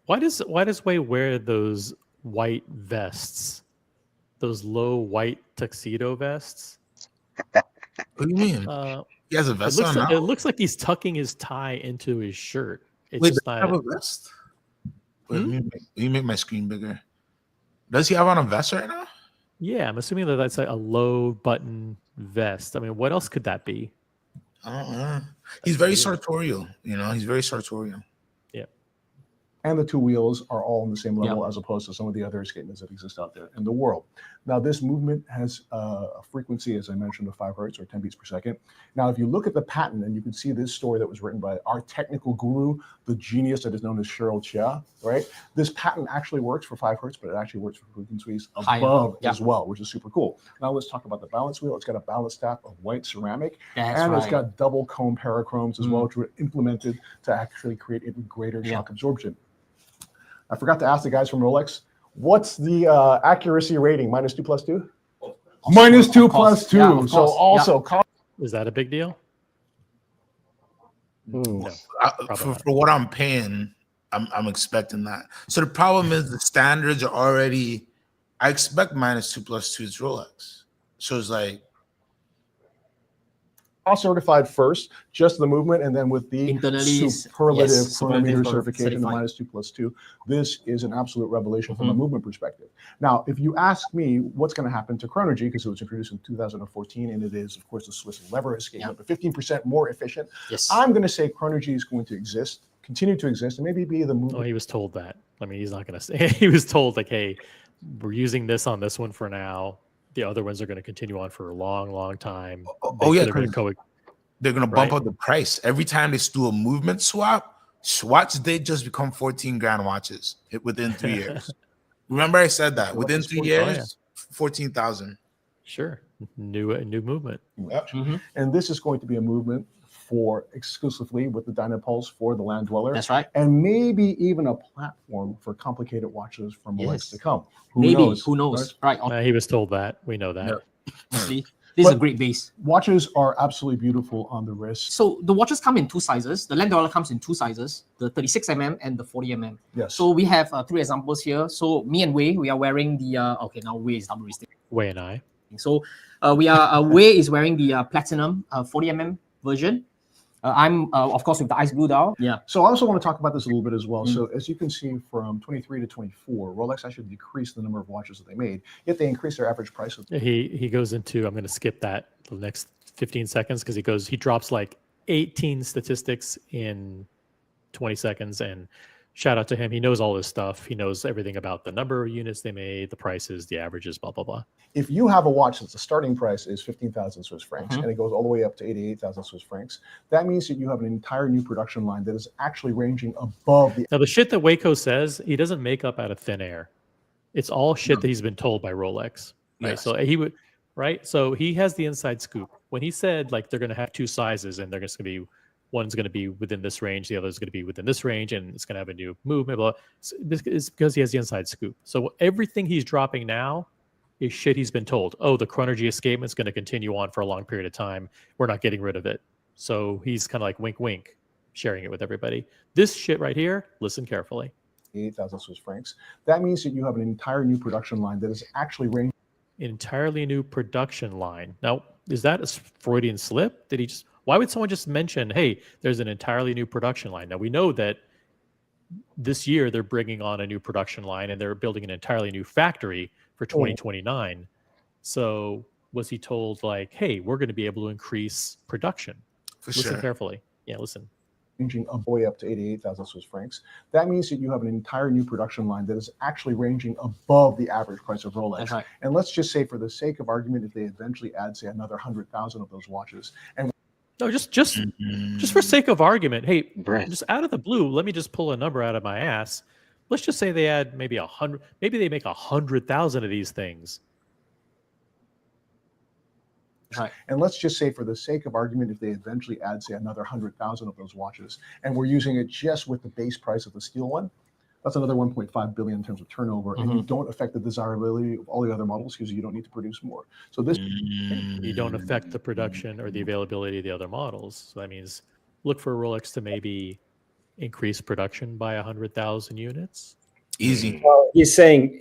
Why does Wei wear those white vests? Those low white tuxedo vests? What do you mean? He has a vest on now? It looks like he's tucking his tie into his shirt. It's Wait, just does he not have a vest? Wait, let me make my screen bigger. Does he have on a vest right now? Yeah, I'm assuming that that's a low button vest. I mean, what else could that be? I don't know. He's very sartorial. He's very sartorial. Yeah. And the two wheels are all on the same level as opposed to some of the other escapements that exist out there in the world. Now, this movement has a frequency, as I mentioned, of 5 hertz or 10 beats per second. Now, if you look at the patent, and you can see this story that was written by our technical guru, the genius that is known as Cheryl Chia, right? This patent actually works for 5 hertz, but it actually works for frequencies above as well, which is super cool. Now, let's talk about the balance wheel. It's got a balance staff of white ceramic, it's got double cone parachromes as well, which were implemented to actually create even greater shock absorption. I forgot to ask the guys from Rolex, what's the accuracy rating? -2 plus 2? -2 plus 2. Yeah, so also, is that a big deal? No, for what I'm paying, I'm expecting that. So the problem is the standards are already. I expect -2 plus 2 is Rolex. So it's like. certified first, just the movement, and then with the internally superlative chronometer certification, the -2 plus 2. This is an absolute revelation from a movement perspective. Now, if you ask me what's going to happen to Chronergy, because it was introduced in 2014, and it is, of course, the Swiss lever escapement, but 15% more efficient, I'm going to say Chronergy is going to exist, continue to exist, and maybe be the movement. Oh, he was told that. I mean, he's not going to say. He was told, like, hey, we're using this on this one for now. The other ones are going to continue on for a long, long time. They're going to bump up the price every time they do a movement swap. Swatch they just become 14 grand watches within 3 years. Remember, I said that within 3 years, 14,000. Sure, new movement. Yep. And this is going to be a movement for exclusively with the Dynapulse for the land dweller. That's right. And maybe even a platform for complicated watches from Rolex to come. Who knows? Right. He was told that. We know that. See, this is a great base. Watches are absolutely beautiful on the wrist. So the watches come in 2 sizes. The land dweller comes in 2 sizes, the 36mm and the 40mm. Yes. So we have 3 examples here. So me and Wei, we are wearing the, okay, now Wei is double wristed. Wei and I. So Wei is wearing the platinum 40mm version. I'm, of course, with the ice blue dial. Yeah. So I also want to talk about this a little bit as well. So as you can see from 23 to 24, Rolex actually decreased the number of watches that they made, yet they increased their average price. He goes into, I'm going to skip that, the next 15 seconds because he drops like 18 statistics in 20 seconds. And shout out to him. He knows all this stuff. He knows everything about the number of units they made, the prices, the averages, blah, blah, blah. If you have a watch that's the starting price is 15,000 Swiss francs and it goes all the way up to 88,000 Swiss francs, that means that you have an entire new production line that is actually ranging above the. Now, the shit that Waco says, he doesn't make up out of thin air. It's all shit that he's been told by Rolex. Right. Yes. So he would, right. So he has the inside scoop. When he said like they're going to have two sizes and they're just going to be, one's going to be within this range, the other's going to be within this range, and it's going to have a new movement. Blah, blah. It's because he has the inside scoop. So everything he's dropping now is shit he's been told. Oh, the chronergy escapement is going to continue on for a long period of time. We're not getting rid of it. So he's kind of like wink, wink, sharing it with everybody. This shit right here, listen carefully. 8,000 Swiss francs. That means that you have an entire new production line that is actually ranging. Entirely new production line. Now, is that a Freudian slip? Did he just? Why would someone just mention, hey, there's an entirely new production line? Now, we know that this year they're bringing on a new production line and they're building an entirely new factory for 2029. So was he told like, hey, we're going to be able to increase production? Listen carefully. Yeah, listen. Ranging all the way up to 88,000 Swiss francs. That means that you have an entire new production line that is actually ranging above the average price of Rolex. That's right. And let's just say, for the sake of argument, if they eventually add, say, another 100,000 of those watches, and no, just for sake of argument, hey, just out of the blue, let me just pull a number out of my ass. Let's just say they add maybe 100, maybe they make 100,000 of these things. Right. And let's just say, for the sake of argument, if they eventually add, say, another 100,000 of those watches, and we're using it just with the base price of the steel one, that's another 1.5 billion in terms of turnover, and you don't affect the desirability of all the other models because you don't need to produce more. So this, you don't affect the production or the availability of the other models. So that means look for Rolex to maybe increase production by 100,000 units. Easy. Well, he's saying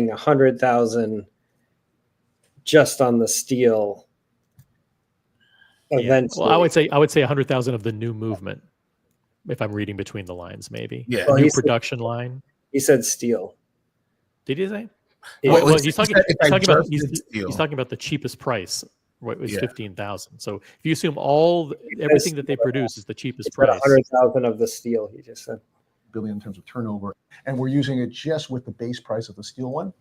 100,000 just on the steel. Eventually. Well, I would say 100,000 of the new movement, if I'm reading between the lines, maybe. Yeah. Well, New production line. He said steel. Did he say? Yeah. Well, he's talking about the cheapest price. What was 15,000? So if you assume everything that they produce is the cheapest price, 100,000 of the steel. He just said billion in terms of turnover, and we're using it just with the base price of the steel one.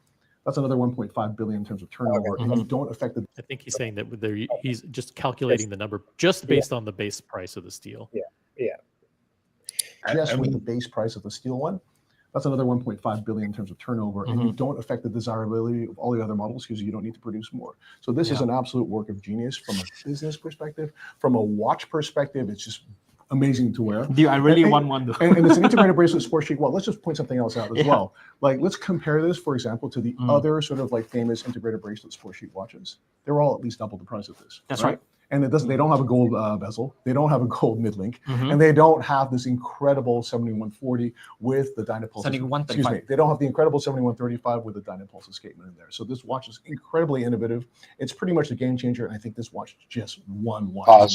That's another 1.5 billion in terms of turnover, and you don't affect the. I think he's saying that he's just calculating the number just based on the base price of the steel. Yeah. Just with the base price of the steel one, that's another 1.5 billion in terms of turnover, and you don't affect the desirability of all the other models because you don't need to produce more. So this is an absolute work of genius from a business perspective. From a watch perspective, it's just amazing to wear. Dude, I really want one though. And it's an integrated bracelet sport chic. Well, let's just point something else out as well. Like, let's compare this, for example, to the other sort of like famous integrated bracelet sport chic watches. They're all at least double the price of this. That's right. And they don't have a gold bezel. They don't have a gold mid-link. And they don't have this incredible 7140 with the Dynapulse. 7135. Excuse me. They don't have the incredible 7135 with the Dynapulse escapement in there. So this watch is incredibly innovative. It's pretty much a game changer. And I think this watch just won one.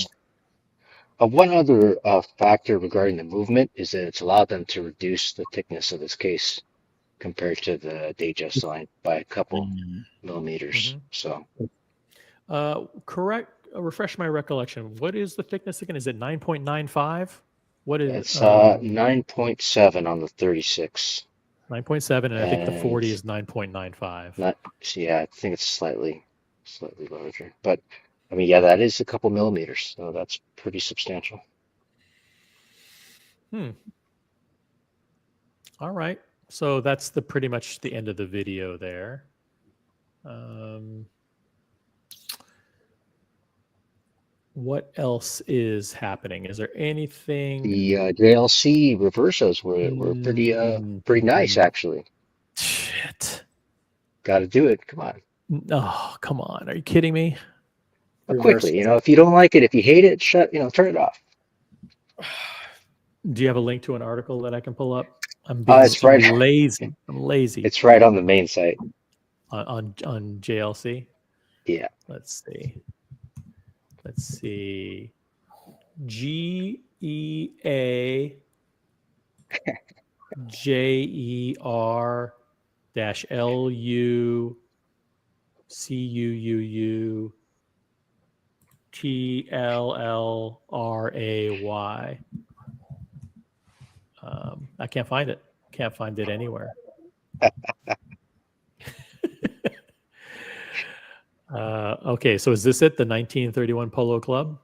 One other factor regarding the movement is that it's allowed them to reduce the thickness of this case compared to the Datejust line by a couple millimeters. So, correct. Refresh my recollection. What is the thickness again? Is it 9.95? What is it's 9.7 on the 36. 9.7, and I think the 40 is 9.95. Yeah, I think it's slightly larger, but. I mean, yeah, that is a couple millimeters, so that's pretty substantial. All right. So that's pretty much the end of the video there. What else is happening? Is there anything? The JLC reversos were pretty nice, actually. Shit. Got to do it. Come on. Oh, come on. Are you kidding me? Quickly, if you don't like it, if you hate it, turn it off. Do you have a link to an article that I can pull up? I'm lazy. I'm lazy. It's right on the main site. On JLC? Yeah. Let's see. GEA JER -LU CUUU TLLRAY. I can't find it. Can't find it anywhere. Okay, so is this it? The 1931 Polo Club?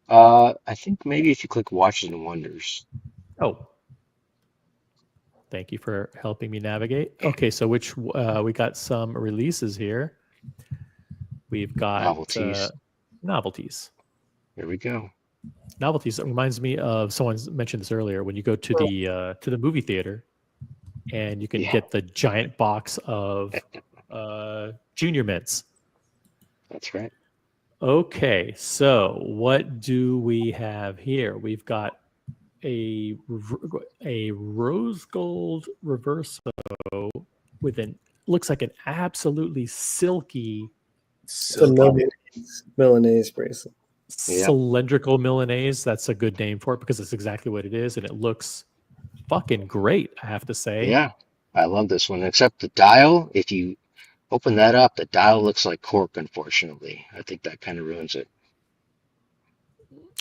I think maybe if you click Watches and Wonders. Oh, thank you for helping me navigate. Okay, so which we got some releases here. We've got Novelties. Novelties. There we go. Novelties. It reminds me of someone mentioned this earlier. When you go to the movie theater, and you can get the giant box of junior mints. That's right. Okay, so what do we have here? We've got a rose gold reverso with looks like an absolutely silky Milanese bracelet. Cylindrical Milanese. That's a good name for it because it's exactly what it is, and it looks fucking great, I have to say. Yeah, I love this one. Except the dial, if you open that up, the dial looks like cork, unfortunately. I think that kind of ruins it.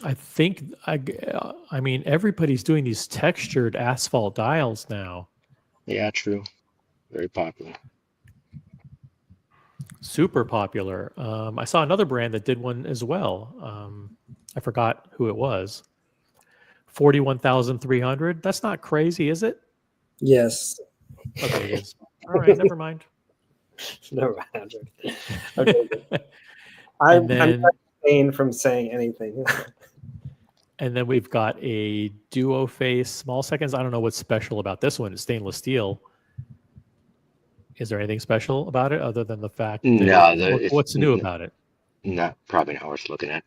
I think, I mean, everybody's doing these textured asphalt dials now. Yeah, true. Very popular. Super popular. I saw another brand that did one as well. I forgot who it was. 41,300. That's not crazy, is it? Yes. Okay, it is. All right, never mind. Never mind. Okay. I'm not abstaining from saying anything. And then we've got a duo face small seconds. I don't know what's special about this one. It's stainless steel. Is there anything special about it other than the fact that what's new about it? No, probably not worth looking at.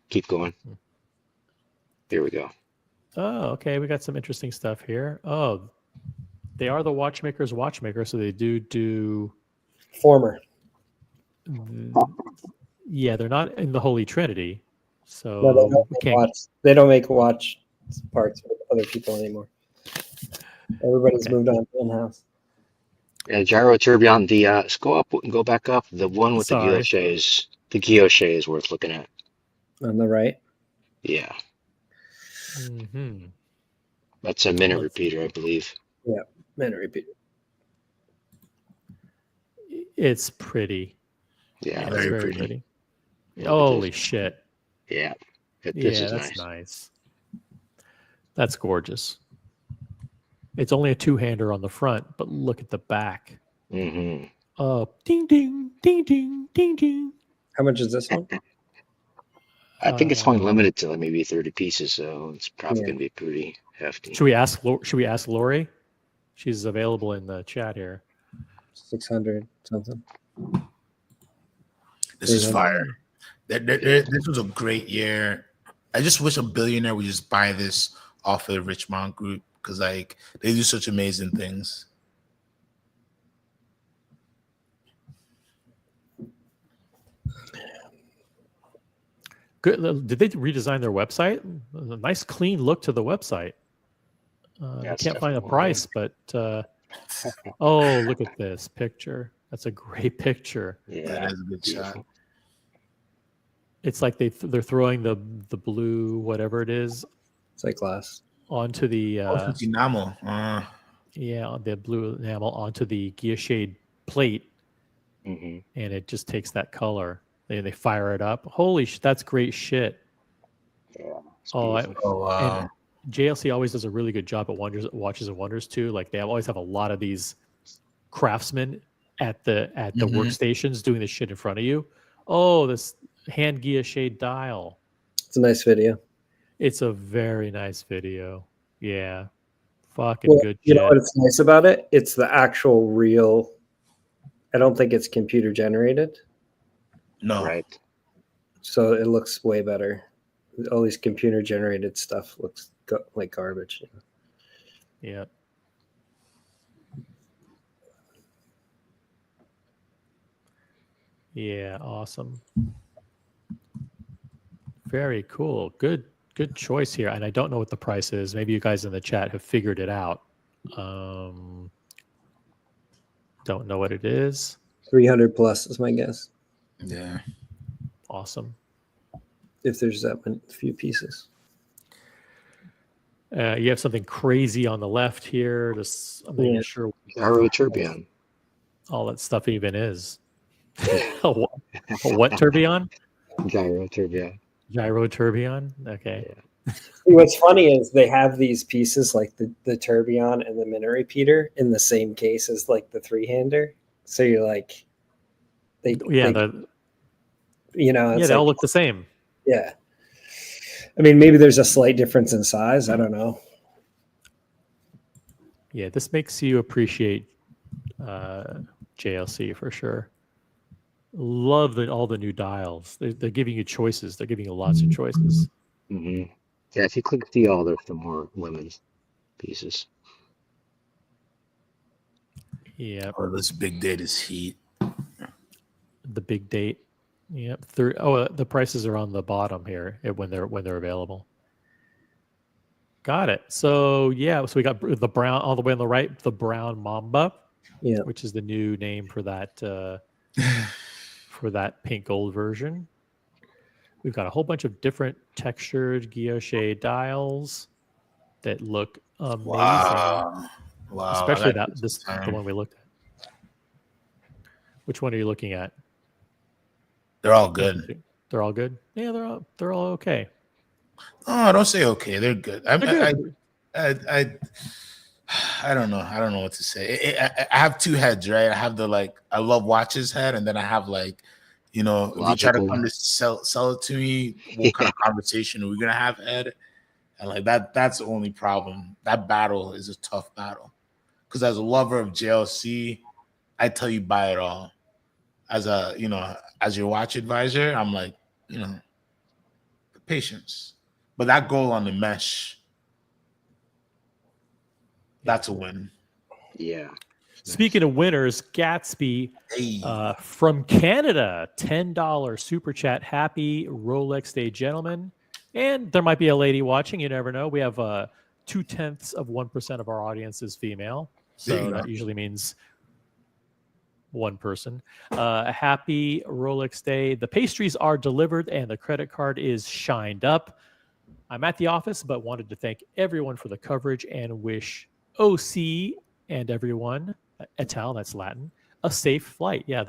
Keep going. Here we go. Oh, okay. We got some interesting stuff here. Oh, they are the watchmaker's watchmaker, so they do former. Yeah, they're not in the Holy Trinity. So no, they don't make watch parts for other people anymore. Everybody's moved on to in-house. Yeah, gyro tourbillon. Go up and go back up. The one with the guilloches. The guilloche is worth looking at. On the right. Yeah. Mm-hmm. That's a minute repeater, I believe. Yeah, minute repeater. It's pretty. Yeah, it's very pretty. Holy shit. Yeah. This is nice. That's gorgeous. It's only a two-hander on the front, but look at the back. Mm-hmm. Oh, ding, ding, ding, ding, ding, ding. How much is this one? I think it's only limited to like maybe 30 pieces, so it's probably going to be pretty hefty. Should we ask Lori? She's available in the chat here. 600 something. This is fire. This was a great year. I just wish a billionaire would just buy this off of the Richmond Group because like they do such amazing things. Good. Did they redesign their website? A nice, clean look to the website. I can't find a price, but oh, look at this picture. That's a great picture. Yeah, that is a good shot. It's like they're throwing the blue whatever it is. It's like glass onto the enamel. Yeah, the blue enamel onto the guilloche plate, and it just takes that color. They fire it up. Holy that's great shit. Yeah. And JLC always does a really good job at Watches and Wonders too. Like they always have a lot of these craftsmen at the workstations doing this shit in front of you. Oh, this hand guilloche dial. It's a nice video. It's a very nice video. Yeah. Fucking good You shit. know what's nice about it? It's the actual real. I don't think it's computer generated. No. Right. So it looks way better. All these computer generated stuff looks like garbage. Yeah. Yeah, awesome. Very cool. Good choice here. And I don't know what the price is. Maybe you guys in the chat have figured it out. Don't know what it is. 300 plus is my guess. Yeah. Awesome. If there's that few pieces. You have something crazy on the left here. Just I'm not even sure Gyro tourbillon. all that stuff even is. a what tourbillon? Gyro tourbillon. Gyro tourbillon. Okay. Yeah. What's funny is they have these pieces like the tourbillon and the minute repeater in the same case as like the three-hander. So you're like, they they all look the same. Yeah. I mean, maybe there's a slight difference in size. I don't know. Yeah, this makes you appreciate JLC for sure. Love all the new dials. They're giving you choices. They're giving you lots of choices. Mm-hmm. Yeah, if you click see all, there's some more women's pieces. Yeah. Oh, this big date is heat. The big date. Yep. The prices are on the bottom here when they're available. Got it. So we got the brown all the way on the right, the brown Mamba, which is the new name for that for that pink gold version. We've got a whole bunch of different textured guilloche dials that look amazing. Wow. Especially the one we looked at. Which one are you looking at? They're all good. They're all good? Yeah, they're all okay. Oh, don't say okay. They're good. I don't know. I don't know what to say. I have two heads, right? I have I love watches head, and then I have if you try to come to sell it to me, what kind of conversation are we gonna have head? And that's the only problem. That battle is a tough battle. Because as a lover of JLC, I tell you buy it all. As as your watch advisor, I'm like, patience. But that goal on the mesh, that's a win. Yeah. Speaking of winners, Gatsby from Canada, $10 super chat. Happy Rolex Day, gentlemen. And there might be a lady watching. You never know. We have 0.2% of our audience is female. So that usually means one person. Happy Rolex Day. The pastries are delivered and the credit card is shined up. I'm at the office, but wanted to thank everyone for the coverage and wish OC and everyone, Ital, that's Latin, a safe flight. Yeah,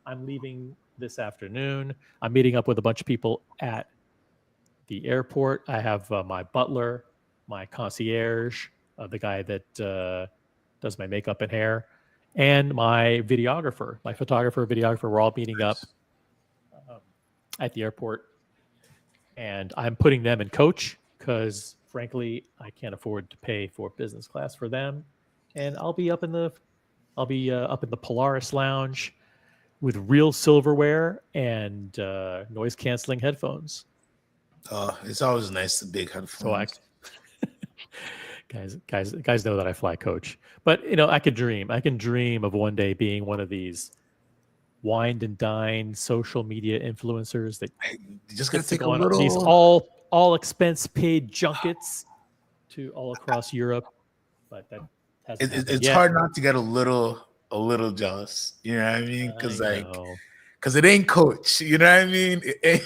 I'm leaving this afternoon. I'm meeting up with a bunch of people at the airport. I have my butler, my concierge, the guy that does my makeup and hair, and my videographer, my photographer, videographer. We're all meeting up at the airport, and I'm putting them in coach because, frankly, I can't afford to pay for business class for them. And I'll be up in the Polaris lounge with real silverware and noise canceling headphones. Oh, it's always nice to big headphones. Guys know that I fly coach, but I can dream of one day being one of these wined and dined social media influencers that you just gotta take on a little these all expense paid junkets to all across Europe. But that it's hard not to get a little jealous. You know what I mean? Because it ain't coach. You know what I mean? It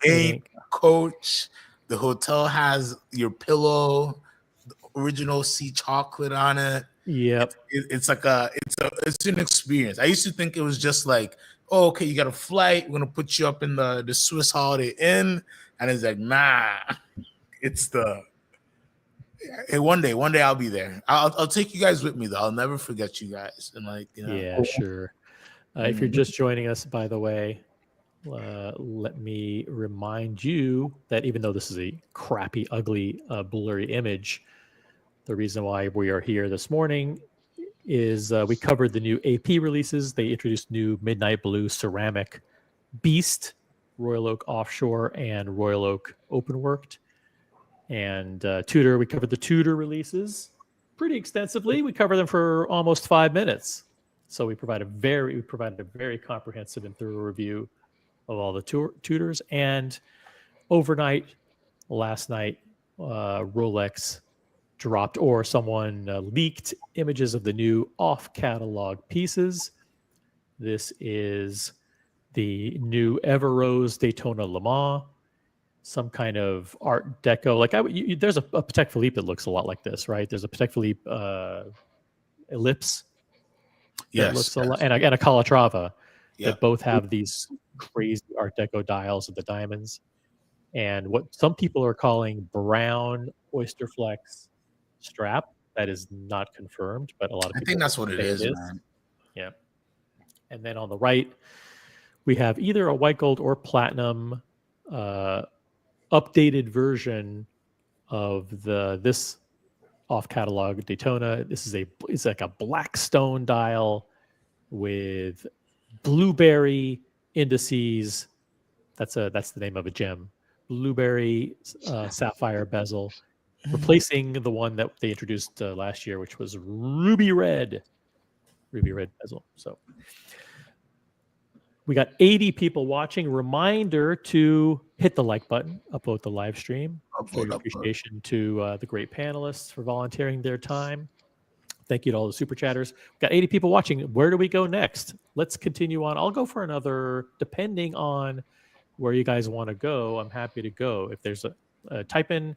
ain't coach. The hotel has your pillow, the original sea chocolate on it. Yep. It's an experience. I used to think it was just okay, you got a flight, we're gonna put you up in the Swiss Holiday Inn, and it's like, nah, it's hey, one day I'll be there. I'll take you guys with me though. I'll never forget you guys. And yeah, sure. If you're just joining us, by the way, let me remind you that even though this is a crappy, ugly, blurry image, the reason why we are here this morning is we covered the new AP releases. They introduced new Midnight Blue Ceramic Beast, Royal Oak Offshore, and Royal Oak Openworked. And Tudor, we covered the Tudor releases pretty extensively. We covered them for almost 5 minutes. So we provided a very comprehensive and thorough review of all the Tudors. And last night, Rolex dropped, or someone leaked images of the new off-catalog pieces. This is the new Everose Daytona Le Mans, some kind of Art Deco. Like there's a Patek Philippe that looks a lot like this, right? There's a Patek Philippe Ellipse that looks a lot, and a Calatrava that both have these crazy Art Deco dials with the diamonds, and what some people are calling brown Oyster Flex strap. That is not confirmed, but a lot of people think that's what it is, is. man. Yeah. And then on the right, we have either a white gold or platinum updated version of this off catalog Daytona. It's like a black stone dial with blueberry indices. That's the name of a gem. Blueberry sapphire bezel, replacing the one that they introduced last year, which was ruby red bezel. So we got 80 people watching. Reminder to hit the like button, upload the live stream. Show your appreciation to the great panelists for volunteering their time. Thank you to all the super chatters. We've got 80 people watching. Where do we go next? Let's continue on. I'll go for another, depending on where you guys want to go. I'm happy to go. If there's a type in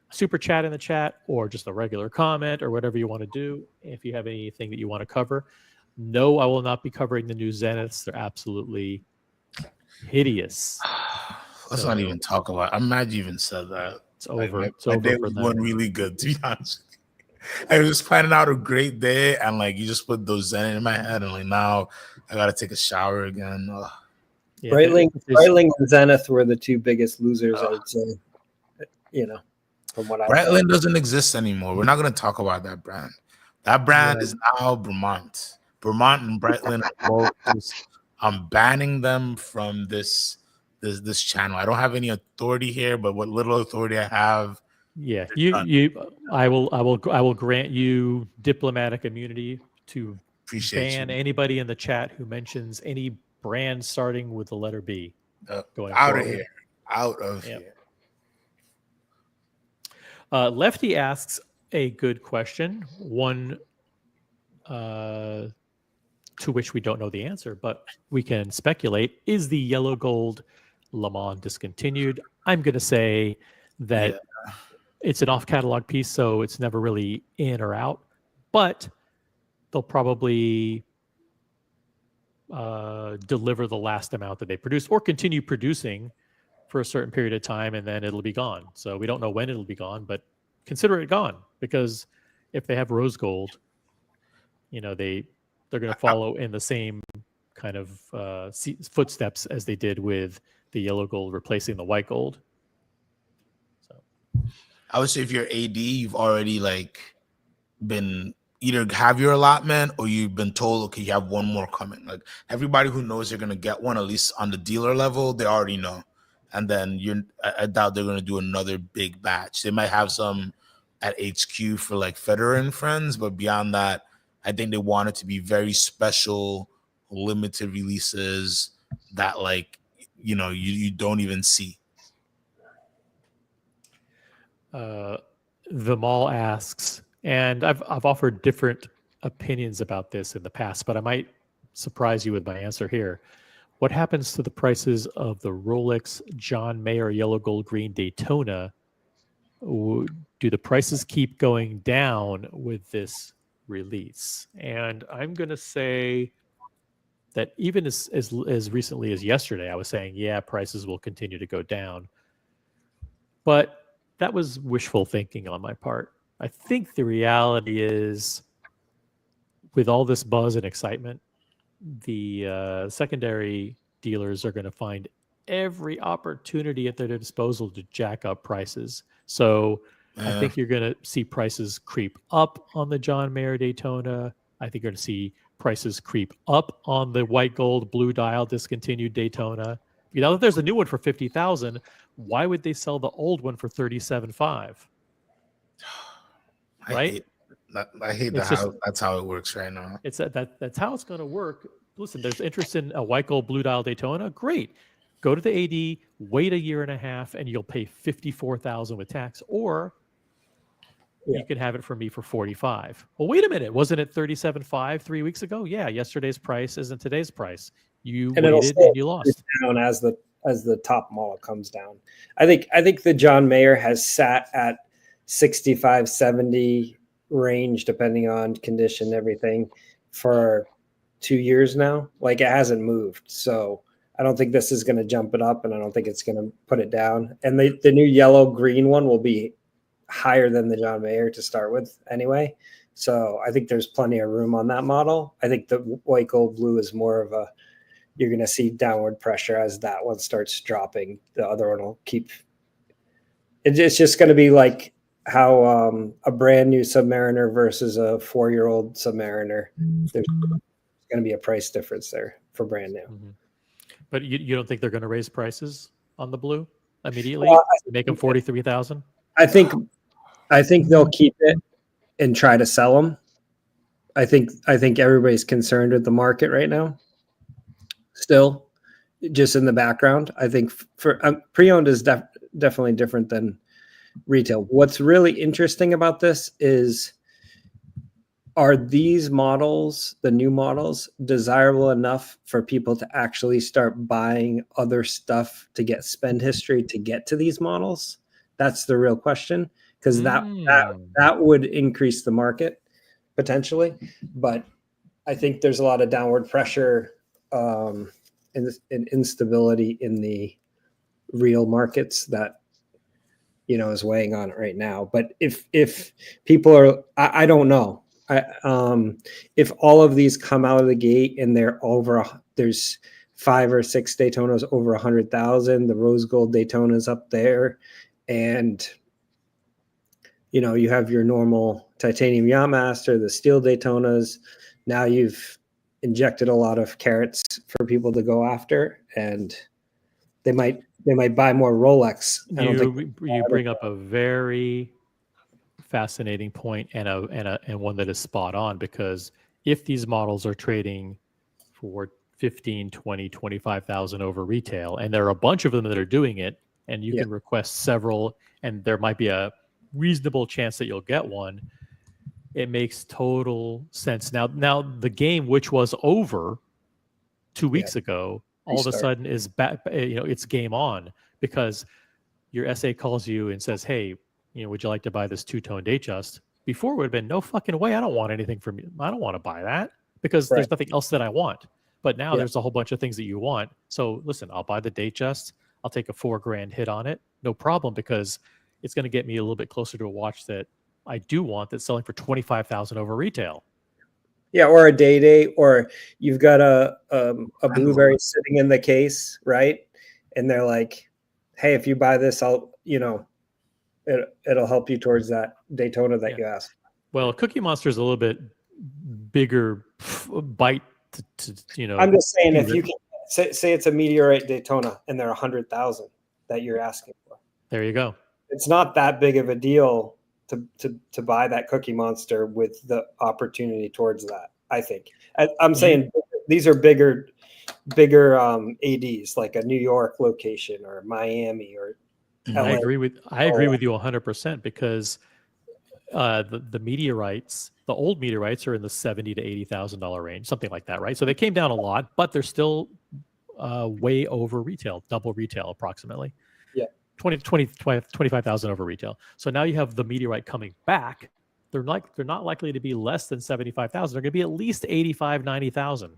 super chat in the chat or just a regular comment or whatever you want to do. If you have anything that you want to cover. No, I will not be covering the new Zeniths. They're absolutely hideous. Let's not even talk about it. I'm mad you even said that. It's over. Like, it's over day for was them. going really good, to be honest. I was just planning out a great day, and like you just put those Zenith in my head, and like now I gotta take a shower again. Ugh. Yeah, Breitling and Zenith were the two biggest losers, I would say. You know, from what I Breitling doesn't exist anymore. We're not gonna talk about that brand. That brand is now Vermont. Vermont and Breitling are both just, I'm banning them from this channel. I don't have any authority here, but what little authority I have. Yeah, I will grant you diplomatic immunity to ban anybody in the chat who mentions any brand starting with the letter B. Going out forward. of here. Out of here. Lefty asks a good question, one to which we don't know the answer, but we can speculate. Is the yellow gold Le Mans discontinued? I'm going to say that it's an off-catalog piece, so it's never really in or out, but they'll probably deliver the last amount that they produce or continue producing for a certain period of time, and then it'll be gone. So we don't know when it'll be gone, but consider it gone, because if they have rose gold, you know, they're going to follow in the same kind of footsteps as they did with the yellow gold replacing the white gold. I would say if you're AD, you've already like been either have your allotment or you've been told, okay, you have one more coming. Like everybody who knows they're gonna get one, at least on the dealer level, they already know. And then I doubt they're gonna do another big batch. They might have some at HQ for like Federer and friends, but beyond that, I think they want it to be very special, limited releases that like you don't even see. The Mall asks, and I've offered different opinions about this in the past, but I might surprise you with my answer here. What happens to the prices of the Rolex John Mayer Yellow Gold Green Daytona? Do the prices keep going down with this release? And I'm going to say that even as recently as yesterday, I was saying, yeah, prices will continue to go down. But that was wishful thinking on my part. I think the reality is, with all this buzz and excitement, the secondary dealers are going to find every opportunity at their disposal to jack up prices. So I think you're going to see prices creep up on the John Mayer Daytona. I think you're going to see prices creep up on the white gold blue dial discontinued Daytona. You know, if there's a new one for $50,000, why would they sell the old one for $37,500? Right? I hate that. That's how it works right now. It's that's how it's going to work. Listen, there's interest in a white gold blue dial Daytona. Great, go to the AD, wait a year and a half, and you'll pay $54,000 with tax, or you can have it from me for $45,000. Well, wait a minute, wasn't it $37,500 3 weeks ago? Yeah, yesterday's price isn't today's price. You and it'll waited still and you lost. down as the top model comes down. I think the John Mayer has sat at 65, 70 range, depending on condition and everything, for 2 years now. Like, it hasn't moved. So I don't think this is going to jump it up, and I don't think it's going to put it down. And the new yellow green one will be higher than the John Mayer to start with anyway. So I think there's plenty of room on that model. I think the white gold blue is more of you're going to see downward pressure as that one starts dropping. The other one will keep. It's just going to be like how a brand new Submariner versus a 4-year-old Submariner. There's going to be a price difference there for brand new. Mm-hmm. But you don't think they're going to raise prices on the blue immediately? Make them 43,000? I think they'll keep it and try to sell them. I think everybody's concerned with the market right now. Still, just in the background, I think for pre-owned is definitely different than retail. What's really interesting about this is, are these models, the new models, desirable enough for people to actually start buying other stuff to get spend history to get to these models? That's the real question, because that would increase the market potentially. But I think there's a lot of downward pressure and instability in the real markets that is weighing on it right now. But if people are, I don't know. If all of these come out of the gate and they're over, there's 5 or 6 Daytonas over 100,000. The rose gold Daytona's up there, and you have your normal titanium yacht master, the steel Daytonas. Now you've injected a lot of carrots for people to go after, and they might buy more Rolex. You bring up a very fascinating point and one that is spot on, because if these models are trading for 15, 20, 25,000 over retail, and there are a bunch of them that are doing it, and you can request several, and there might be a reasonable chance that you'll get one, it makes total sense. Now the game, which was over 2 weeks ago, all of a sudden is back. It's game on, because your SA calls you and says, "Hey, would you like to buy this two-tone Datejust?" Before it would have been, no fucking way. I don't want anything from you. I don't want to buy that, because there's nothing else that I want. But now there's a whole bunch of things that you want. So listen, I'll buy the Datejust. I'll take a $4,000 hit on it. No problem, because it's going to get me a little bit closer to a watch that I do want, that's selling for 25,000 over retail. Yeah, or a day, or you've got a blueberry sitting in the case, right? And they're like, "Hey, if you buy this, I'll it'll help you towards that Daytona that you asked." Well, Cookie Monster is a little bit bigger bite to I'm just saying, if you can say it's a meteorite Daytona and they're 100,000 that you're asking for, there you go. It's not that big of a deal to buy that Cookie Monster with the opportunity towards that. I think I'm saying these are bigger ADs, like a New York location or Miami or LA. I agree with you 100%, because the meteorites, the old meteorites, are in the $70,000 to $80,000 range, something like that, right? So they came down a lot, but they're still way over retail, double retail approximately. Yeah. 25,000 over retail. So now you have the meteorite coming back. They're not likely to be less than 75,000. They're going to be at least 85, 90,000.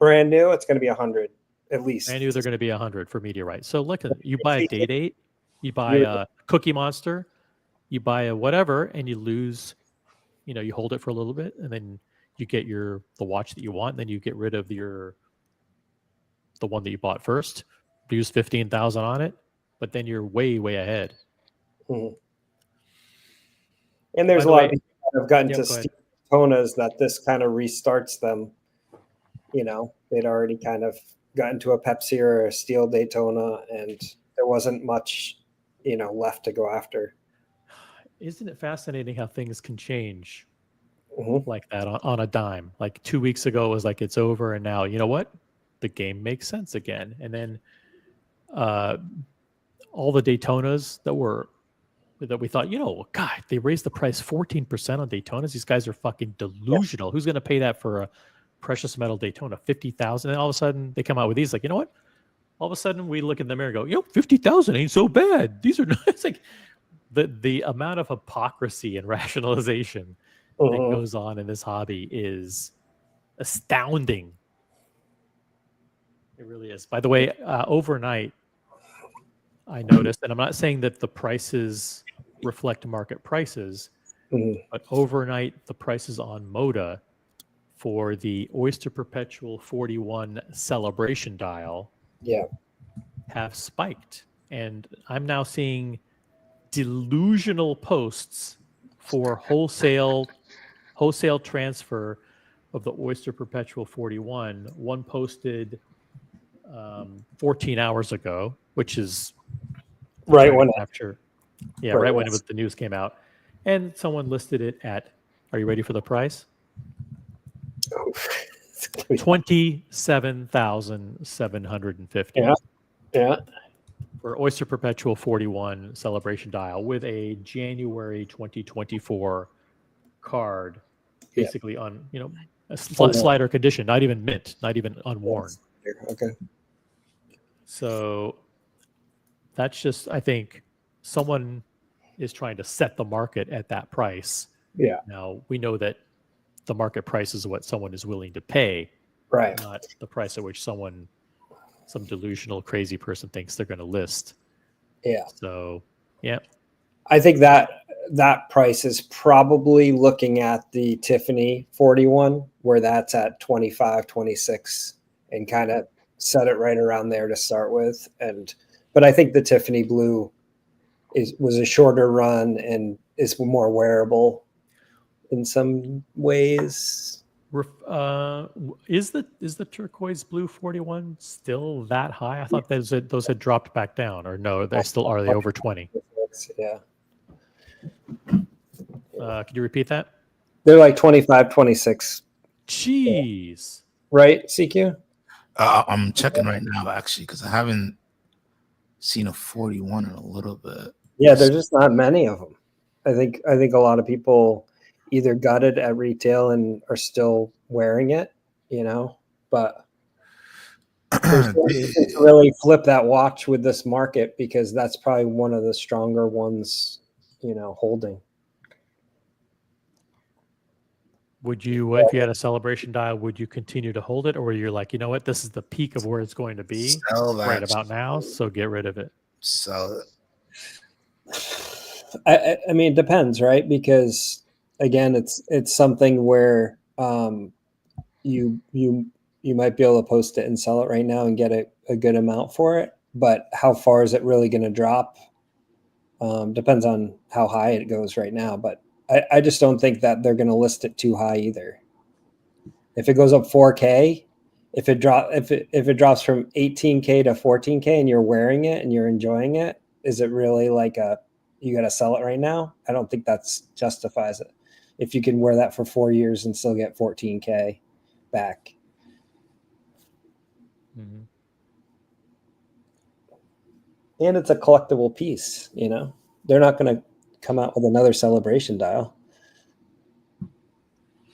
Brand new, it's going to be 100 at least. Brand new, they're going to be 100 for meteorite. So look, you buy a Day-Date, you buy a Cookie Monster, you buy a whatever, and you lose. You hold it for a little bit, and then you get the watch that you want. And then you get rid of the one that you bought first. Lose 15,000 on it. But then you're way, way ahead. Mm-hmm. And there's a lot of people that have gotten to steel Daytonas that this kind of restarts them. They'd already kind of gotten to a Pepsi or a steel Daytona, and there wasn't much, left to go after. Isn't it fascinating how things can change like that on a dime? Like 2 weeks ago, it was like it's over, and now, you know what? The game makes sense again. And then all the Daytonas that we thought, God, they raised the price 14% on Daytonas. These guys are fucking delusional. Who's going to pay that for precious metal Daytona, 50,000. And all of a sudden they come out with these, like, you know what? All of a sudden we look in the mirror and go, 50,000 ain't so bad. These are not. It's like the amount of hypocrisy and rationalization that goes on in this hobby is astounding. It really is. By the way, overnight, I noticed, and I'm not saying that the prices reflect market prices, but overnight, the prices on Moda for the Oyster Perpetual 41 celebration dial have spiked. And I'm now seeing delusional posts for wholesale transfer of the Oyster Perpetual 41. One posted 14 hours ago, which is right when after when the news came out, and someone listed it at, are you ready for the price? $27,750. Yeah. For Oyster Perpetual 41 celebration dial with a January 2024 card, basically on a slider condition, not even mint, not even unworn. Okay. So that's just, I think someone is trying to set the market at that price. Yeah. Now we know that the market price is what someone is willing to pay, right? Not the price at which some delusional crazy person thinks they're going to list. Yeah. So, yeah. I think that price is probably looking at the Tiffany 41, where that's at 25, 26, and kind of set it right around there to start with. But I think the Tiffany blue was a shorter run and is more wearable in some ways. Is the turquoise blue 41 still that high? I thought those had dropped back down, or no, they still are. They over 20? Yeah. Could you repeat that? They're like 25, 26. Jeez. Right, CQ? I'm checking right now, actually, because I haven't seen a 41 in a little bit. Yeah, there's just not many of them. I think a lot of people either got it at retail and are still wearing it, but to really flip that watch with this market, because that's probably one of the stronger ones, holding. Would you, if you had a celebration dial, would you continue to hold it, or you're like, you know what, this is the peak of where it's going to be right about now, so get rid of it? Sell it. I mean, it depends, right? Because again, it's something where you might be able to post it and sell it right now and get a good amount for it, but how far is it really going to drop? Depends on how high it goes right now, but I just don't think that they're going to list it too high either. If it goes up 4K, if it drops from 18K to 14K and you're wearing it and you're enjoying it, is it really like you got to sell it right now? I don't think that's justifies it. If you can wear that for 4 years and still get 14K back. Mm-hmm. And it's a collectible piece, they're not going to come out with another celebration dial.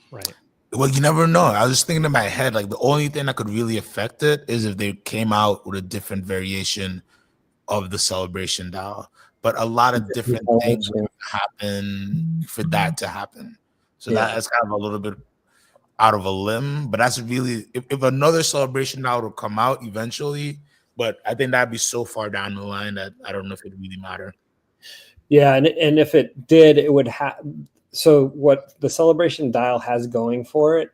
Right. Well, you never know. I was just thinking in my head, like the only thing that could really affect it is if they came out with a different variation of the celebration dial. But a lot of different things would happen for that to happen. So that's kind of a little bit out of a limb. But that's really, if another celebration dial would come out eventually, but I think that'd be so far down the line that I don't know if it really matter. Yeah, and if it did, it would have. So what the celebration dial has going for it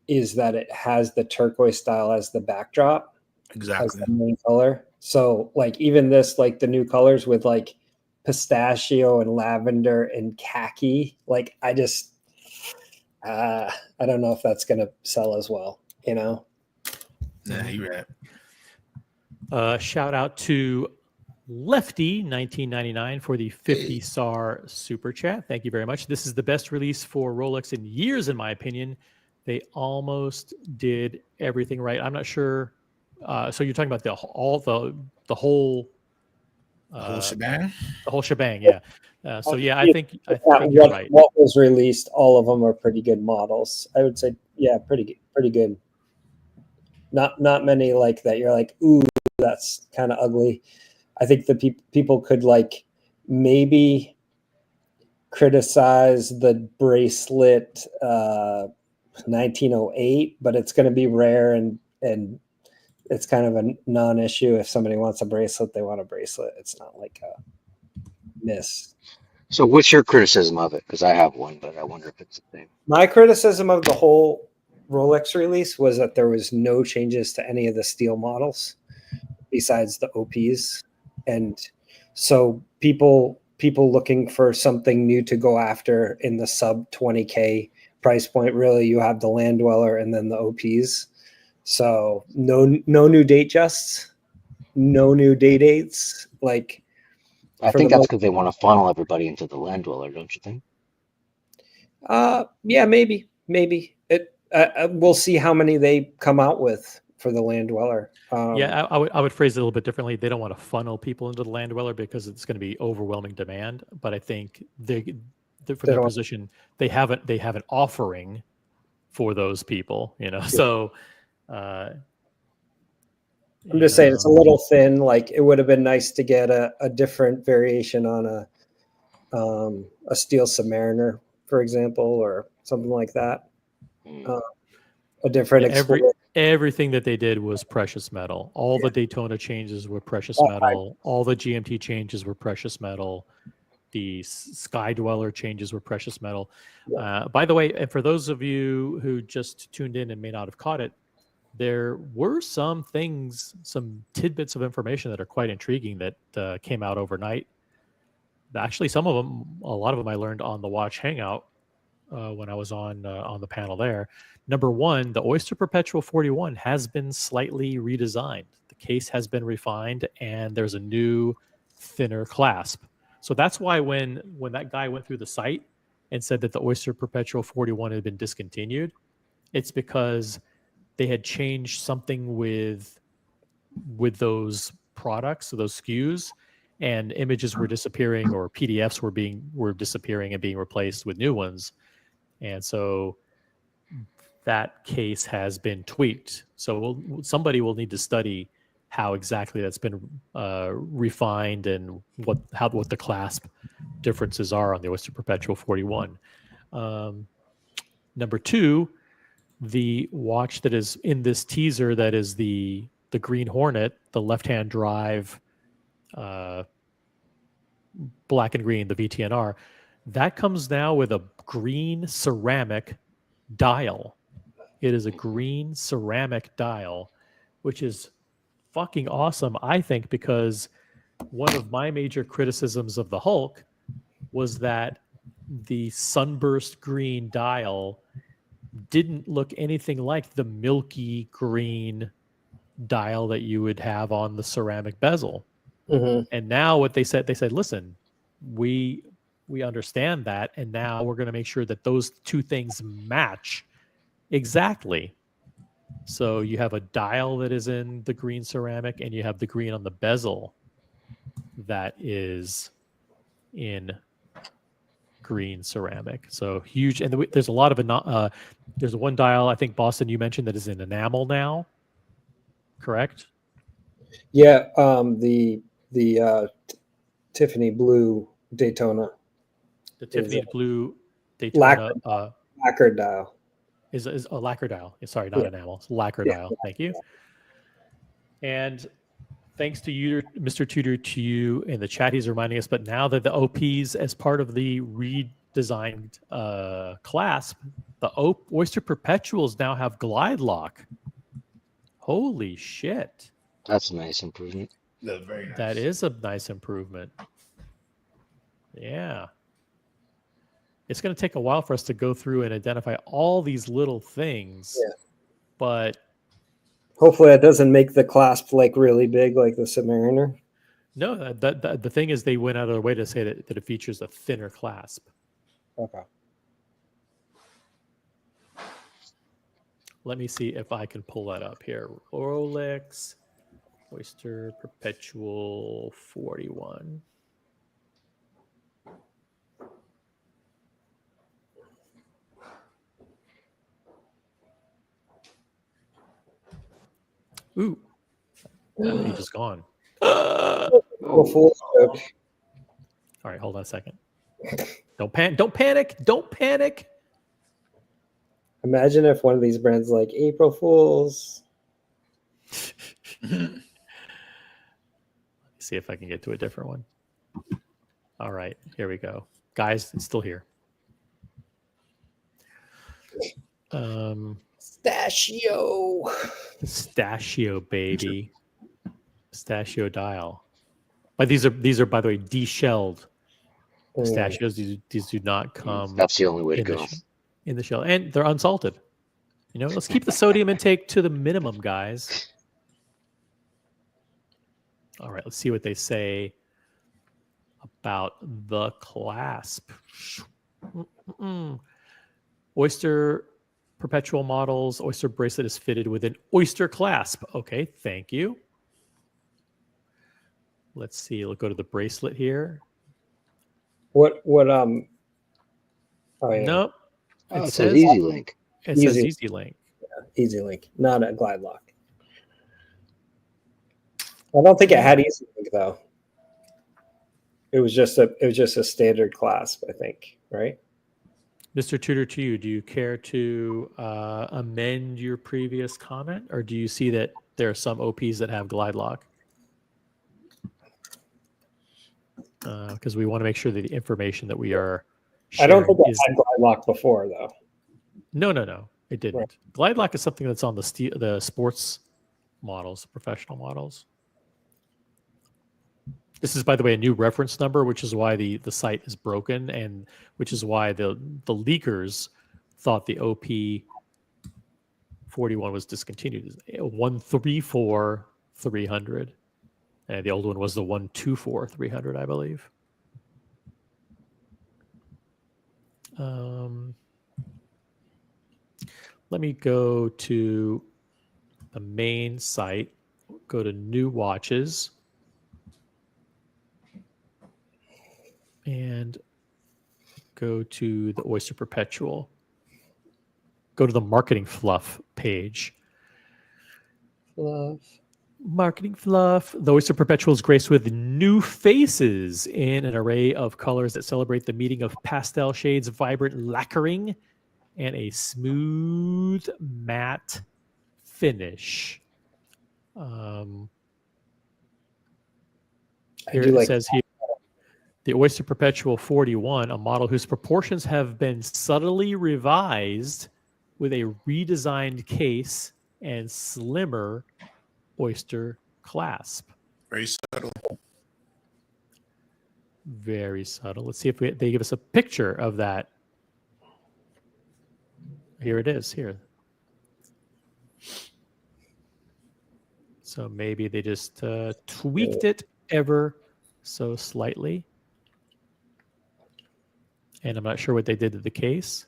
is that it has the turquoise style as the backdrop, exactly, as the main color. So like even this, like the new colors with like pistachio and lavender and khaki, like I don't know if that's gonna sell as well, Yeah, you're right. Shout out to Lefty 1999 for the 50 SAR super chat. Thank you very much. This is the best release for Rolex in years, in my opinion. They almost did everything right. I'm not sure. So you're talking about the whole shebang? The whole shebang, yeah. I think you're right. What was released, all of them are pretty good models. I would say Yeah, pretty good. Not many like that. You're like, ooh, that's kind of ugly. I think the people could like maybe criticize the bracelet 1908, but it's going to be rare and it's kind of a non-issue. If somebody wants a bracelet, they want a bracelet. It's not like a miss. So what's your criticism of it? Because I have one, but I wonder if it's the same. My criticism of the whole Rolex release was that there was no changes to any of the steel models besides the OPs. And so people looking for something new to go after in the sub 20K price point, really you have the Land Dweller and then the OPs. So no new date justs, no new day dates. Like I think that's because they want to funnel everybody into the Land Dweller, don't you think? Yeah, maybe it. We'll see how many they come out with for the Land Dweller. Yeah, I would phrase it a little bit differently. They don't want to funnel people into the Land Dweller because it's going to be overwhelming demand. But I think they're from their position, they have an offering for those people. Yeah. So. I'm just saying it's a little thin. Like it would have been nice to get a different variation on a steel Submariner, for example, or something like that. A different everything that they did was precious metal. All the Daytona changes were precious metal. All the GMT changes were precious metal. The Sky Dweller changes were precious metal. By the way, and for those of you who just tuned in and may not have caught it, there were some tidbits of information that are quite intriguing that came out overnight. Actually, a lot of them I learned on the Watch Hangout when I was on the panel there. Number one, the Oyster Perpetual 41 has been slightly redesigned. The case has been refined, and there's a new, thinner clasp. So that's why when that guy went through the site and said that the Oyster Perpetual 41 had been discontinued, it's because they had changed something with those products, those SKUs, and images were disappearing, or PDFs were disappearing and being replaced with new ones. And so that case has been tweaked. So somebody will need to study how exactly that's been refined and what the clasp differences are on the Oyster Perpetual 41. Number two, the watch that is in this teaser, that is the Green Hornet, the left-hand drive, black and green, the VTNR, that comes now with a green ceramic dial. It is a green ceramic dial, which is fucking awesome, I think, because one of my major criticisms of the Hulk was that the sunburst green dial didn't look anything like the milky green dial that you would have on the ceramic bezel. Mm-hmm. And now what they said, listen, we understand that, and now we're going to make sure that those two things match exactly. So you have a dial that is in the green ceramic, and you have the green on the bezel that is in green ceramic. So huge. And there's a lot of there's one dial, I think, Boston, you mentioned, that is in enamel now, correct? Yeah, the Tiffany blue Daytona. The Tiffany blue Daytona lacquer dial. Is a lacquer dial. Sorry, not enamel. It's lacquer dial. Thank you. And thanks to you, Mr. Tudor, to you in the chat, he's reminding us, but now that the OPs, as part of the redesigned clasp, the Oyster Perpetuals now have glide lock. Holy shit. That's a nice improvement. That's very nice. That is a nice improvement. Yeah. It's going to take a while for us to go through and identify all these little things. Yeah. But hopefully that doesn't make the clasp like really big like the Submariner. No, the thing is they went out of their way to say that it features a thinner clasp. Okay. Let me see if I can pull that up here. Rolex Oyster Perpetual 41. Ooh, that page is gone. Full joke. All right, hold on a second. Don't panic. Don't panic. Imagine if one of these brands like April Fools. Let me see if I can get to a different one. All right, here we go. Guys, it's still here. Pistachio, baby. Pistachio dial. But these are by the way deshelled pistachios. These do not come. That's the only way to go. In the shell, and they're unsalted. You know, let's keep the sodium intake to the minimum, guys. All right, let's see what they say about the clasp. Oyster Perpetual models. Oyster bracelet is fitted with an Oyster clasp. Okay, thank you. Let's see. Let's go to the bracelet here. Oh yeah. Nope. It says Easy Link. It says Easy Link. Yeah, Easy Link, not a glide lock. I don't think it had Easy Link though. It was just a standard clasp, I think, right? Mr. Tudor, to you, do you care to amend your previous comment, or do you see that there are some OPs that have glide lock? Because we want to make sure that the information that we are sharing I don't think it had glide lock before, though. No, it didn't. Right. Glide lock is something that's on the sports models, the professional models. This is, by the way, a new reference number, which is why the site is broken, and which is why the leakers thought the OP 41 was discontinued. 134,300, and the old one was the 124,300, I believe. Let me go to the main site. Go to new watches. And go to the Oyster Perpetual. Go to the marketing fluff page. Marketing fluff. The Oyster Perpetual is graced with new faces in an array of colors that celebrate the meeting of pastel shades, vibrant lacquering, and a smooth matte finish. Here it says here. The Oyster Perpetual 41, a model whose proportions have been subtly revised with a redesigned case and slimmer Oyster clasp. Very subtle. Very subtle. Let's see if they give us a picture of that. Here it is, here. So maybe they just tweaked it ever so slightly. And I'm not sure what they did to the case.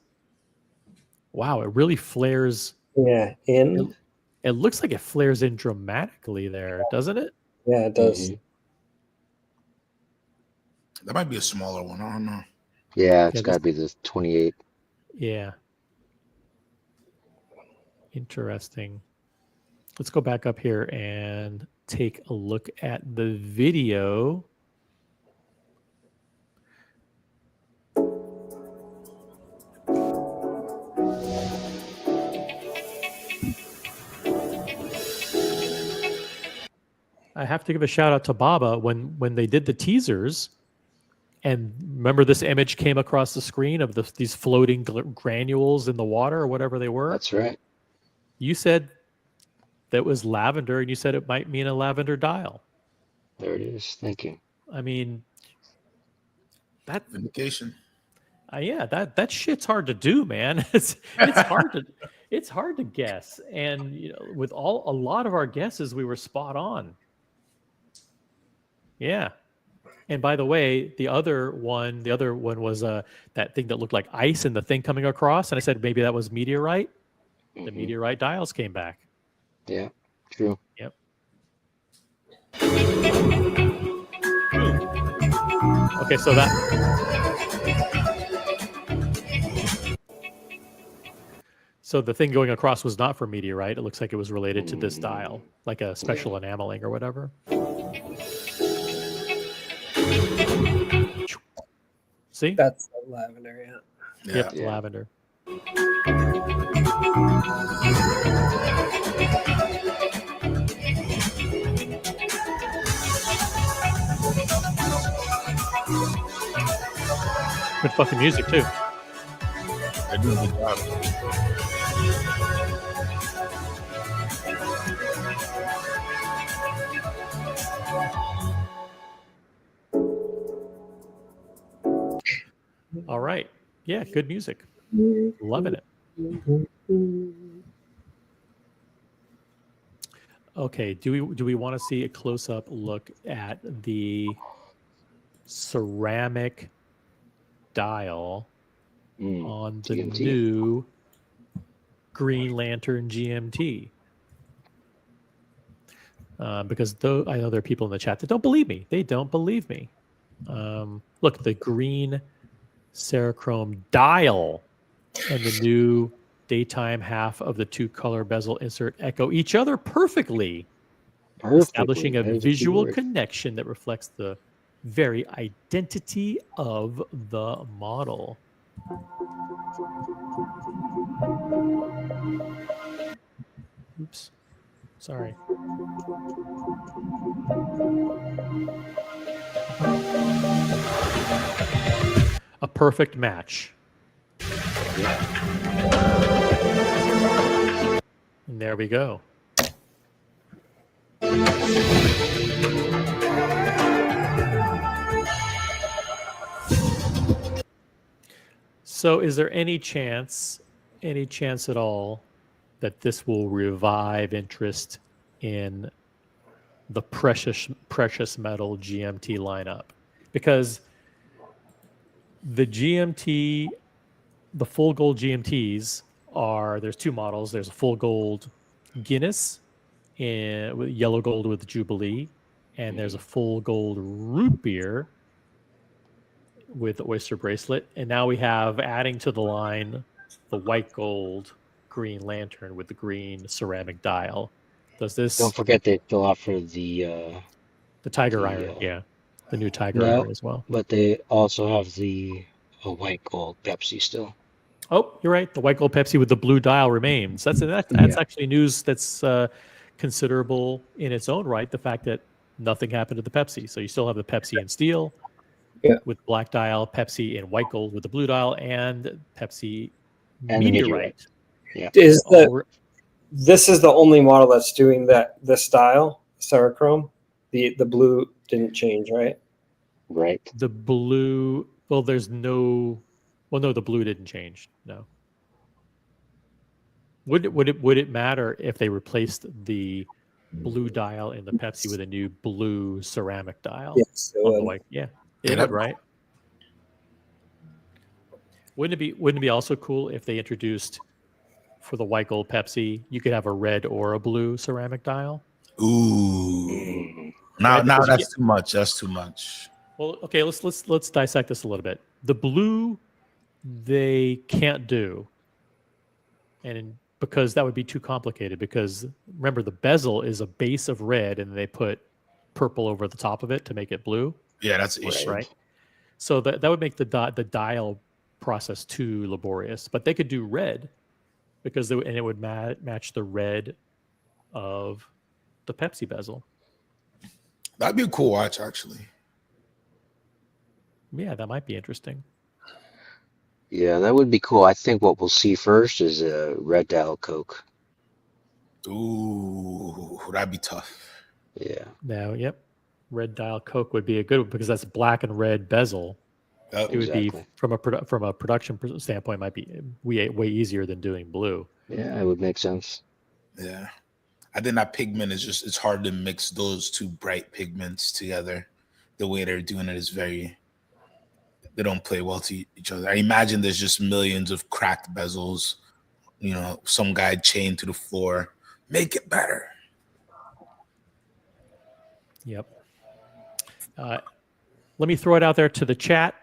Wow, it really flares. Yeah, in. It looks like it flares in dramatically there, doesn't it? Yeah, it does. That might be a smaller one. I don't know. Yeah, it's got to be the 28. Yeah. Interesting. Let's go back up here and take a look at the video. I have to give a shout out to Baba when they did the teasers, and remember this image came across the screen of these floating granules in the water or whatever they were. That's right. You said that was lavender, and you said it might mean a lavender dial. There it is. Thank you. I mean, that vindication. Yeah, that shit's hard to do, man. It's hard to guess, and you know, with a lot of our guesses, we were spot on. Yeah. And by the way, the other one was that thing that looked like ice and the thing coming across. And I said maybe that was meteorite. Mm-hmm. The meteorite dials came back. Yeah, true. Yep. Okay, so So the thing going across was not for meteorite. It looks like it was related to this dial, like a special enameling or whatever. See? That's the lavender, yeah. Yep, the lavender. Good fucking music too. They're doing a good job. All right. Yeah, good music. Loving it. Okay, do we want to see a close-up look at the ceramic dial on the GMT. new Green Lantern GMT? Because I know there are people in the chat that don't believe me. They don't believe me. Look, the green Serichrome dial and the new daytime half of the two color bezel insert echo each other perfectly, establishing a visual connection that reflects the very identity of the model. Oops. Sorry. A perfect match. And there we go. So is there any chance at all that this will revive interest in the precious metal GMT lineup? Because the GMT, the full gold GMTs there's two models. There's a full gold Guinness with yellow gold with Jubilee, and there's a full gold root beer with the oyster bracelet. And now we have, adding to the line, the white gold Green Lantern with the green ceramic dial. Does this? Don't forget they still offer the Tiger Iron, the new Tiger Iron as well. But they also have the white gold Pepsi still. Oh, you're right. The white gold Pepsi with the blue dial remains. That's actually news that's considerable in its own right. The fact that nothing happened to the Pepsi, so you still have the Pepsi in steel, with black dial, Pepsi in white gold with the blue dial, and Pepsi and meteorite. Yeah. This is the only model that's doing this style, Serichrome. The blue didn't change, right? Right. The blue. Well, the blue didn't change. No. Would it matter if they replaced the blue dial in the Pepsi with a new blue ceramic dial? Yes. On the white? Yeah. It would, right? Wouldn't it be also cool if they introduced, for the white gold Pepsi, you could have a red or a blue ceramic dial? Ooh. Now that's too much. That's too much. Well, okay, let's dissect this a little bit. The blue they can't do, and because that would be too complicated, because remember the bezel is a base of red and they put purple over the top of it to make it blue. Yeah, that's an issue. Right? So that would make the dial process too laborious, but they could do red, because it would match the red of the Pepsi bezel. That'd be a cool watch, actually. Yeah, that might be interesting. Yeah, that would be cool. I think what we'll see first is a red dial Coke. Ooh, that'd be tough. Yeah. Now, yep. Red dial Coke would be a good one, because that's black and red bezel. It would be, from a production standpoint, might be way easier than doing blue. Yeah, it would make sense. Yeah. I think that pigment is it's hard to mix those two bright pigments together. The way they're doing it is they don't play well to each other. I imagine there's just millions of cracked bezels, some guy chained to the floor. Make it better. Yep. Let me throw it out there to the chat.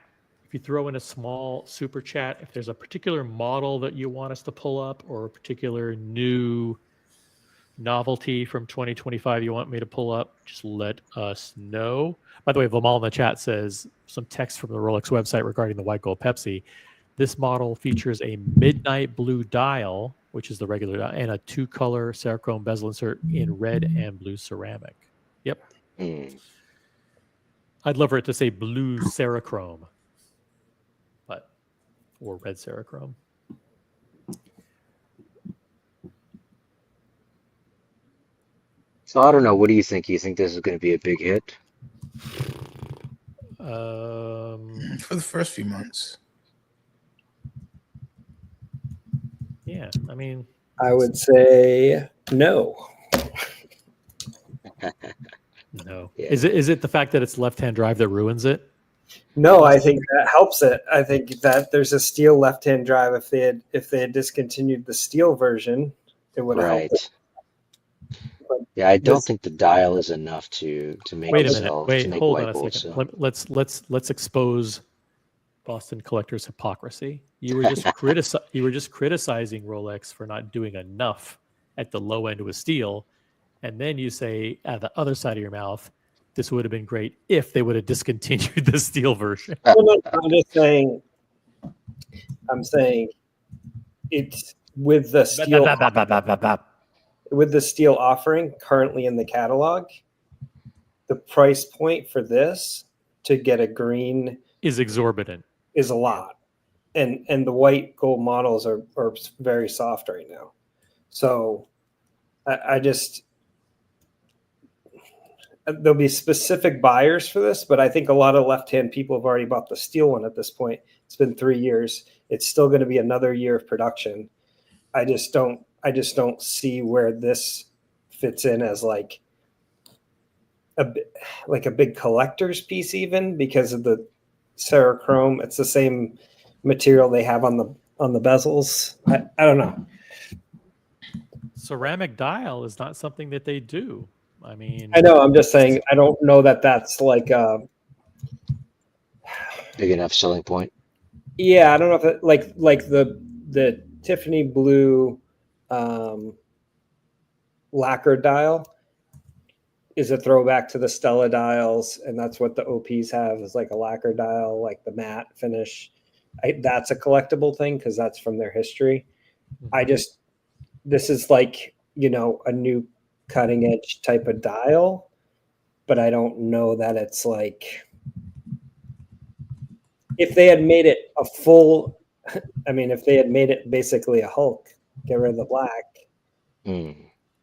if you throw in a small super chat, if there's a particular model that you want us to pull up or a particular new novelty from 2025 you want me to pull up, just let us know. By the way, Vamal in the chat says some text from the Rolex website regarding the white gold Pepsi. This model features a midnight blue dial, which is the regular dial, and a 2-color Cerachrome bezel insert in red and blue ceramic. Yep. I'd love for it to say blue Cerachrome, or red Cerachrome. So I don't know. What do you think? You think this is going to be a big hit? For the first few months. Yeah, I mean, I would say no. No. Yeah. Is it the fact that it's left-hand drive that ruins it? No, I think that helps it. I think that there's a steel left-hand drive. If they had discontinued the steel version, it would have helped it. Yeah, I don't think the dial is enough to make Wait it a minute. sell. Wait, to make hold white on a gold second. sell. Let's expose Boston collectors' hypocrisy. You were just criticizing Rolex for not doing enough at the low end with steel, and then you say at the other side of your mouth, this would have been great if they would have discontinued the steel version. No, I'm just saying. I'm saying it's with the steel. With the steel offering currently in the catalog, the price point for this to get a green is exorbitant. Is a lot, and the white gold models are very soft right now. So I just there'll be specific buyers for this, but I think a lot of left-hand people have already bought the steel one at this point. It's been 3 years. It's still going to be another year of production. I just don't see where this fits in as like a big collector's piece, even because of the Cerachrome. It's the same material they have on the bezels. I don't know. Ceramic dial is not something that they do. I mean, I know. I'm just saying. I don't know that that's like a big enough selling point. Yeah, I don't know if it like the Tiffany blue lacquer dial is a throwback to the Stella dials, and that's what the OPs have is like a lacquer dial, like the matte finish. That's a collectible thing because that's from their history. This is like, a new cutting edge type of dial, but I don't know that it's like, if they had made it a full, if they had made it basically a Hulk, get rid of the black, and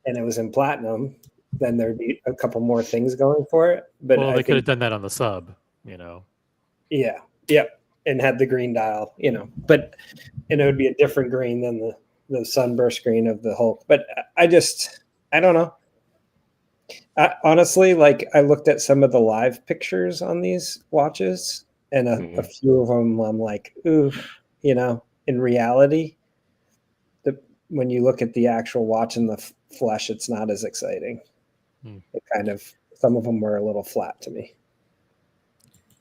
it was in platinum, then there'd be a couple more things going for it. But they could have done that on the sub, Yeah. Yep. And had the green dial, but it would be a different green than the sunburst green of the Hulk. But I don't know. Honestly, like I looked at some of the live pictures on these watches, and a few of them I'm like, ooh, in reality, when you look at the actual watch in the flesh, it's not as exciting. It kind of, some of them were a little flat to me.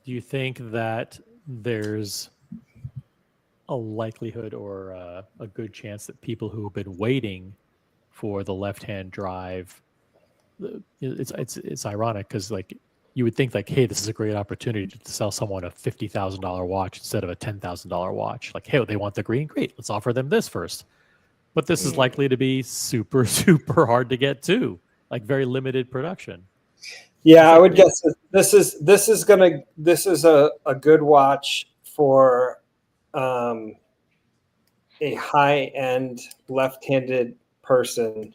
Do you think that there's a likelihood or a good chance that people who have been waiting for the left-hand drive, it's ironic because like you would think like, hey, this is a great opportunity to sell someone a $50,000 watch instead of a $10,000 watch. Like, hey, they want the green, great, let's offer them this first. But this is likely to be super, super hard to get too, like very limited production. Yeah, I would guess this is a good watch for a high-end left-handed person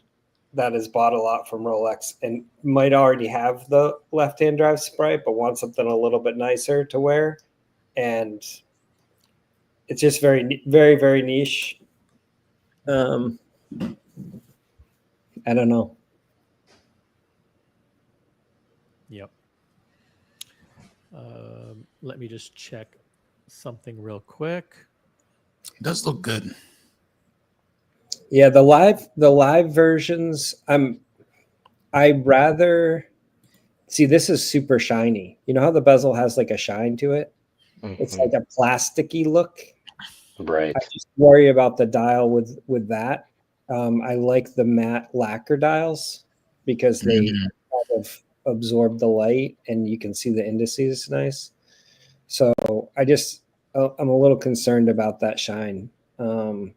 that has bought a lot from Rolex and might already have the left-hand drive sprite, but wants something a little bit nicer to wear. And it's just very, very, very niche. I don't know. Yep. Let me just check something real quick. It does look good. Yeah, the live versions, I rather see, this is super shiny. You know how the bezel has like a shine to it? It's like a plasticky look. Right. I just worry about the dial with that. I like the matte lacquer dials because they kind of absorb the light and you can see the indices nice. So I'm a little concerned about that shine. And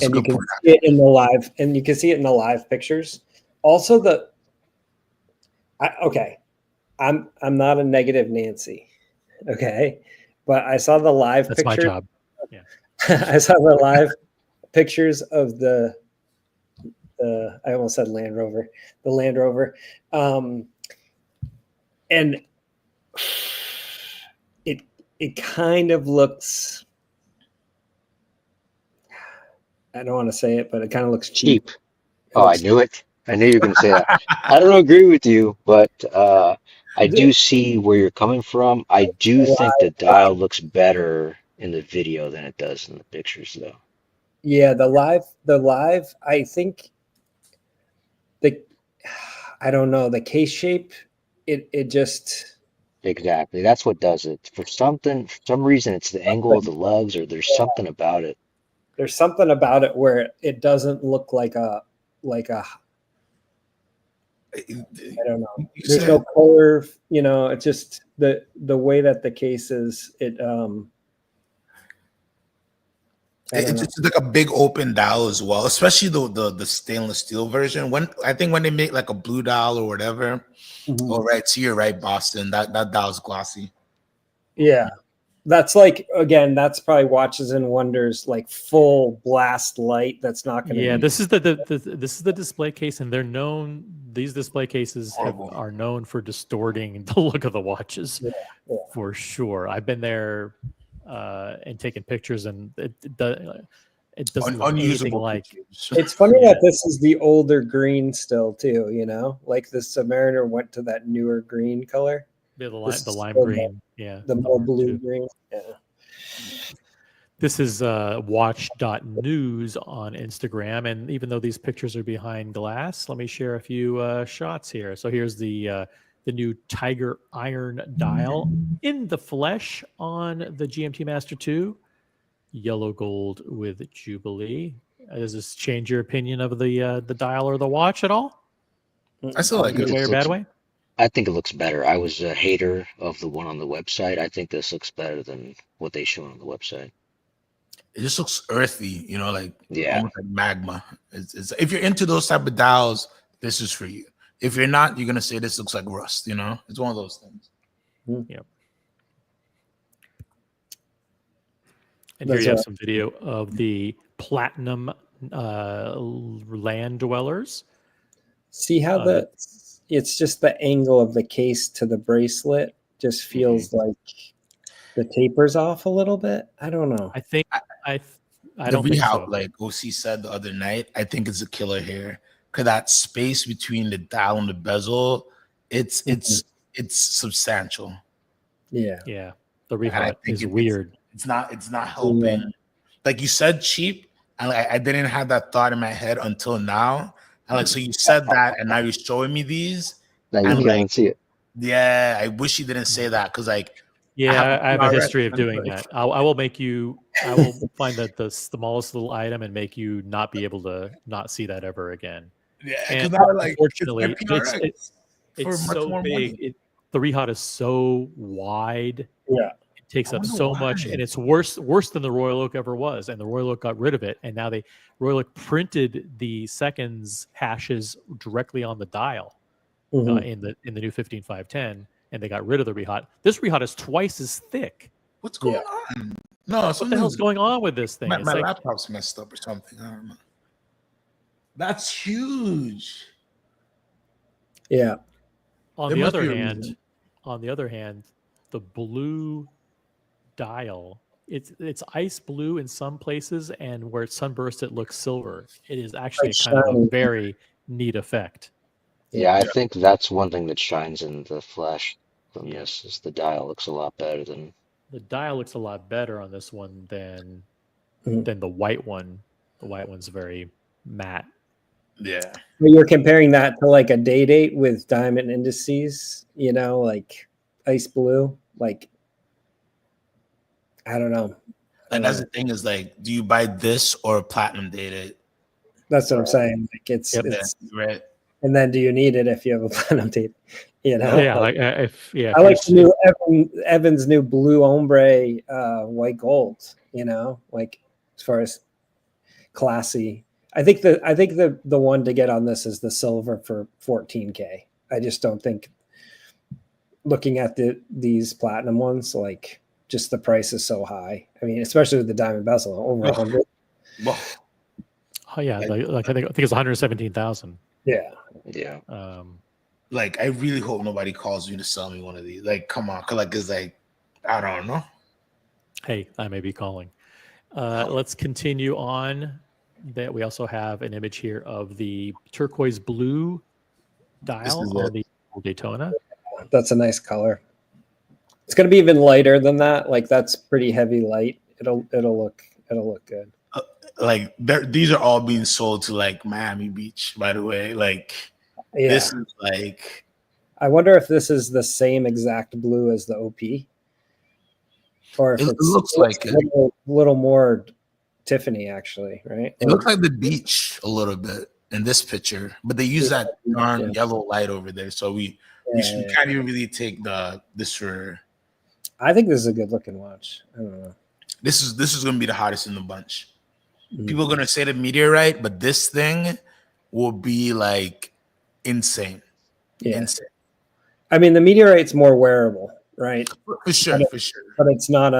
you can see it in the live, and you can see it in the live pictures. Also, I'm not a negative Nancy, okay, but I saw the live That's picture. my job. Yeah. I saw the live pictures of the I almost said Land Rover, the Land Rover, and it kind of looks. I don't want to say it, but it kind of looks cheap. Oh, I knew it. I knew you were going to say that. I don't agree with you, but I do see where you're coming from. I do think the dial looks better in the video than it does in the pictures, though. Yeah, the live. I think I don't know, the case shape. It just Exactly. That's what does it. For some reason, it's the angle of the lugs, or there's something about it. There's something about it where it doesn't look like a I don't know. There's no color, it's just the way that the case is. It's just like a big open dial as well, especially the stainless steel version. When they make like a blue dial or whatever, right, so you're right, Boston. That dial is glossy. Yeah, that's like, again, that's probably Watches and Wonders, like full blast light. That's not going to. Yeah, this is the display case, and they're known. These display cases are known for distorting the look of the watches, for sure. I've been there and taken pictures, and it doesn't look anything like. It's funny that this is the older green still too. Like the Submariner went to that newer green color. Yeah, the lime green, the more blue green. Yeah. This is watch.news on Instagram, and even though these pictures are behind glass, let me share a few shots here. So here's the new Tiger Iron dial in the flesh on the GMT Master 2, yellow gold with Jubilee. Does this change your opinion of the dial or the watch at all? I still like it. Good way or bad way? I think it looks better. I was a hater of the one on the website. I think this looks better than what they show on the website. It just looks earthy, like almost like magma. It's if you're into those type of dials, this is for you. If you're not, you're gonna say this looks like rust. It's one of those things. Yep. And here you have some video of the platinum land dwellers. See how it's just the angle of the case to the bracelet just feels like the taper's off a little bit. I don't know. I think I don't think so. Like OC said the other night, I think it's a killer here because that space between the dial and the bezel, it's substantial. Yeah. The rehaut is weird. It's not helping. Yeah. Like you said, cheap. And I didn't have that thought in my head until now. And so you said that, and now you're showing me these. Now you can't see it. Yeah, I wish you didn't say that because I have a history of doing that. I will find that the smallest little item and make you not be able to not see that ever again. Yeah, and unfortunately, it's so big. The rehaut is so wide. Yeah. It takes up so much, and it's worse than the Royal Oak ever was. And the Royal Oak got rid of it, and now Royal Oak printed the seconds hashes directly on the dial in the new 15510. And they got rid of the rehaut. This rehaut is twice as thick. What's going on? No, what the hell's going on with this thing? My laptop's messed up or something. I don't know. That's huge. Yeah. On the other hand, the blue dial, it's ice blue in some places, and where it's sunburst, it looks silver. It is actually kind of a very neat effect. Yeah, I think that's one thing that shines in the flash from this is the dial looks a lot better than. The dial looks a lot better on this one than the white one. The white one's very matte. Yeah. You're comparing that to like a date with diamond indices, like ice blue, like. I don't know. And that's the thing is like, do you buy this or platinum dated? That's what I'm saying. Like it's right. And then do you need it if you have a platinum tape? You know, Yeah, if I like the new Evan's new blue ombre white gold. You know, like as far as classy. I think the one to get on this is the silver for 14K. I just don't think, looking at these platinum ones, like just the price is so high. I mean, especially with the diamond bezel over 100. Oh yeah, like I think it's 117,000. Yeah. Like I really hope nobody calls you to sell me one of these. Like, come on, like it's like I don't know. Hey, I may be calling. Let's continue on. That we also have an image here of the turquoise blue dial on the Daytona. That's a nice color. It's going to be even lighter than that. Like that's pretty heavy light. It'll look good. Like these are all being sold to like Miami Beach, by the way. Like this is like. I wonder if this is the same exact blue as the OP, or if it looks like a little more Tiffany, actually, right? It looks like the beach a little bit in this picture, but they use that darn yellow light over there, so we can't even really take this for. I think this is a good looking watch. I don't know. This is going to be the hottest in the bunch. People are going to say the meteorite, but this thing will be like insane. Yeah. Insane. I mean, the meteorite's more wearable, right? For sure. But it's not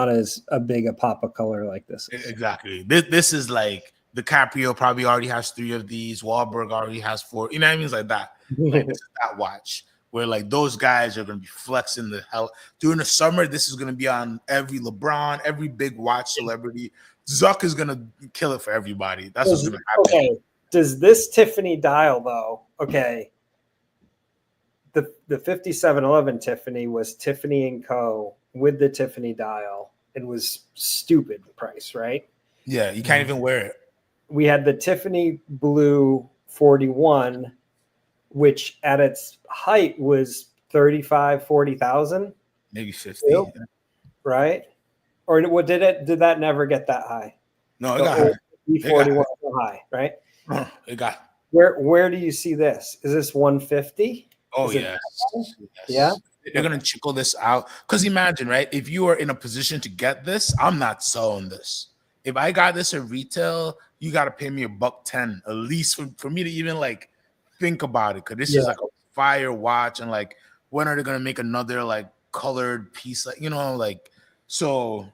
as a big a pop of color like this. Exactly. This is like DiCaprio probably already has 3 of these. Wahlberg already has 4. You know what I mean? It's like that. Like, this is that watch where like those guys are going to be flexing the hell during the summer. This is going to be on every LeBron, every big watch celebrity. Zuck is going to kill it for everybody. That's what's going to happen. Okay. Does this Tiffany dial though? Okay. The 5711 Tiffany was Tiffany & Co. with the Tiffany dial. It was stupid price, right? Yeah, you can't even wear it. We had the Tiffany Blue 41, which at its height was 40,000, maybe 50, right? Or what did that never get that high? No, it got high. E41 was high, right? It got. Where do you see this? Is this 150? Oh, yes. Yeah. They're going to chickle this out. Because imagine, right? If you are in a position to get this, I'm not selling this. If I got this at retail, you got to pay me $110 at least for me to even like think about it. Because this is like a fire watch. And like, when are they going to make another like colored piece? Like, like, so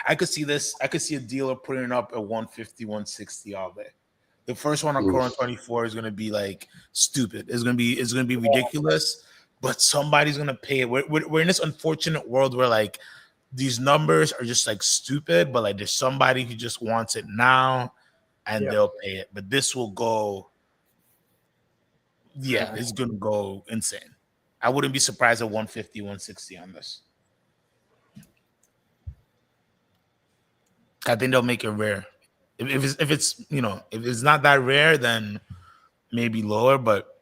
I could see this. I could see a dealer putting it up at 150, 160 all day. The first one on Chrono 24 is going to be like stupid. It's going to be ridiculous, but somebody's going to pay it. We're in this unfortunate world where like these numbers are just like stupid, but like there's somebody who just wants it now and they'll pay it. But this will go. Yeah, it's going to go insane. I wouldn't be surprised at 150, 160 on this. I think they'll make it rare. If it's not that rare, then maybe lower. But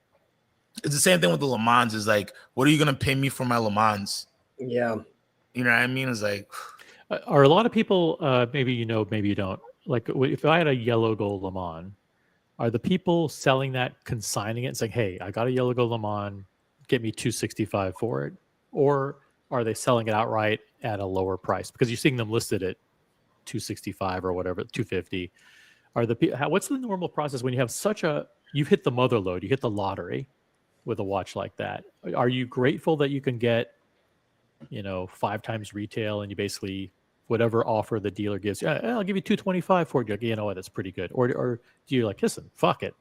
it's the same thing with the Le Mans. Is like, what are you gonna pay me for my Le Mans? Yeah, you know what I mean. It's like, are a lot of people? Maybe you know, maybe you don't. Like, if I had a yellow gold Le Mans, are the people selling that consigning it and saying, "Hey, I got a yellow gold Le Mans, get me $265 for it," or are they selling it outright at a lower price because you're seeing them listed at $265 or whatever, $250? What's the normal process when you have you've hit the mother lode, you hit the lottery with a watch like that? Are you grateful that you can get 5 times retail and you basically whatever offer the dealer gives, I'll give you $225 for it, you're like, you know what, that's pretty good? Or do you like, listen, fuck it,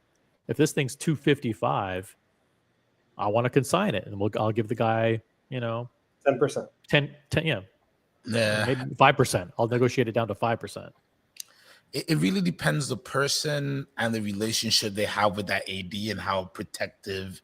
if this thing's $255, I want to consign it, and I'll give the guy 10%, 10 maybe 5%. I'll negotiate it down to 5%. It really depends the person and the relationship they have with that AD and how protective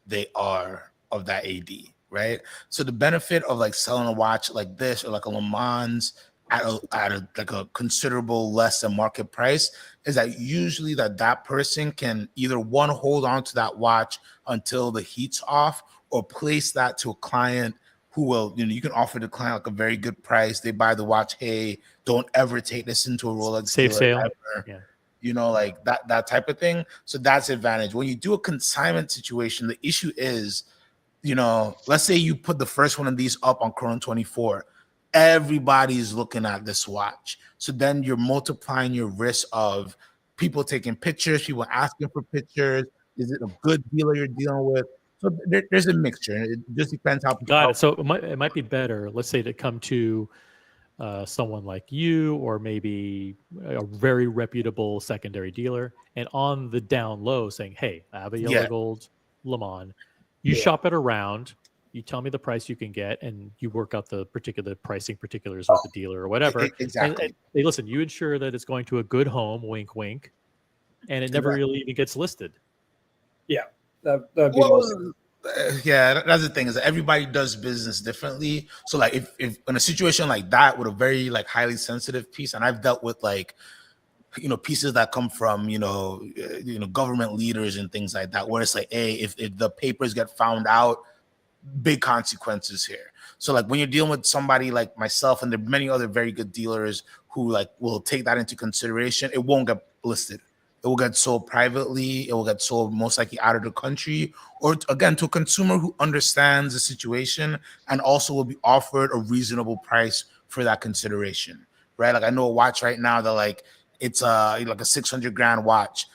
they are of that AD, right? So the benefit of like selling a watch like this or like a Le Mans at a considerable less than market price is that usually that person can either hold on to that watch until the heat's off or place that to a client who will, you can offer the client like a very good price. They buy the watch. Hey, don't ever take this into a Rolex Safe dealer sale. ever. Yeah. Like that type of thing. So that's the advantage. When you do a consignment situation, the issue is, let's say you put the first one of these up on Chrono 24. Everybody's looking at this watch. So then you're multiplying your risk of people taking pictures, people asking for pictures. Is it a good dealer you're dealing with? So there's a mixture. It just depends how. Got it. So it might be better, let's say, to come to someone like you, or maybe a very reputable secondary dealer, and on the down low saying, hey, I have a yellow gold Le Mans. You shop it around, you tell me the price you can get, and you work out the particular pricing particulars with the dealer or whatever. Exactly. And hey, listen, you ensure that it's going to a good home, wink, wink, and it never really even gets listed. Yeah, that'd be most. Yeah, that's the thing, is that everybody does business differently. So like if in a situation like that with a very like highly sensitive piece, and I've dealt with like pieces that come from government leaders and things like that, where it's like, hey, if the papers get found out, big consequences here. So like when you're dealing with somebody like myself, and there are many other very good dealers who like will take that into consideration, it won't get listed. It will get sold privately. It will get sold most likely out of the country, or again to a consumer who understands the situation and also will be offered a reasonable price for that consideration, right? Like I know a watch right now that like it's like a $600,000 watch.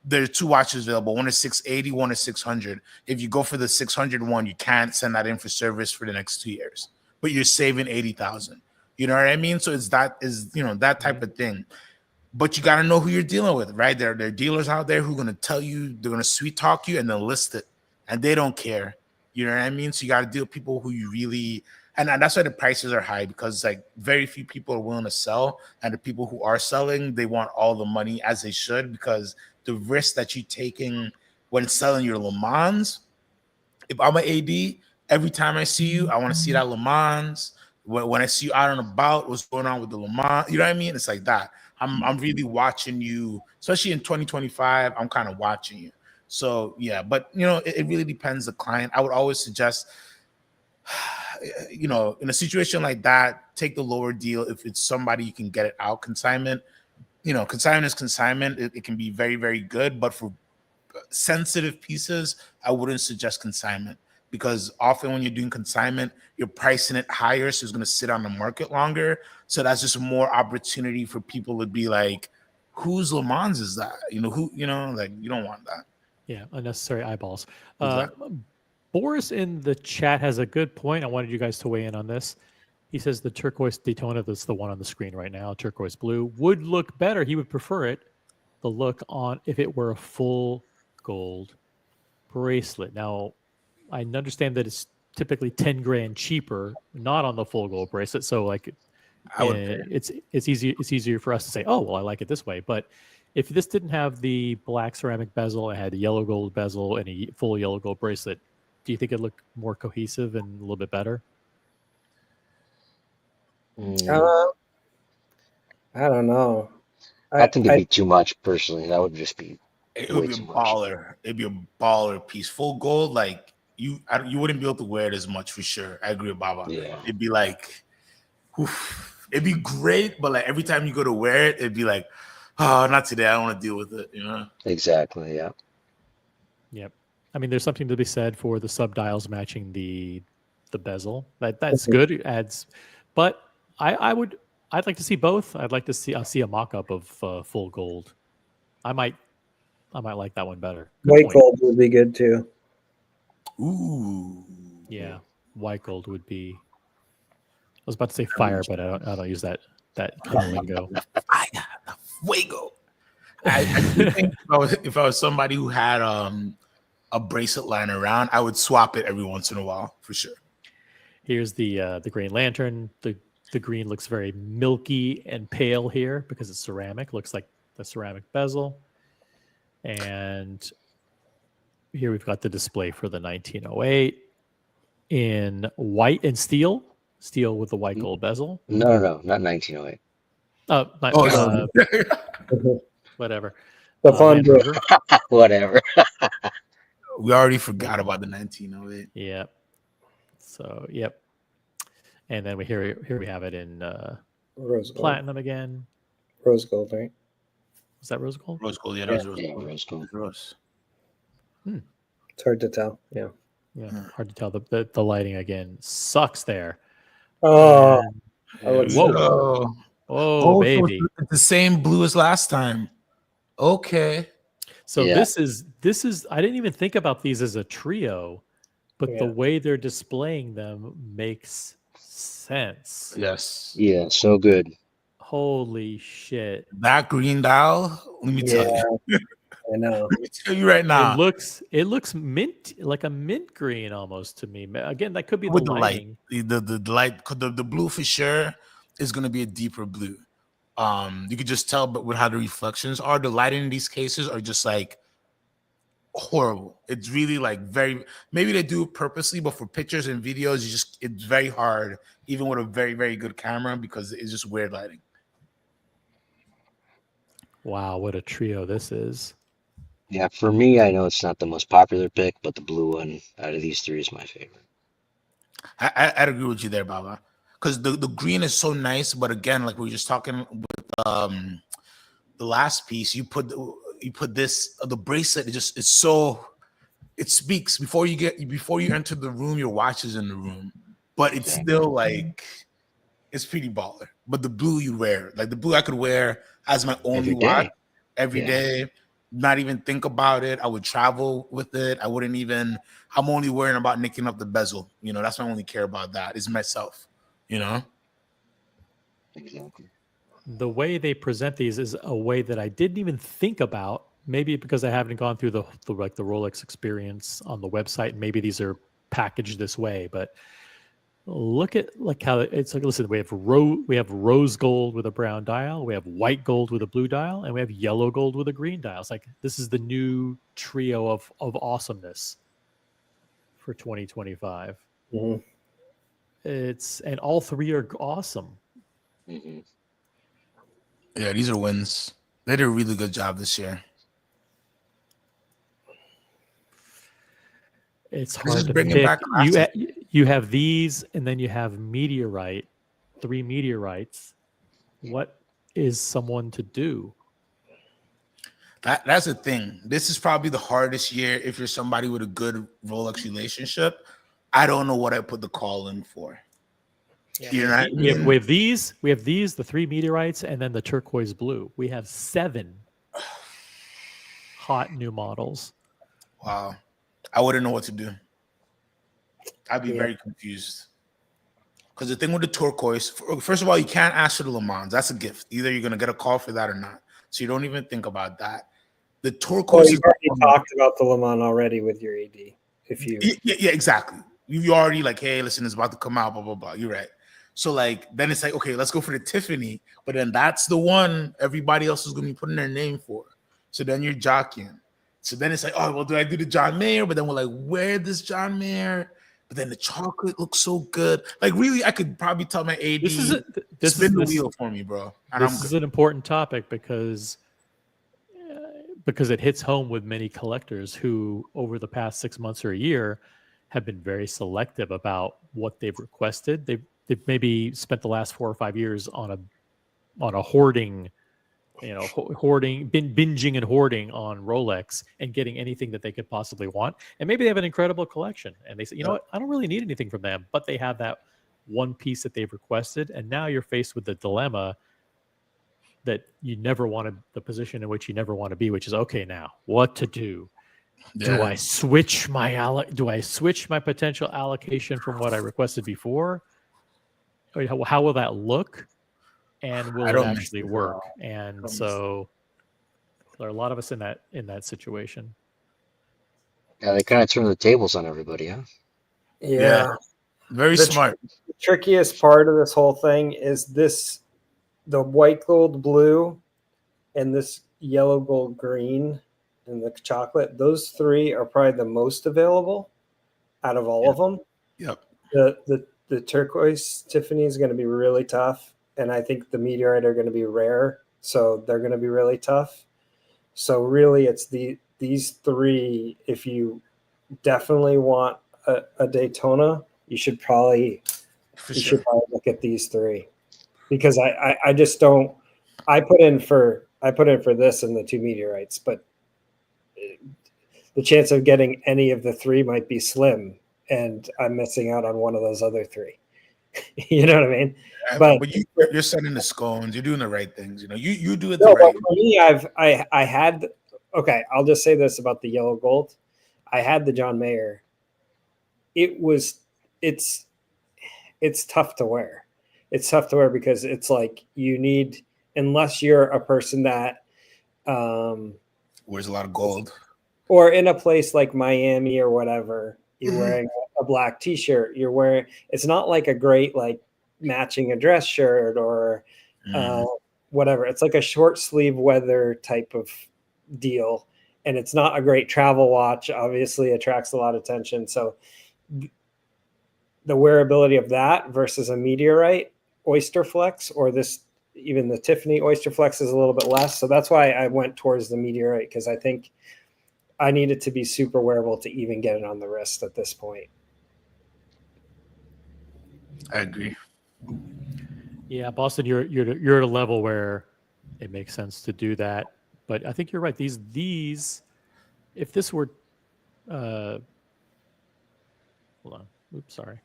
There's two watches available. One is $680, one is $600. If you go for the 600 one, you can't send that in for service for the next 2 years, but you're saving $80,000. You know what I mean? So it's that type of thing. But you got to know who you're dealing with, right? There are dealers out there who are going to tell you, they're going to sweet talk you and then list it, and they don't care. You know what I mean? So you got to deal with people who you really, and that's why the prices are high, because like very few people are willing to sell, and the people who are selling, they want all the money, as they should, because the risk that you're taking when selling your Le Mans, if I'm an AD, every time I see you, I want to see that Le Mans. When I see you out and about, what's going on with the Le Mans, you know what I mean? It's like that. I'm really watching you, especially in 2025. I'm kind of watching you. So yeah, but it really depends the client. I would always suggest, in a situation like that, take the lower deal if it's somebody you can get it out. Consignment, consignment is consignment. It can be very, very good, but for sensitive pieces, I wouldn't suggest consignment, because often when you're doing consignment, you're pricing it higher, so it's going to sit on the market longer. So that's just more opportunity for people to be like, whose Le Mans is that? Like you don't want that. Yeah, unnecessary eyeballs. Exactly. Boris in the chat has a good point. I wanted you guys to weigh in on this. He says the turquoise Daytona, that's the one on the screen right now, turquoise blue, would look better. He would prefer it, the look on, if it were a full gold bracelet. Now, I understand that it's typically 10 grand cheaper, not on the full gold bracelet. So like, it's easier for us to say, oh, well, I like it this way. But if this didn't have the black ceramic bezel, it had a yellow gold bezel and a full yellow gold bracelet, do you think it looked more cohesive and a little bit better? I don't know. I think it'd be too much personally. That would just be. It would be a baller. It'd be a baller piece. Full gold, like you wouldn't be able to wear it as much for sure. I agree with Baba. Yeah. It'd be like, it'd be great, but like every time you go to wear it, it'd be like, oh, not today. I don't want to deal with it. Exactly. Yeah. Yep. I mean, there's something to be said for the subdials matching the bezel. That's good. It adds, but I'd like to see both. I'd like to see a mock-up of full gold. I might like that one better. White gold would be good too. Ooh. Yeah, white gold would be. I was about to say fire, but I don't use that kind of lingo. Fire, fuego. I think if I was somebody who had a bracelet lying around, I would swap it every once in a while for sure. Here's the Green Lantern. The green looks very milky and pale here because it's ceramic. Looks like the ceramic bezel. And here we've got the display for the 1908 in white and steel with the white gold bezel. No, not 1908. Whatever. The fun whatever. We already forgot about the 1908. Yeah. So, yep. And then here we have it in Rose gold. platinum again. Rose gold, right? Is that rose gold? Rose gold, yeah, Yeah. Rose gold. Rose. It's hard to tell. Yeah. Yeah, hard to tell. The lighting again sucks there. Oh, And- whoa. Oh, so baby. it's the same blue as last time. Okay. So this is I didn't even think about these as a trio, but the way they're displaying them makes sense. Yes. Yeah, so good. Holy shit. That green dial, let me tell you. I know. Let me tell you right now. It looks mint, like a mint green almost to me. Again, that could be With the the lighting. light. The light, the blue for sure is gonna be a deeper blue. You could just tell, but with how the reflections are, the lighting in these cases are just like horrible. It's really like maybe they do it purposely, but for pictures and videos, it's very hard, even with a very, very good camera, because it's just weird lighting. Wow, what a trio this is. Yeah, for me, I know it's not the most popular pick, but the blue one out of these three is my favorite. I'd agree with you there, Baba. Because the green is so nice, but again, like we were just talking with the last piece, you put this the bracelet. It speaks before you enter the room. Your watch is in the room, but it's still like it's pretty baller. But the blue you wear, like the blue I could wear as my only watch every day. Not even think about it. I would travel with it. I wouldn't even. I'm only worrying about nicking up the bezel. You know, that's my only care about. That is myself. You know. Exactly. The way they present these is a way that I didn't even think about. Maybe because I haven't gone through the Rolex experience on the website. And maybe these are packaged this way, but look at how it's like. Listen, we have rose gold with a brown dial, we have white gold with a blue dial, and we have yellow gold with a green dial. It's like this is the new trio of awesomeness for 2025. Mm-hmm. And all three are awesome. Mm-hmm. Yeah, these are wins. They did a really good job this year. It's hard to pick. You have these, and then you have meteorite, 3 meteorites. What is someone to do? That's the thing. This is probably the hardest year if you're somebody with a good Rolex relationship. I don't know what I put the call in for. Yeah. You know what I mean? We have these, the 3 meteorites, and then the turquoise blue. We have 7 hot new models. Wow. I wouldn't know what to do. I'd be very confused. Because the thing with the turquoise, first of all, you can't ask for the Le Mans. That's a gift. Either you're going to get a call for that or not. So you don't even think about that. The turquoise. You've already talked about the Le Mans already with your AD. Yeah, exactly. You already like, hey, listen, it's about to come out, blah, blah, blah. You're right. So like, then it's like, okay, let's go for the Tiffany. But then that's the one everybody else is going to be putting their name for. So then you're jockeying. So then it's like, oh, well, do I do the John Mayer? But then we're like, where this John Mayer? But then the chocolate looks so good. Like, really, I could probably tell my AD, spin the wheel for me, bro. And this is an important topic because it hits home with many collectors who, over the past 6 months or a year, have been very selective about what they've requested. They've maybe spent the last 4 or 5 years on a hoarding. Binging and hoarding on Rolex and getting anything that they could possibly want. And maybe they have an incredible collection and they say, you know what, I don't really need anything from them, but they have that one piece that they've requested. And now you're faced with the dilemma that the position in which you never want to be, which is, okay, now what to do? Yeah. Do I switch my potential allocation from what I requested before? Or how will that look? And will it actually work? And so there are a lot of us in that situation. Yeah, they kind of turn the tables on everybody, huh? Yeah. Very smart. The trickiest part of this whole thing is the white gold blue and this yellow gold green and the chocolate. Those 3 are probably the most available out of all of them. Yep. The turquoise Tiffany is going to be really tough. And I think the meteorite are going to be rare, so they're going to be really tough. So really, it's these 3. If you definitely want a Daytona, you should probably sure. look at these three, because I just don't. I put in for this and the two meteorites, but the chance of getting any of the three might be slim, and I'm missing out on one of those other three. You know what I mean? Yeah, but you're setting the scones. You're doing the right things. You know, you do it no, the right but for me, I had. Okay, I'll just say this about the yellow gold. I had the John Mayer. It's tough to wear. It's tough to wear because it's like you need, unless you're a person that wears a lot of gold, or in a place like Miami or whatever, you're wearing a black t-shirt. You're wearing, it's not like a great like matching a dress shirt or whatever. It's like a short sleeve weather type of deal, and it's not a great travel watch. Obviously attracts a lot of attention. So the wearability of that versus a meteorite Oyster Flex, or this, even the Tiffany Oyster Flex, is a little bit less. So that's why I went towards the meteorite, because I think I need it to be super wearable to even get it on the wrist at this point. I agree. Yeah, Boston, you're at a level where it makes sense to do that. But I think you're right. These, if this were, hold on. Oops, sorry.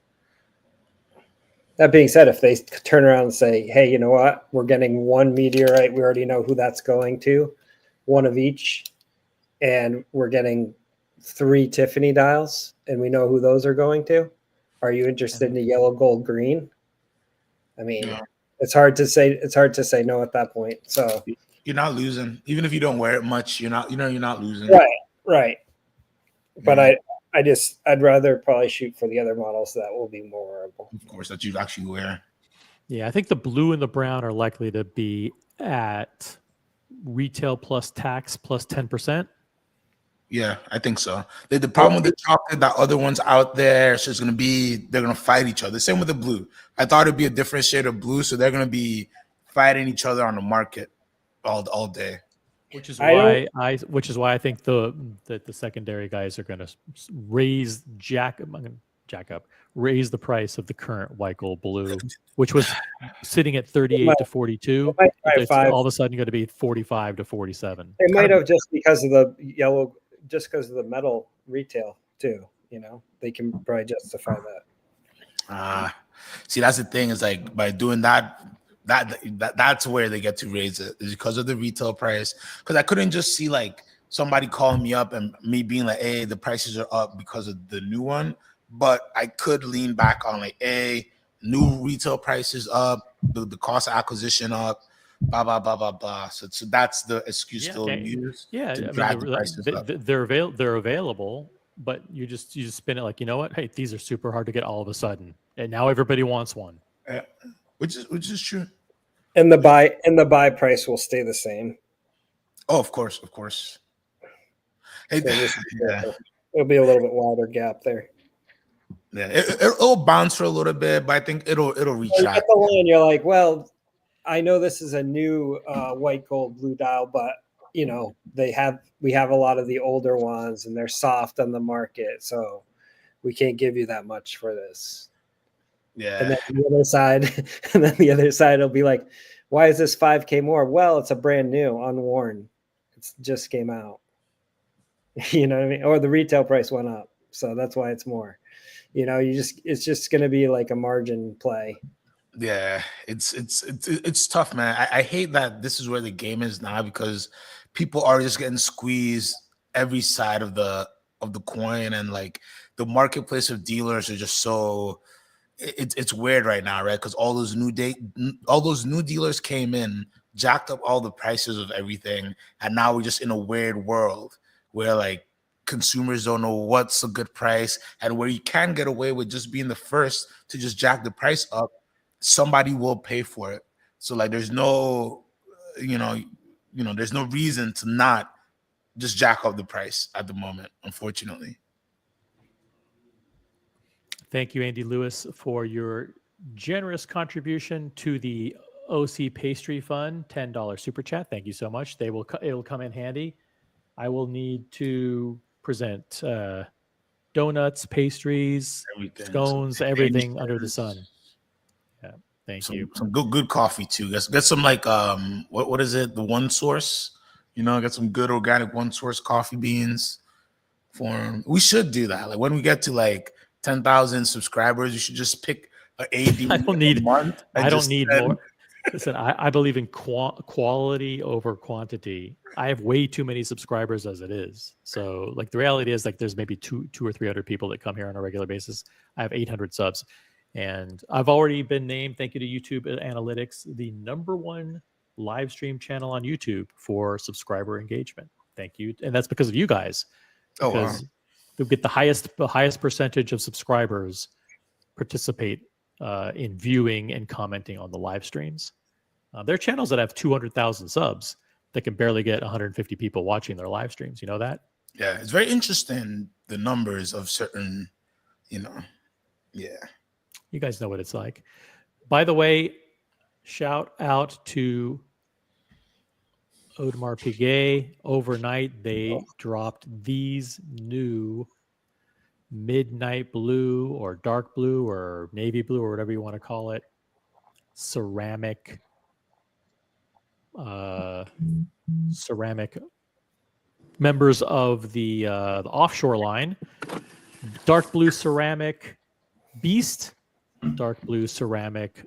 That being said, if they turn around and say, hey, you know what? We're getting one meteorite. We already know who that's going to, one of each. And we're getting 3 Tiffany dials, and we know who those are going to. Are you interested in the yellow, gold, green? I mean, it's hard to say. It's hard to say no at that point. So you're not losing, even if you don't wear it much. You're not losing. Right. But I'd rather probably shoot for the other models that will be more wearable. Of course, that you actually wear. Yeah, I think the blue and the brown are likely to be at retail plus tax plus 10%. Yeah, I think so. The problem with the chocolate, that other ones out there, so it's gonna be, they're gonna fight each other. Same with the blue. I thought it'd be a different shade of blue, so they're gonna be fighting each other on the market all day. Which is why I think the secondary guys are going to raise raise the price of the current white gold blue, which was sitting at 38 to 42. It's all of a sudden going to be 45 to 47. They might have, just because of the yellow, just because of the metal retail too. You know, they can probably justify that. See, that's the thing, is like by doing that's where they get to raise it, is because of the retail price. Because I couldn't just see like somebody calling me up and me being like, hey, the prices are up because of the new one. But I could lean back on like, hey, new retail prices up, the cost of acquisition up, blah blah blah blah blah. So that's the excuse they'll use. Yeah, to drive the prices up. They're available, but you just spin it like, you know what? Hey, these are super hard to get all of a sudden, and now everybody wants one. Which is true. And the buy price will stay the same. Oh, of course. Hey, it'll be a little bit wider gap there. Yeah, it'll bounce for a little bit, but I think it'll reach out. At the line, you're like, well, I know this is a new white gold blue dial, but you know we have a lot of the older ones, and they're soft on the market, so we can't give you that much for this. Yeah. And then the other side will be like, why is this $5,000 more? Well, it's a brand new, unworn. It just came out. You know what I mean? Or the retail price went up, so that's why it's more. You know, it's just going to be like a margin play. Yeah, it's tough, man. I hate that this is where the game is now, because people are just getting squeezed every side of the coin, and like the marketplace of dealers are just so. It's weird right now, right? Because all those new dealers came in, jacked up all the prices of everything, and now we're just in a weird world where like consumers don't know what's a good price, and where you can get away with just being the first to just jack the price up, somebody will pay for it. So like there's no, there's no reason to not just jack up the price at the moment, unfortunately. Thank you, Andy Lewis, for your generous contribution to the OC Pastry Fund, $10 super chat. Thank you so much. It'll come in handy. I will need to present donuts, pastries, Everything. scones, Some everything pastries. under the sun. Yeah, thank you. Some good coffee too. Get some like what is it? The One Source. Get some good organic One Source coffee beans. We should do that. Like when we get to like 10,000 subscribers, you should just pick an AD I don't need. a month. I don't need more. Listen, I believe in quality over quantity. I have way too many subscribers as it is. So like the reality is like there's maybe two or 300 people that come here on a regular basis. I have 800 subs, and I've already been named, thank you to YouTube Analytics, the #1 live stream channel on YouTube for subscriber engagement. Thank you, and that's because of you guys. Because you'll get the highest percentage of subscribers participate in viewing and commenting on the live streams. There are channels that have 200,000 subs that can barely get 150 people watching their live streams. You know that? Yeah, it's very interesting, the numbers of certain, yeah. You guys know what it's like. By the way, shout out to Audemars Piguet. Overnight, they dropped these new midnight blue or dark blue or navy blue or whatever you want to call it, ceramic members of the offshore line. Dark blue ceramic beast, dark blue ceramic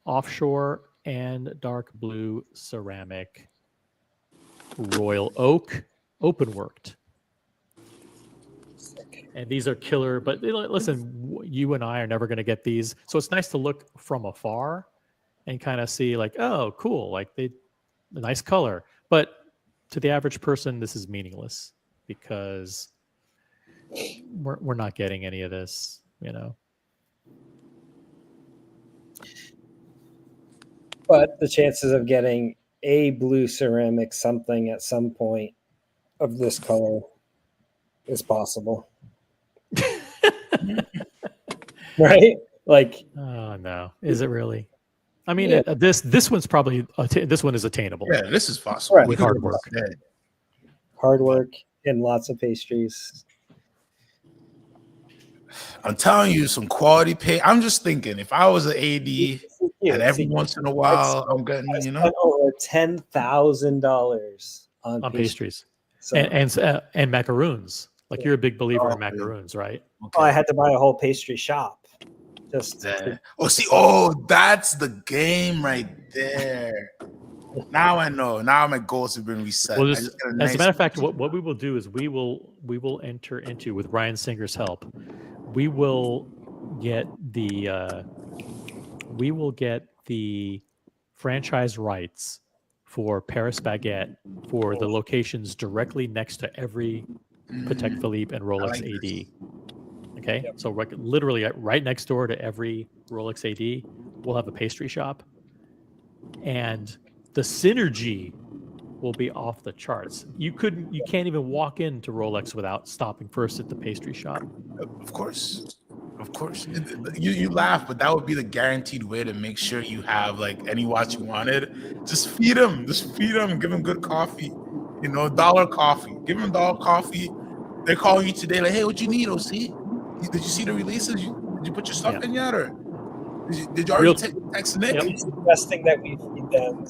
offshore, and dark blue ceramic royal oak open worked. And these are killer, but listen, you and I are never going to get these. So it's nice to look from afar and kind of see like, oh, cool. Like a nice color. But to the average person, this is meaningless because we're not getting any of this, But the chances of getting a blue ceramic something at some point of this color is possible. Right? Like, oh no, is it really? I mean, this one's probably this one is attainable. Yeah, this is possible. Right. With hard work. Hard work and lots of pastries. I'm telling you, some quality pay. I'm just thinking, if I was an AD, and every once in a while I'm getting, over $10,000 on pastries, so, and macaroons. Like you're a big believer in macaroons, right? Okay. I had to buy a whole pastry shop. Just that's the game right there. Now I know. Now my goals have been reset. Well, as a matter of fact, what we will do is we will enter into, with Ryan Singer's help, we will get the franchise rights for Paris Baguette for the locations directly next to every Patek Philippe and Rolex AD. Okay, so literally right next door to every Rolex AD, we'll have a pastry shop, and the synergy will be off the charts. You can't even walk into Rolex without stopping first at the pastry shop. Of course. You laugh, but that would be the guaranteed way to make sure you have like any watch you wanted. Just feed them. Give them good coffee. $1 coffee. Give them $1 coffee. They're calling you today like, hey, what you need, OC? Did you see the releases? Did you put your stuff in yet, or did you already text Nick? Suggesting that we feed them.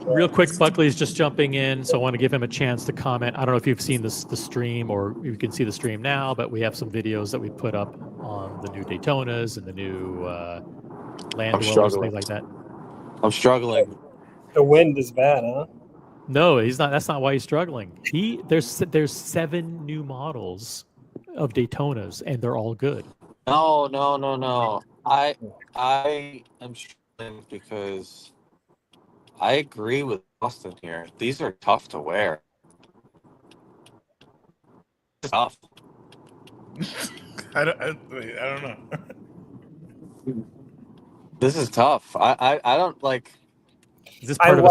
Real quick, Buckley's just jumping in, so I want to give him a chance to comment. I don't know if you've seen the stream or you can see the stream now, but we have some videos that we put up on the new Daytonas and the new land dwellers, things like that. I'm struggling. The wind is bad, huh? No, he's not. That's not why he's struggling. There's 7 new models of Daytonas, and they're all good. No. I am struggling because I agree with Austin here. These are tough to wear. It's tough. I don't know. This is tough. I don't like. Is this part of a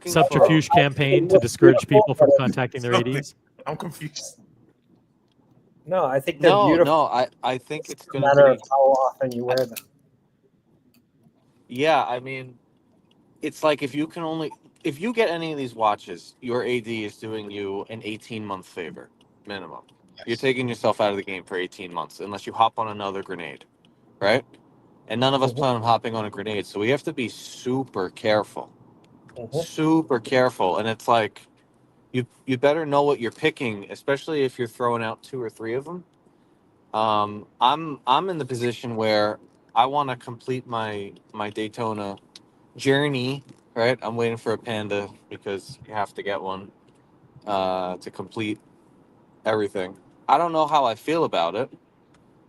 subterfuge campaign to discourage people from contacting their ADs? I'm confused. No, I think they're beautiful. No, I think it's a matter of how often you wear them. Yeah, I mean, it's like if you get any of these watches, your AD is doing you an 18-month favor minimum. you're taking yourself out of the game for 18 months unless you hop on another grenade, right? And none of us plan on hopping on a grenade, so we have to be super careful. Super careful. And it's like you better know what you're picking, especially if you're throwing out 2 or 3 of them. I'm in the position where I want to complete my Daytona journey, right? I'm waiting for a Panda because you have to get one to complete everything. I don't know how I feel about it,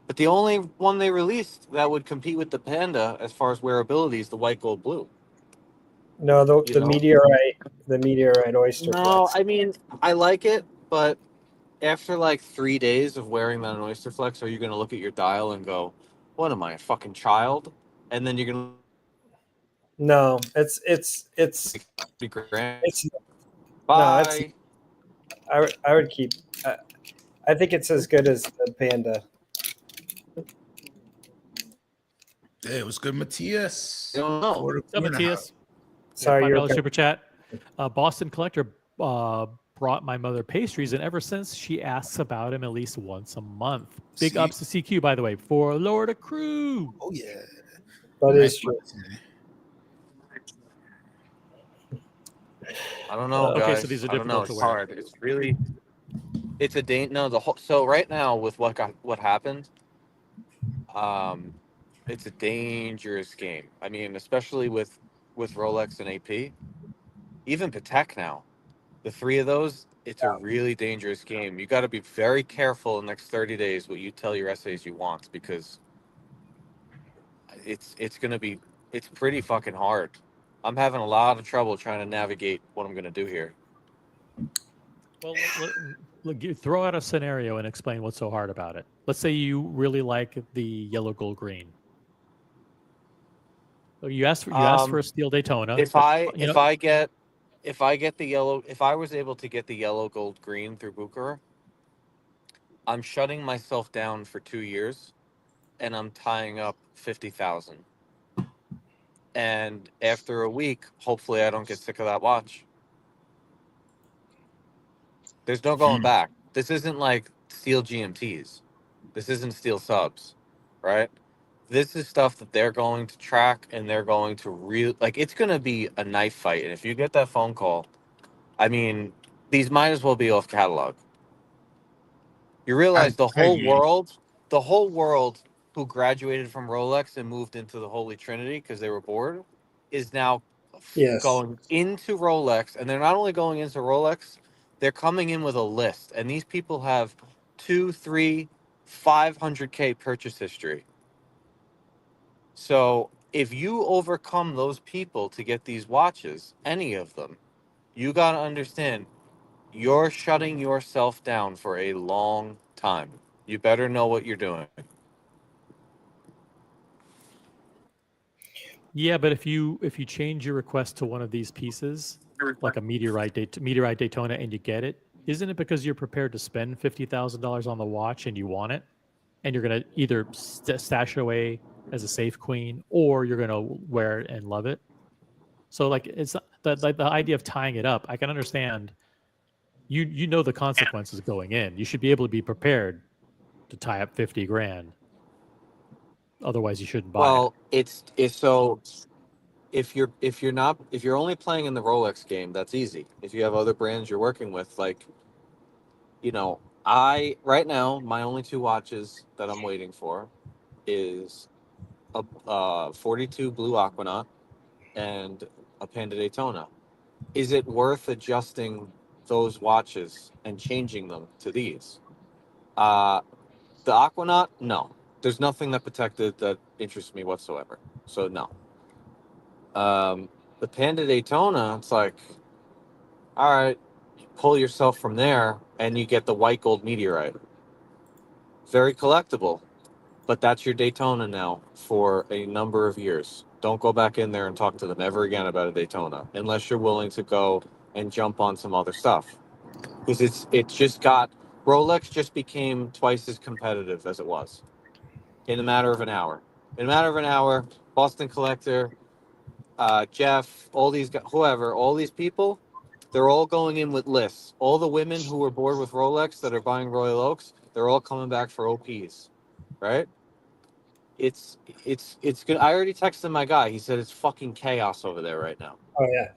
but the only one they released that would compete with the Panda as far as wearability is the white gold blue. No, the You know? meteorite oyster No, flex. I mean I like it, but after like 3 days of wearing that on Oyster Flex, are you going to look at your dial and go, "What am I, a fucking child?" And then you're going No, it's to be grand. it's no, it's Bye. I would keep. I think it's as good as the Panda. Hey, it was good, Matthias. I don't know. What's up, Matthias? Sorry, $5 you're okay. super chat. Boston Collector brought my mother pastries, and ever since she asks about him at least once a month. Big ups to CQ, by the way, for Lord of Crew. Oh yeah, that is true. I don't know, guys. Okay, so these are I don't know. difficult to It's wear. hard. It's really, it's a no. The whole so right now with what happened, it's a dangerous game. I mean, especially with Rolex and AP, even Patek now. The 3 of those, it's a really dangerous game. You got to be very careful in the next 30 days what you tell your essays you want, because it's gonna be pretty fucking hard. I'm having a lot of trouble trying to navigate what I'm gonna do here. Well, throw out a scenario and explain what's so hard about it. Let's say you really like the yellow gold green. You asked for a steel Daytona. If I get the yellow, if I was able to get the yellow gold green through Bucher, I'm shutting myself down for 2 years, and I'm tying up 50,000. And after a week, hopefully, I don't get sick of that watch. There's no going back. This isn't like steel GMTs. This isn't steel subs, right? This is stuff that they're going to track, and they're going to it's going to be a knife fight. And if you get that phone call, I mean, these might as well be off catalog. You realize the whole world who graduated from Rolex and moved into the Holy Trinity because they were bored is now going into Rolex, and they're not only going into Rolex, they're coming in with a list, and these people have 2, 3, 500K purchase history. So if you overcome those people to get these watches, any of them, you got to understand you're shutting yourself down for a long time. You better know what you're doing. Yeah, but if you change your request to one of these pieces, like a meteorite Daytona, and you get it, isn't it because you're prepared to spend $50,000 on the watch and you want it, and you're gonna either stash it away as a safe queen, or you're gonna wear it and love it? So like it's the idea of tying it up. I can understand. You know the consequences going in. You should be able to be prepared to tie up 50 grand. Otherwise, you shouldn't buy it. Well, it's so if you're only playing in the Rolex game, that's easy. If you have other brands you're working with, like, you know, right now my only 2 watches that I'm waiting for is a 42 Blue Aquanaut and a Panda Daytona. Is it worth adjusting those watches and changing them to these? The Aquanaut, no. There's nothing that protected that interests me whatsoever. So no. The Panda Daytona, it's like, all right, pull yourself from there, and you get the white gold meteorite. Very collectible, but that's your Daytona now for a number of years. Don't go back in there and talk to them ever again about a Daytona, unless you're willing to go and jump on some other stuff. Because Rolex just became twice as competitive as it was in a matter of an hour. In a matter of an hour, Boston Collector, Jeff, all these guys, whoever, all these people, They're all going in with lists. All the women who were bored with Rolex that are buying Royal Oaks, they're all coming back for OPs, right? It's good. I already texted my guy. He said it's fucking chaos over there right now. Oh yeah.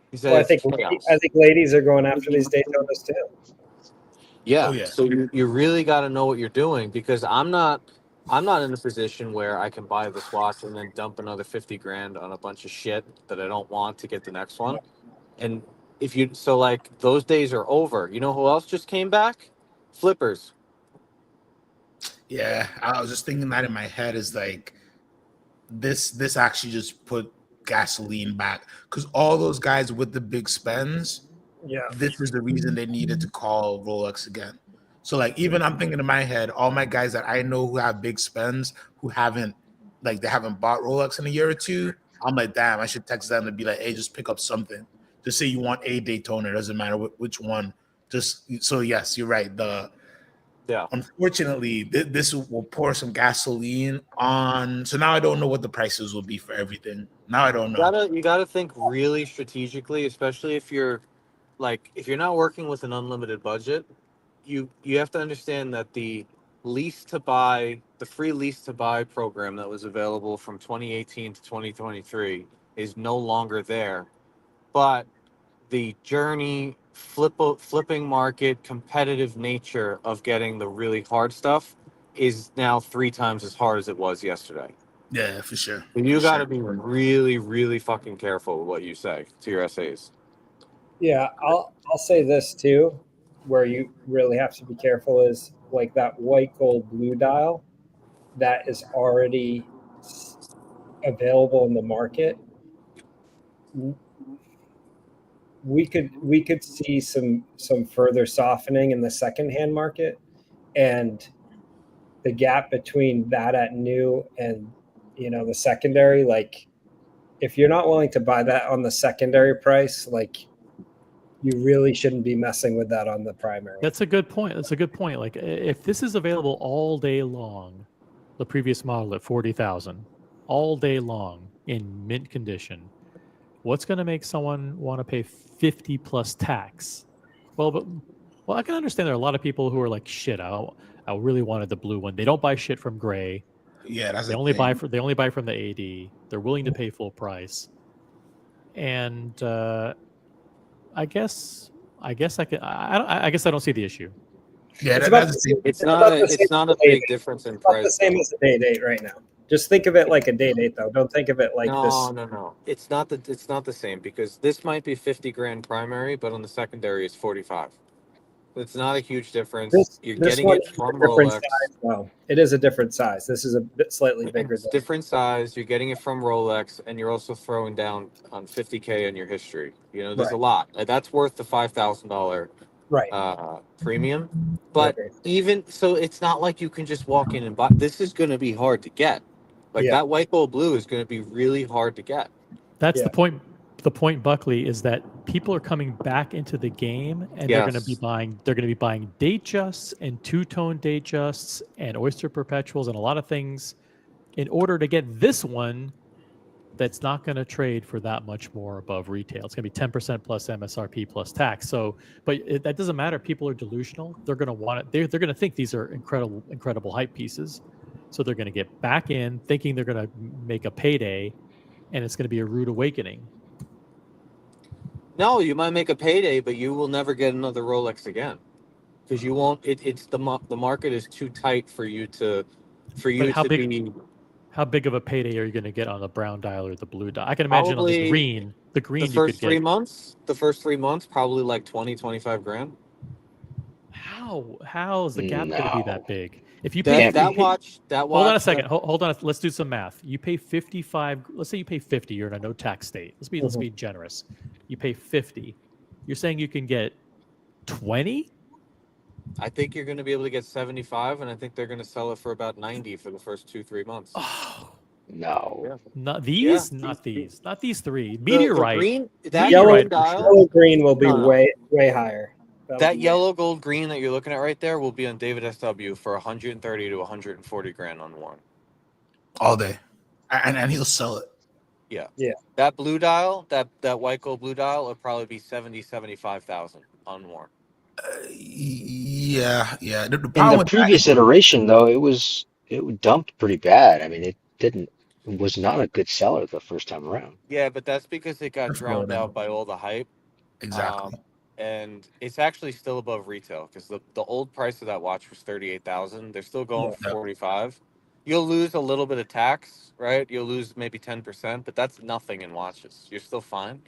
He said Well, I it's think chaos. ladies are going after these Daytonas too. Yeah. Oh yeah. So you really got to know what you're doing, because I'm not in a position where I can buy this watch and then dump another 50 grand on a bunch of shit that I don't want to get the next one. And if you so like those days are over. You know who else just came back? Flippers. Yeah, I was just thinking that in my head is like this actually just put gasoline back because all those guys with the big spends, Yeah. this is the reason they needed to call Rolex again. So like even I'm thinking in my head, all my guys that I know who have big spends who haven't they haven't bought Rolex in a year or two, I'm like, damn, I should text them to be like, hey, just pick up something. Just say you want a Daytona, it doesn't matter which one. Just so yes, you're right. Unfortunately, this will pour some gasoline on. So now I don't know what the prices will be for everything. Now I don't know. You gotta think really strategically, especially if you're not working with an unlimited budget. You have to understand that the free lease to buy program that was available from 2018 to 2023 is no longer there. But the journey, flipping market, competitive nature of getting the really hard stuff is now 3 times as hard as it was yesterday. Yeah, for sure. And you got to be really, really fucking careful with what you say to your essays. Yeah, I'll say this too, where you really have to be careful is like that white gold blue dial that is already available in the market. We could see some further softening in the secondhand market, and the gap between that at new and the secondary, like if you're not willing to buy that on the secondary price, like you really shouldn't be messing with that on the primary. That's a good point. Like if this is available all day long, the previous model at 40,000, all day long in mint condition, what's going to make someone want to pay 50 plus tax? Well, I can understand there are a lot of people who are like, shit, I really wanted the blue one. They don't buy shit from gray. Yeah, that's they only buy from the AD. They're willing to pay full price. And I guess I don't see the issue. Yeah, it's not a big difference in price. It's the same as a day date right now. Just think of it like a day date, though. Don't think of it like this. No. It's not the same, because this might be 50 grand primary, but on the secondary it's 45. It's not a huge difference. You're getting it from Rolex. Size, though. It is a different size. This is a bit slightly bigger. It's different size. You're getting it from Rolex, and you're also throwing down on 50K in your history. There's a lot. That's worth the $5,000 premium. But even so, it's not like you can just walk in and buy. This is going to be hard to get. That white gold blue is going to be really hard to get. That's the point. The point, Buckley, is that people are coming back into the game, and they're going to be buying. They're going to be buying Datejusts and two-tone Datejusts and Oyster Perpetuals and a lot of things in order to get this one. That's not going to trade for that much more above retail. It's going to be 10% plus MSRP plus tax. So, that doesn't matter. People are delusional. They're going to want it. They're going to think these are incredible hype pieces. So they're going to get back in thinking they're going to make a payday, and it's going to be a rude awakening. No, you might make a payday, but you will never get another Rolex again, because you won't. It's the market is too tight for you to be. How big of a payday are you going to get on the brown dial or the blue dial? I can imagine on the green. The first 3 months, probably like 20, 25 grand. How is the gap going to be that big? If you pay that watch. Hold on a second. Hold on. Let's do some math. You pay 55. Let's say you pay 50. You're in a no tax state. Let's be generous. You pay 50. You're saying you can get 20? I think you're going to be able to get 75, and I think they're going to sell it for about 90 for the first 2-3 months. No. Yeah. Not these. Yeah. Not these three. Meteorite. Yellow green will be way higher. That yellow gold green that you're looking at right there will be on David SW for 130 to 140 grand on one. All day. And he'll sell it. Yeah. Yeah. That blue dial, that white gold blue dial, would probably be 75,000 unworn. Yeah. The In problem the with previous iteration, though, it dumped pretty bad. I mean, it was not a good seller the first time around. Yeah, but that's because it got that, drowned out by all the hype. exactly. And it's actually still above retail because the old price of that watch was 38,000. They're still going for 45. You'll lose a little bit of tax, right? You'll lose maybe 10%, but that's nothing in watches. You're still fine.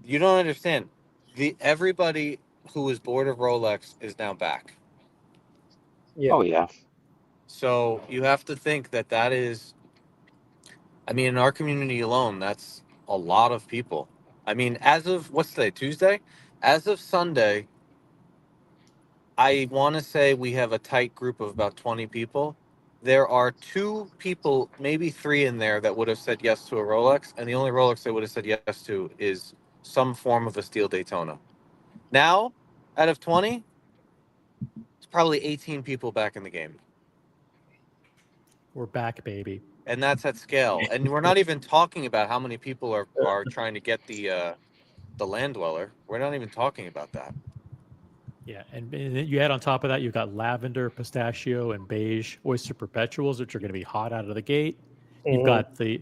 You don't understand. Everybody who was bored of Rolex is now back. Yeah. Oh yeah. So you have to think that is. I mean, in our community alone, that's a lot of people. I mean, as of what's today, Tuesday? As of Sunday, I want to say we have a tight group of about 20 people. There are 2 people, maybe 3 in there that would have said yes to a Rolex, and the only Rolex they would have said yes to is some form of a steel Daytona. Now, out of 20, it's probably 18 people back in the game. We're back, baby. And that's at scale. And we're not even talking about how many people are trying to get the land dweller. We're not even talking about that. Yeah, and then you add on top of that, you've got lavender, pistachio, and beige Oyster Perpetuals, which are going to be hot out of the gate. You've got the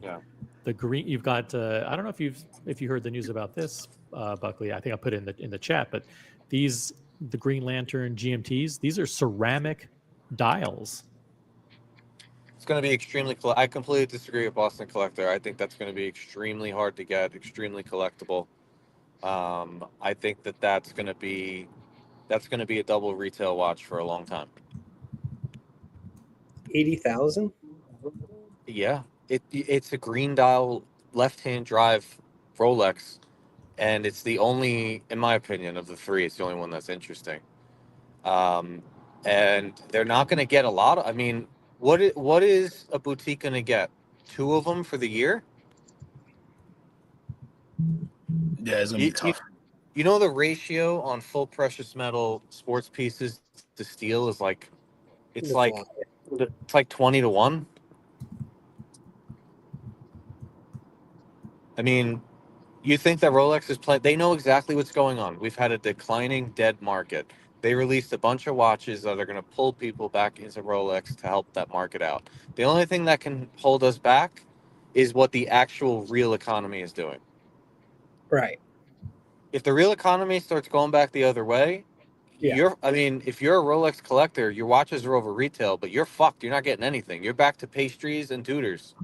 green. You've got I don't know if you heard the news about this, Buckley. I think I put it in the chat, but the Green Lantern GMTs. These are ceramic dials. It's going to be extremely. I completely disagree with Boston Collector. I think that's going to be extremely hard to get, extremely collectible. I think that's going to be a double retail watch for a long time. 80,000. Yeah, it's a green dial, left-hand drive Rolex, and it's the only, in my opinion, of the 3, it's the only one that's interesting. And they're not going to get a lot of. I mean, what is a boutique going to get? 2 of them for the year? Yeah, it's gonna be tough. You know the ratio on full precious metal sports pieces to steel is like, it's like 20 to 1. I mean, you think that Rolex is playing? They know exactly what's going on. We've had a declining dead market. They released a bunch of watches that are going to pull people back into Rolex to help that market out. The only thing that can hold us back is what the actual real economy is doing. Right. If the real economy starts going back the other way, if you're a Rolex collector, your watches are over retail, but you're fucked. You're not getting anything. You're back to pastries and Tudors.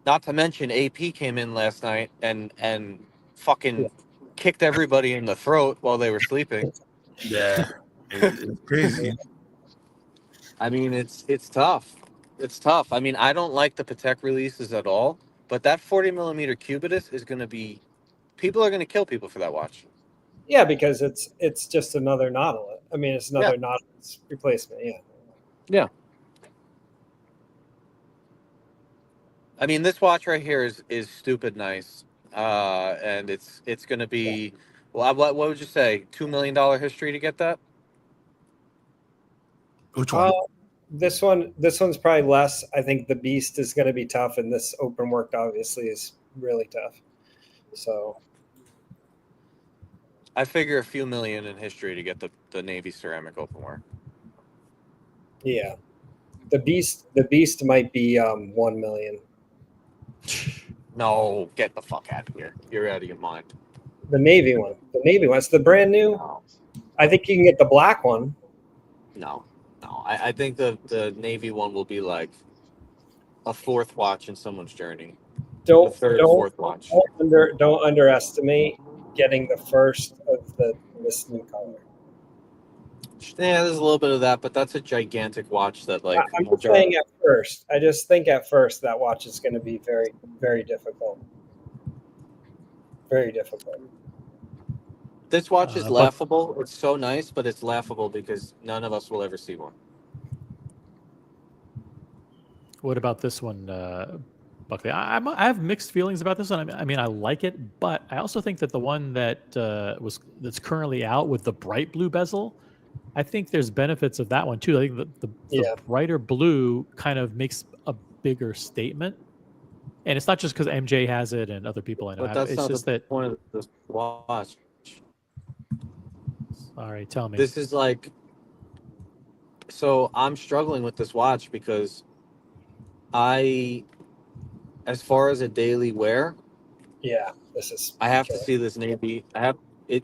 Not to mention AP came in last night and fucking kicked everybody in the throat while they were sleeping. Yeah, it's crazy. I mean, it's tough. It's tough. I mean, I don't like the Patek releases at all, but that 40 millimeter Cubitus is going to be. People are going to kill people for that watch. Yeah, because it's just another Nautilus. I mean, it's another Nautilus replacement. Yeah. Yeah. I mean, this watch right here is stupid nice, and it's going to be. Well, what would you say? $2 million history to get that? Which one? This one's probably less. I think the Beast is going to be tough, and this open work obviously is really tough. So I figure a few million in history to get the Navy ceramic open work. Yeah, the Beast might be 1 million. No, get the fuck out of here! You're out of your mind. The Navy one. It's the brand new. No. I think you can get the black one. No. I think the Navy one will be like a 4th watch in someone's journey. Don't fourth watch. Don't underestimate getting the first of this new color. Yeah, there's a little bit of that, but that's a gigantic watch that like. I'm just saying at first. I just think at first that watch is going to be very, very difficult. Very difficult. This watch is laughable. It's so nice, but it's laughable because none of us will ever see one. What about this one, Buckley? I have mixed feelings about this one. I mean, I like it, but I also think that the one that's currently out with the bright blue bezel, I think there's benefits of that one too. I think the brighter blue kind of makes a bigger statement, and it's not just because MJ has it and other people I know But have it. that's It's not just the that. point of this watch. All right, tell me. This is like, so I'm struggling with this watch because as far as a daily wear, Yeah, this is. I have to see this navy.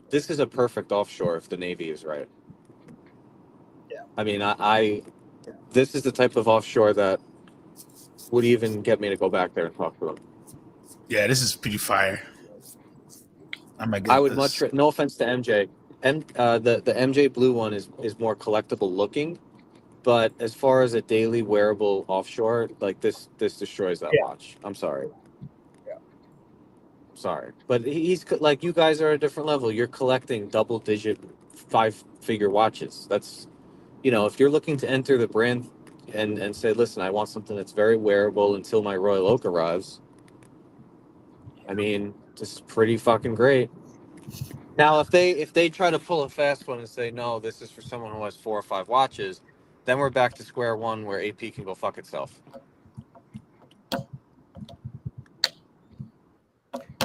This is a perfect offshore if the navy is right. Yeah. I mean, this is the type of offshore that would even get me to go back there and talk to them. Yeah, this is pretty fire. I might get I would this. no offense to MJ, and the MJ blue one is more collectible looking, but as far as a daily wearable offshore, like this destroys that watch. I'm sorry. Sorry, but he's like, you guys are at a different level. You're collecting double-digit 5-figure watches. That's, if you're looking to enter the brand and say, listen, I want something that's very wearable until my Royal Oak arrives. I mean, this is pretty fucking great. Now, if they try to pull a fast one and say, no, this is for someone who has 4 or 5 watches, then we're back to square one where AP can go fuck itself.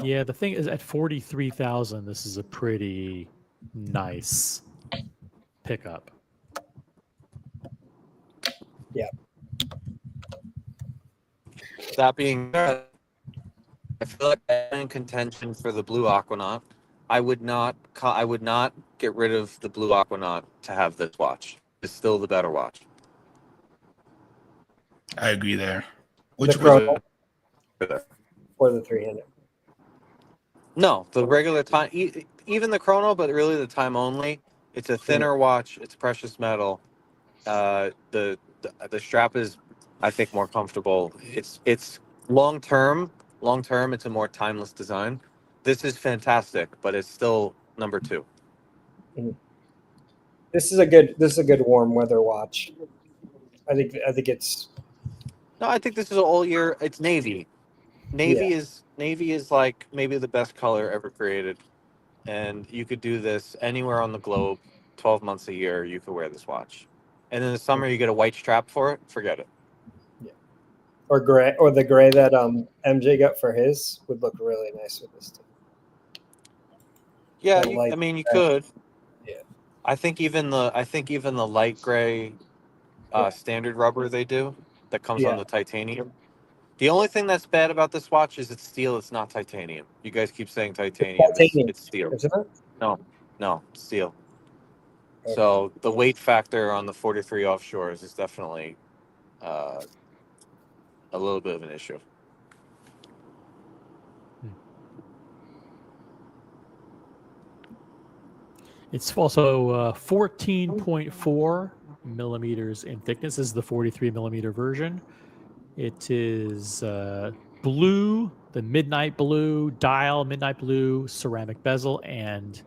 Yeah, the thing is, at 43,000, this is a pretty nice pickup. Yeah. That being said, I feel like I'm in contention for the blue Aquanaut. I would not get rid of the blue Aquanaut to have this watch. It's still the better watch. I agree there. Which chrono or the 300? No, the regular time, even the chrono, but really the time only. It's a thinner watch. It's precious metal. The strap is, I think, more comfortable. It's long term. Long term, it's a more timeless design. This is fantastic, but it's still number 2. Mm-hmm. This is a good warm weather watch. I think it's. No, I think this is all year. It's navy. Navy is like maybe the best color ever created, and you could do this anywhere on the globe. 12 months a year, you could wear this watch, and in the summer you get a white strap for it. Forget it. Yeah. Or gray, or the gray that MJ got for his would look really nice with this too. Yeah, I mean you could. Yeah. I think even the light gray standard rubber they do that comes on the titanium. The only thing that's bad about this watch is it's steel. It's not titanium. You guys keep saying titanium. It's steel. Isn't it? No, it's steel. Okay. So the weight factor on the 43 offshores is definitely a little bit of an issue. It's also 14.4 millimeters in thickness. This is the 43 millimeter version. It is blue, the midnight blue dial, midnight blue ceramic bezel, and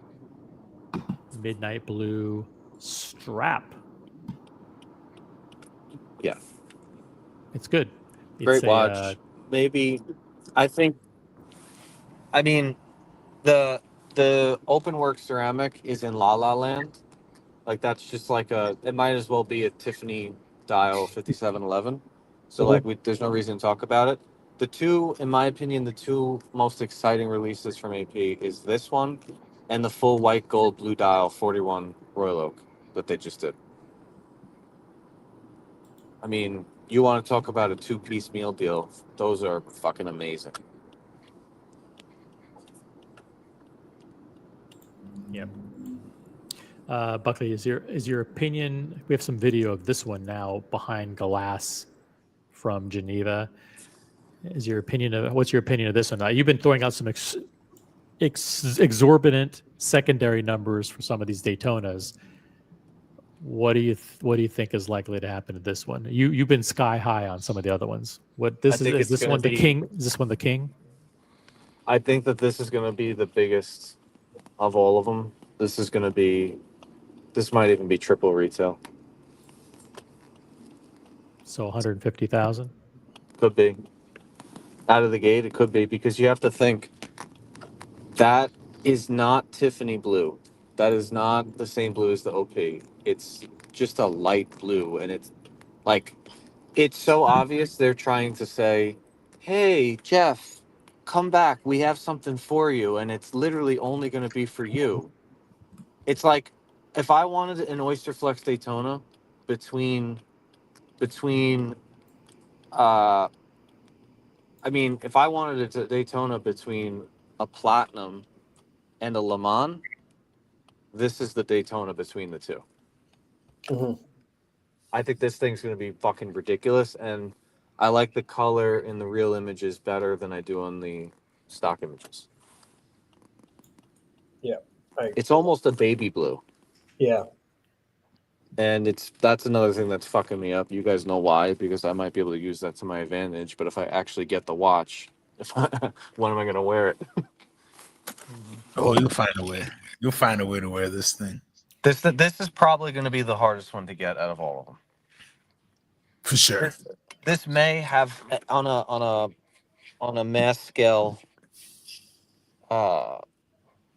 midnight blue strap. Yeah. It's good. Great watch. Maybe, I mean, the openwork ceramic is in La La Land. Like that's just like it might as well be a Tiffany dial 5711. So there's no reason to talk about it. The two, in my opinion, the two most exciting releases from AP is this one and the full white gold blue dial 41 Royal Oak that they just did. I mean, you want to talk about a 2-piece meal deal? Those are fucking amazing. Yep. Buckley, is your opinion? We have some video of this one now behind glass from Geneva. What's your opinion of this one? You've been throwing out some exorbitant secondary numbers for some of these Daytonas. What do you think is likely to happen to this one? You've been sky high on some of the other ones. Is this one the king? Is this one the king? I think that this is going to be the biggest of all of them. This might even be triple retail. So 150,000? Could be. Out of the gate, it could be, because you have to think that is not Tiffany blue. That is not the same blue as the OP. It's just a light blue, and it's like it's so obvious they're trying to say, "Hey, Jeff, come back. We have something for you," and it's literally only going to be for you. It's like if I wanted an Oyster Flex Daytona between I mean, if I wanted a Daytona between a Platinum and a Le Mans, this is the Daytona between the two. I think this thing's going to be fucking ridiculous, and I like the color in the real images better than I do on the stock images. Yeah, it's almost a baby blue, yeah. and that's another thing that's fucking me up. You guys know why? Because I might be able to use that to my advantage. But if I actually get the watch, when am I going to wear it? Oh, you'll find a way. You'll find a way to wear this thing. This is probably going to be the hardest one to get out of all of them. For sure. This may have on a mass scale.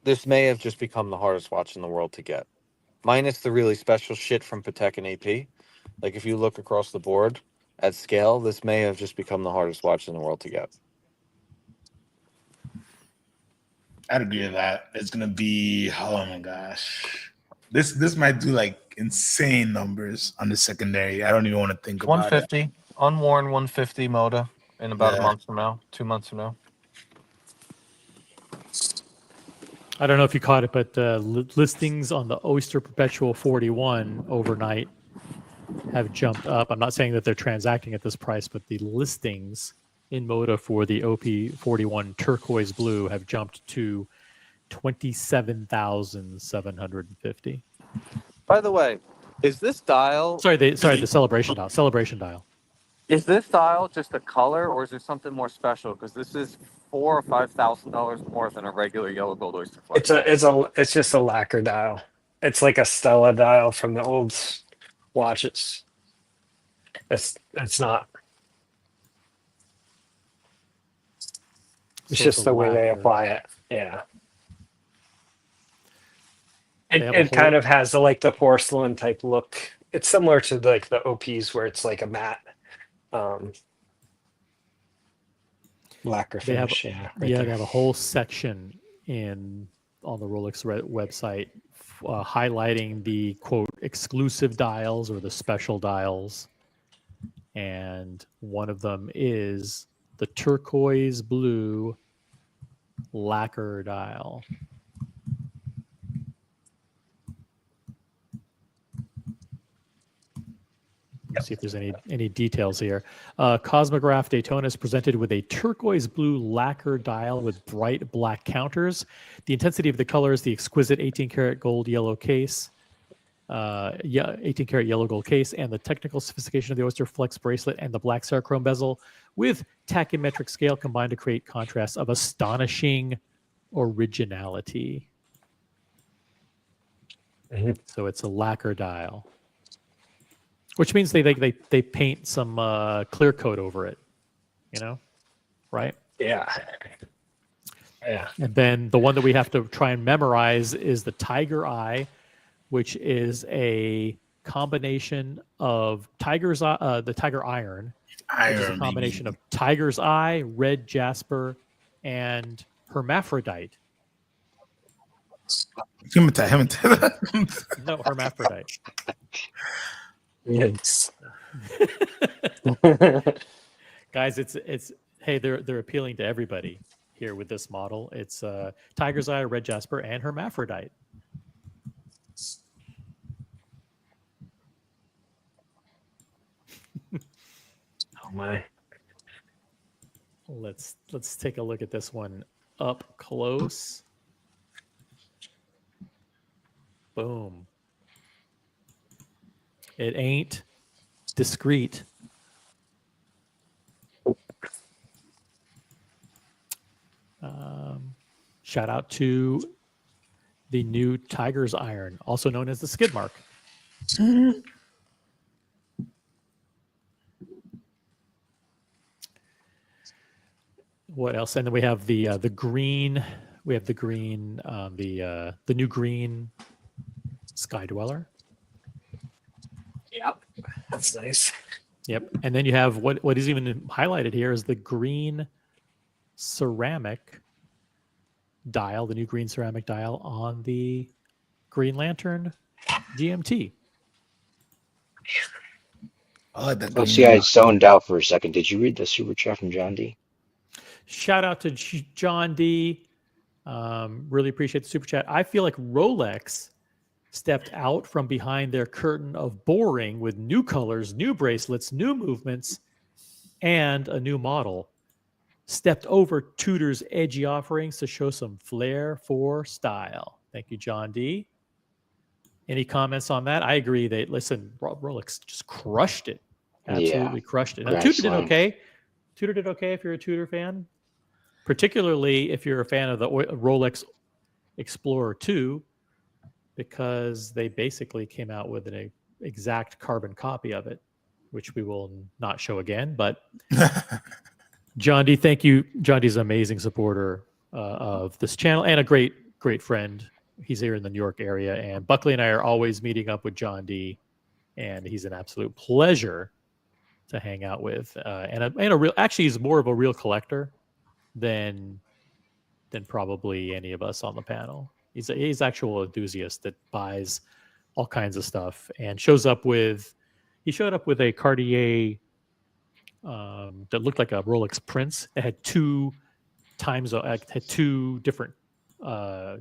This may have just become the hardest watch in the world to get, minus the really special shit from Patek and AP. Like if you look across the board at scale, this may have just become the hardest watch in the world to get. I'd agree with that. It's gonna be, oh my gosh, this might do like insane numbers on the secondary. I don't even want to think about 150 it. unworn 150 Moda in about a Yeah. month from now, 2 months from now. I don't know if you caught it, but listings on the Oyster Perpetual 41 overnight have jumped up. I'm not saying that they're transacting at this price, but the listings in Moda for the OP41 turquoise blue have jumped to 27,750. By the way, is this dial? The celebration dial. Celebration dial. Is this dial just a color, or is there something more special? Because this is $4,000 or $5,000 more than a regular yellow gold Oyster Flex. It's just a lacquer dial. It's like a Stella dial from the old watches. It's not. It's just the way they apply it. Yeah. It kind of has the porcelain type look. It's similar to like the OPs where it's like a matte lacquer finish. They have a whole section on the Rolex website highlighting the quote exclusive dials or the special dials, and one of them is the turquoise blue lacquer dial. Let's see if there's any details here. Cosmograph Daytona is presented with a turquoise blue lacquer dial with bright black counters. The intensity of the colors, the exquisite 18-karat gold yellow case, 18-karat yellow gold case, and the technical sophistication of the Oyster Flex bracelet and the black Sarachrome bezel with tachymetric scale combined to create contrasts of astonishing originality. So it's a lacquer dial. Which means they paint some clear coat over it, right? Yeah. And then the one that we have to try and memorize is the Tiger Eye, which is a combination of the Tiger Iron, which is a combination of Tiger's Eye, red jasper, and hermaphrodite. No, hermaphrodite. Yes. Guys, it's hey, they're appealing to everybody here with this model. It's Tiger's Eye, red jasper, and hermaphrodite. Oh my. Let's take a look at this one up close. Boom. It ain't discreet. Shout out to the new Tiger's Iron, also known as the skid mark. What else? And then we have the green. We have the green, the new green Sky Dweller. Yep, that's nice. Yep, and then you have what is even highlighted here is the green ceramic dial, the new green ceramic dial on the Green Lantern GMT. I like that. Oh, see, I zoned out for a second. Did you read the super chat from John D? Shout out to John D. Really appreciate the super chat. I feel like Rolex stepped out from behind their curtain of boring with new colors, new bracelets, new movements, and a new model. Stepped over Tudor's edgy offerings to show some flair for style. Thank you, John D. Any comments on that? I agree that, listen, Rolex just crushed it. Absolutely crushed it. Now, Tudor did okay. Tudor did okay if you're a Tudor fan, particularly if you're a fan of the Rolex Explorer 2, because they basically came out with an exact carbon copy of it, which we will not show again. But John D, thank you. John D's an amazing supporter of this channel and a great friend. He's here in the New York area, and Buckley and I are always meeting up with John D, and he's an absolute pleasure to hang out with. And a real, actually, he's more of a real collector than probably any of us on the panel. He's actual enthusiast that buys all kinds of stuff and showed up with a Cartier that looked like a Rolex Prince. It had two different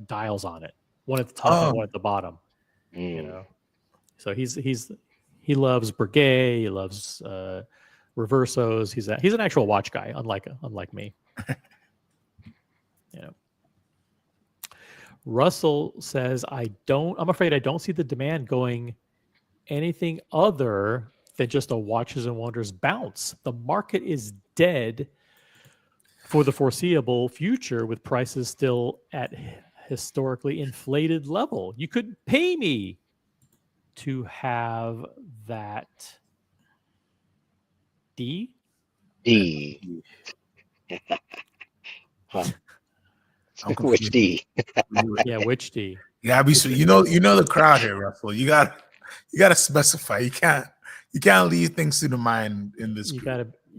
dials on it, one at the top and one at the bottom. You know, so he loves Breguet, he loves Reversos. He's an actual watch guy, unlike me. You know. Russell says, I'm afraid I don't see the demand going anything other than just a Watches and Wonders bounce. The market is dead for the foreseeable future with prices still at historically inflated level. You couldn't pay me to have that. D? Huh. Which D? Yeah, which D? You gotta be so you know the crowd here, Russell. You gotta specify. You can't leave things to the mind in this. You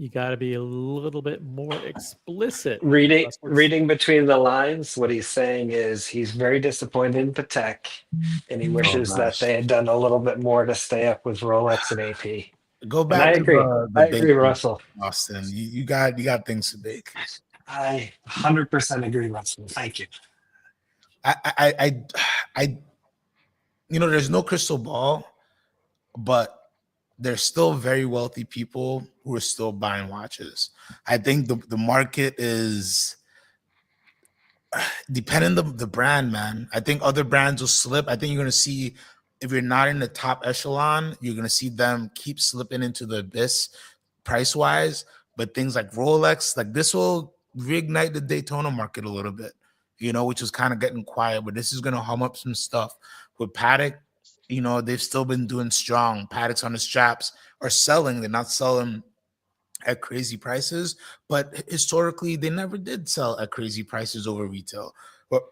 gotta be a little bit more explicit. Reading between the lines, what he's saying is he's very disappointed in Patek, and he wishes that they had done a little bit more to stay up with Rolex and AP. Go back. I agree. I agree, Russell. Austin, you got things to bake. I 100% agree, Russell. Thank you. I there's no crystal ball, but there's still very wealthy people who are still buying watches. I think the market is dependent on the brand, man. I think other brands will slip. I think you're going to see, if you're not in the top echelon, you're going to see them keep slipping into the abyss price-wise. But things like Rolex, like this will reignite the Daytona market a little bit, which was kind of getting quiet. But this is going to hum up some stuff. With Patek, they've still been doing strong. Pateks on the straps are selling. They're not selling at crazy prices, but historically, they never did sell at crazy prices over retail. But,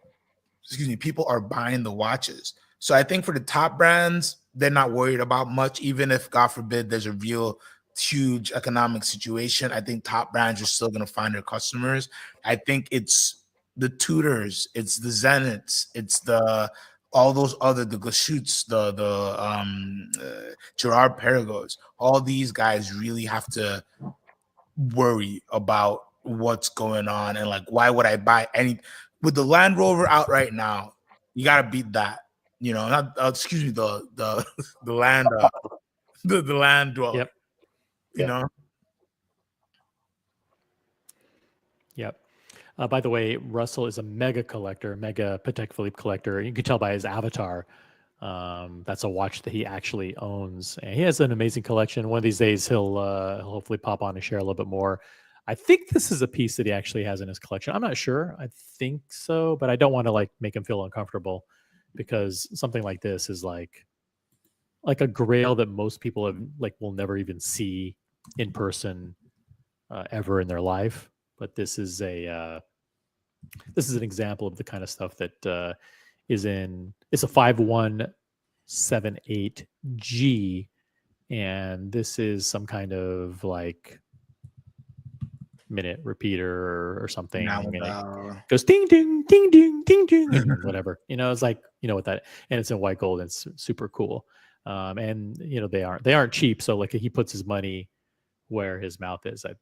people are buying the watches. So I think for the top brands, they're not worried about much, even if, God forbid, there's a real huge economic situation. I think top brands are still going to find their customers. I think it's the Tudors, it's the Zeniths, it's all those other, the Glashutes, the Gerard Perregaux. All these guys really have to worry about what's going on and why would I buy any with the Land Rover out right now? You got to beat that. Not excuse me, the land the land dweller. Yep. Yep. By the way, Russell is a mega collector, mega Patek Philippe collector. You can tell by his avatar. That's a watch that he actually owns, and he has an amazing collection. One of these days, he'll hopefully pop on and share a little bit more. I think this is a piece that he actually has in his collection. I'm not sure. I think so, but I don't want to make him feel uncomfortable, because something like this is like a grail that most people will never even see in person ever in their life. But this is an example of the kind of stuff that it's a 5-1 78G, and this is some kind of like minute repeater or something. Now, And it goes ding ding ding ding ding ding and whatever. It's like, what that, and it's in white gold and it's super cool. And they aren't cheap. So like he puts his money where his mouth is. I'm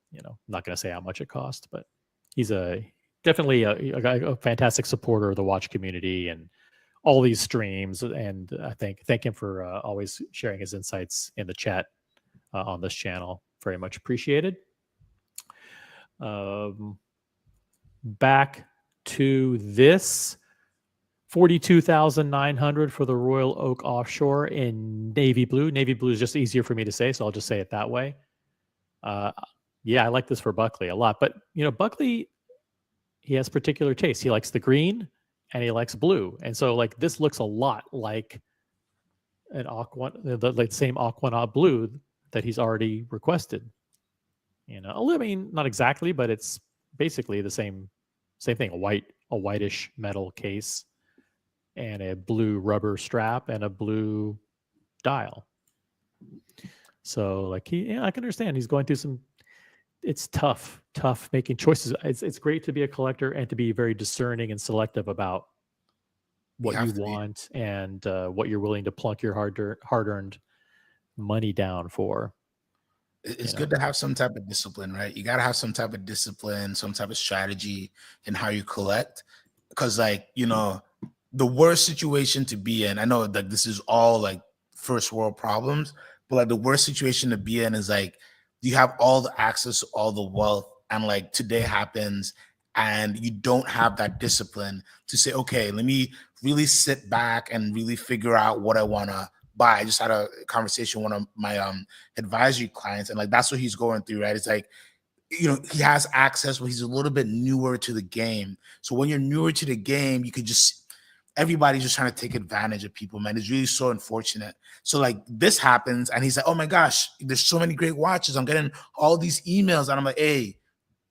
not going to say how much it cost, but he's definitely a fantastic supporter of the watch community and all these streams. And I thank him for always sharing his insights in the chat on this channel. Very much appreciated. Back to this 42,900 for the Royal Oak Offshore in navy blue. Navy blue is just easier for me to say, so I'll just say it that way. Yeah, I like this for Buckley a lot, but Buckley, he has particular taste. He likes the green and he likes blue, and so like this looks a lot like an the same Aquanaut blue that he's already requested. I mean, not exactly, but it's basically the same thing. A whitish metal case and a blue rubber strap and a blue dial. So like I can understand he's going through it's tough making choices. It's great to be a collector and to be very discerning and selective about what you want and what you're willing to plunk your hard-earned money down for. It's good to have some type of discipline, right? You got to have some type of discipline, some type of strategy in how you collect. Because like, the worst situation to be in, I know like this is all like first world problems, but like the worst situation to be in is like you have all the access to all the wealth and like today happens and you don't have that discipline to say, okay, let me really sit back and really figure out what I want to buy. I just had a conversation with one of my advisory clients, and like that's what he's going through, right? It's like, he has access, but he's a little bit newer to the game. So when you're newer to the game, you could everybody's just trying to take advantage of people, man. It's really so unfortunate. So like this happens and he's like, oh my gosh, there's so many great watches. I'm getting all these emails. And I'm like, hey,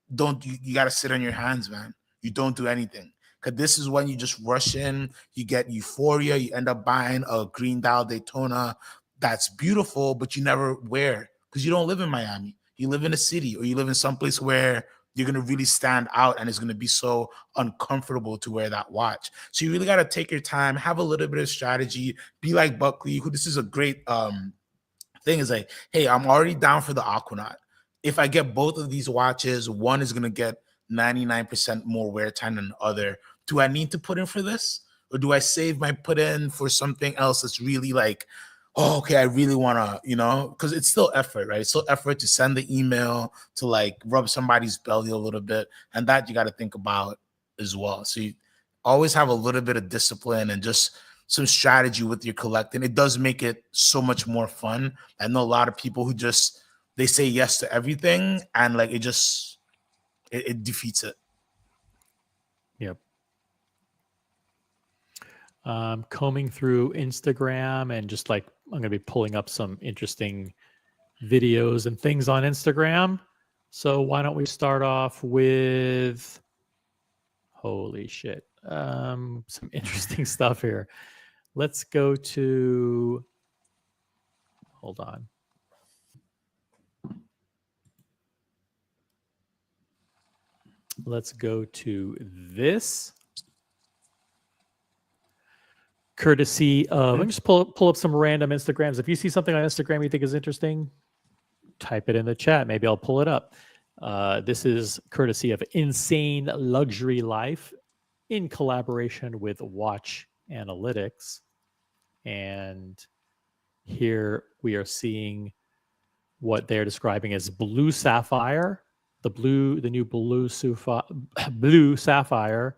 you got to sit on your hands, man. You don't do anything. Because this is when you just rush in, you get euphoria, you end up buying a green dial Daytona that's beautiful, but you never wear because you don't live in Miami. You live in a city or you live in someplace where you're going to really stand out and it's going to be so uncomfortable to wear that watch. So you really got to take your time, have a little bit of strategy, be like Buckley, who this is a great thing is like, hey, I'm already down for the Aquanaut. If I get both of these watches, one is going to get 99% more wear time than the other. Do I need to put in for this? Or do I save my put in for something else that's really like, oh, okay, I really want to, because it's still effort, right? It's still effort to send the email, to like rub somebody's belly a little bit. And that you got to think about as well. So you always have a little bit of discipline and just some strategy with your collecting. It does make it so much more fun. I know a lot of people who they say yes to everything and like it defeats it. Yep. Combing through Instagram and just like I'm going to be pulling up some interesting videos and things on Instagram. So why don't we start off with holy shit, some interesting stuff here. Let's go to hold on. Let's go to this. Courtesy of, let me just pull up some random Instagrams. If you see something on Instagram you think is interesting, type it in the chat. Maybe I'll pull it up. This is courtesy of Insane Luxury Life in collaboration with Watch Analytics. And here we are seeing what they're describing as blue sapphire, the new blue sapphire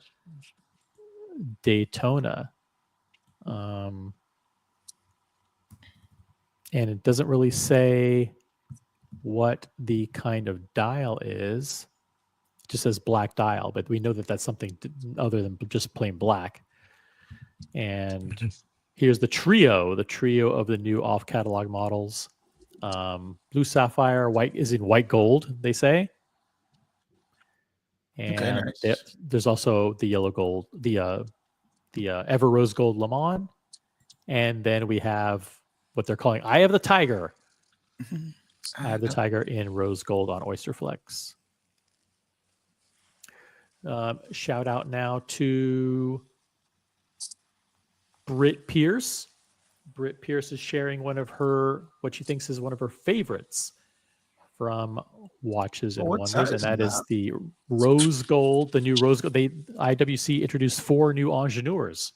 Daytona. And it doesn't really say what the kind of dial is. It just says black dial, but we know that that's something other than just plain black. And here's the trio of the new off-catalog models. Blue sapphire, white is in white gold, they say. And okay, nice. There's also the yellow gold, the Everose gold Le Mans, And then we have what they're calling Eye of the Tiger. Eye of the Tiger in rose gold on Oyster Flex. Shout out now to Britt Pierce. Britt Pierce is sharing what she thinks is one of her favorites from Watches and Wonders, and that is the rose gold, the new rose gold. IWC introduced 4 new ingénieurs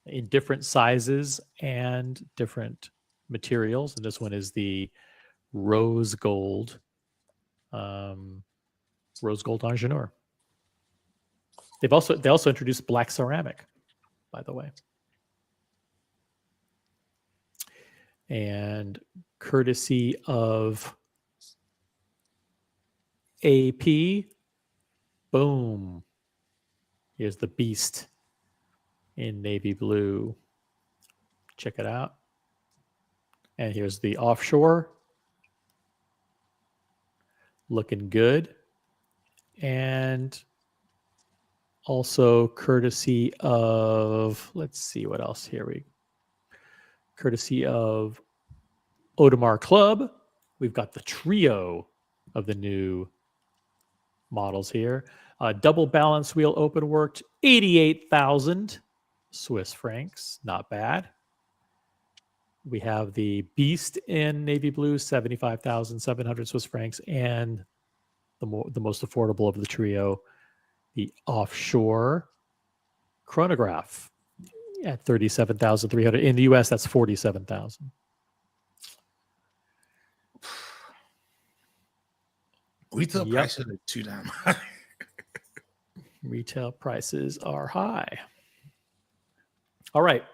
in different sizes and different materials, and this one is the rose gold ingénieur. They also introduced black ceramic, by the way. And courtesy of AP, boom. Here's the beast in navy blue. Check it out. And here's the offshore. Looking good. And also courtesy of, let's see what else here courtesy of Audemars Club, we've got the trio of the new models here. Double balance wheel open worked, 88,000 Swiss francs, not bad. We have the Beast in navy blue, 75,700 Swiss francs, and the most affordable of the trio, the offshore chronograph at 37,300. In the US, that's 47,000. Retail prices are too damn high. Retail prices are high. All right.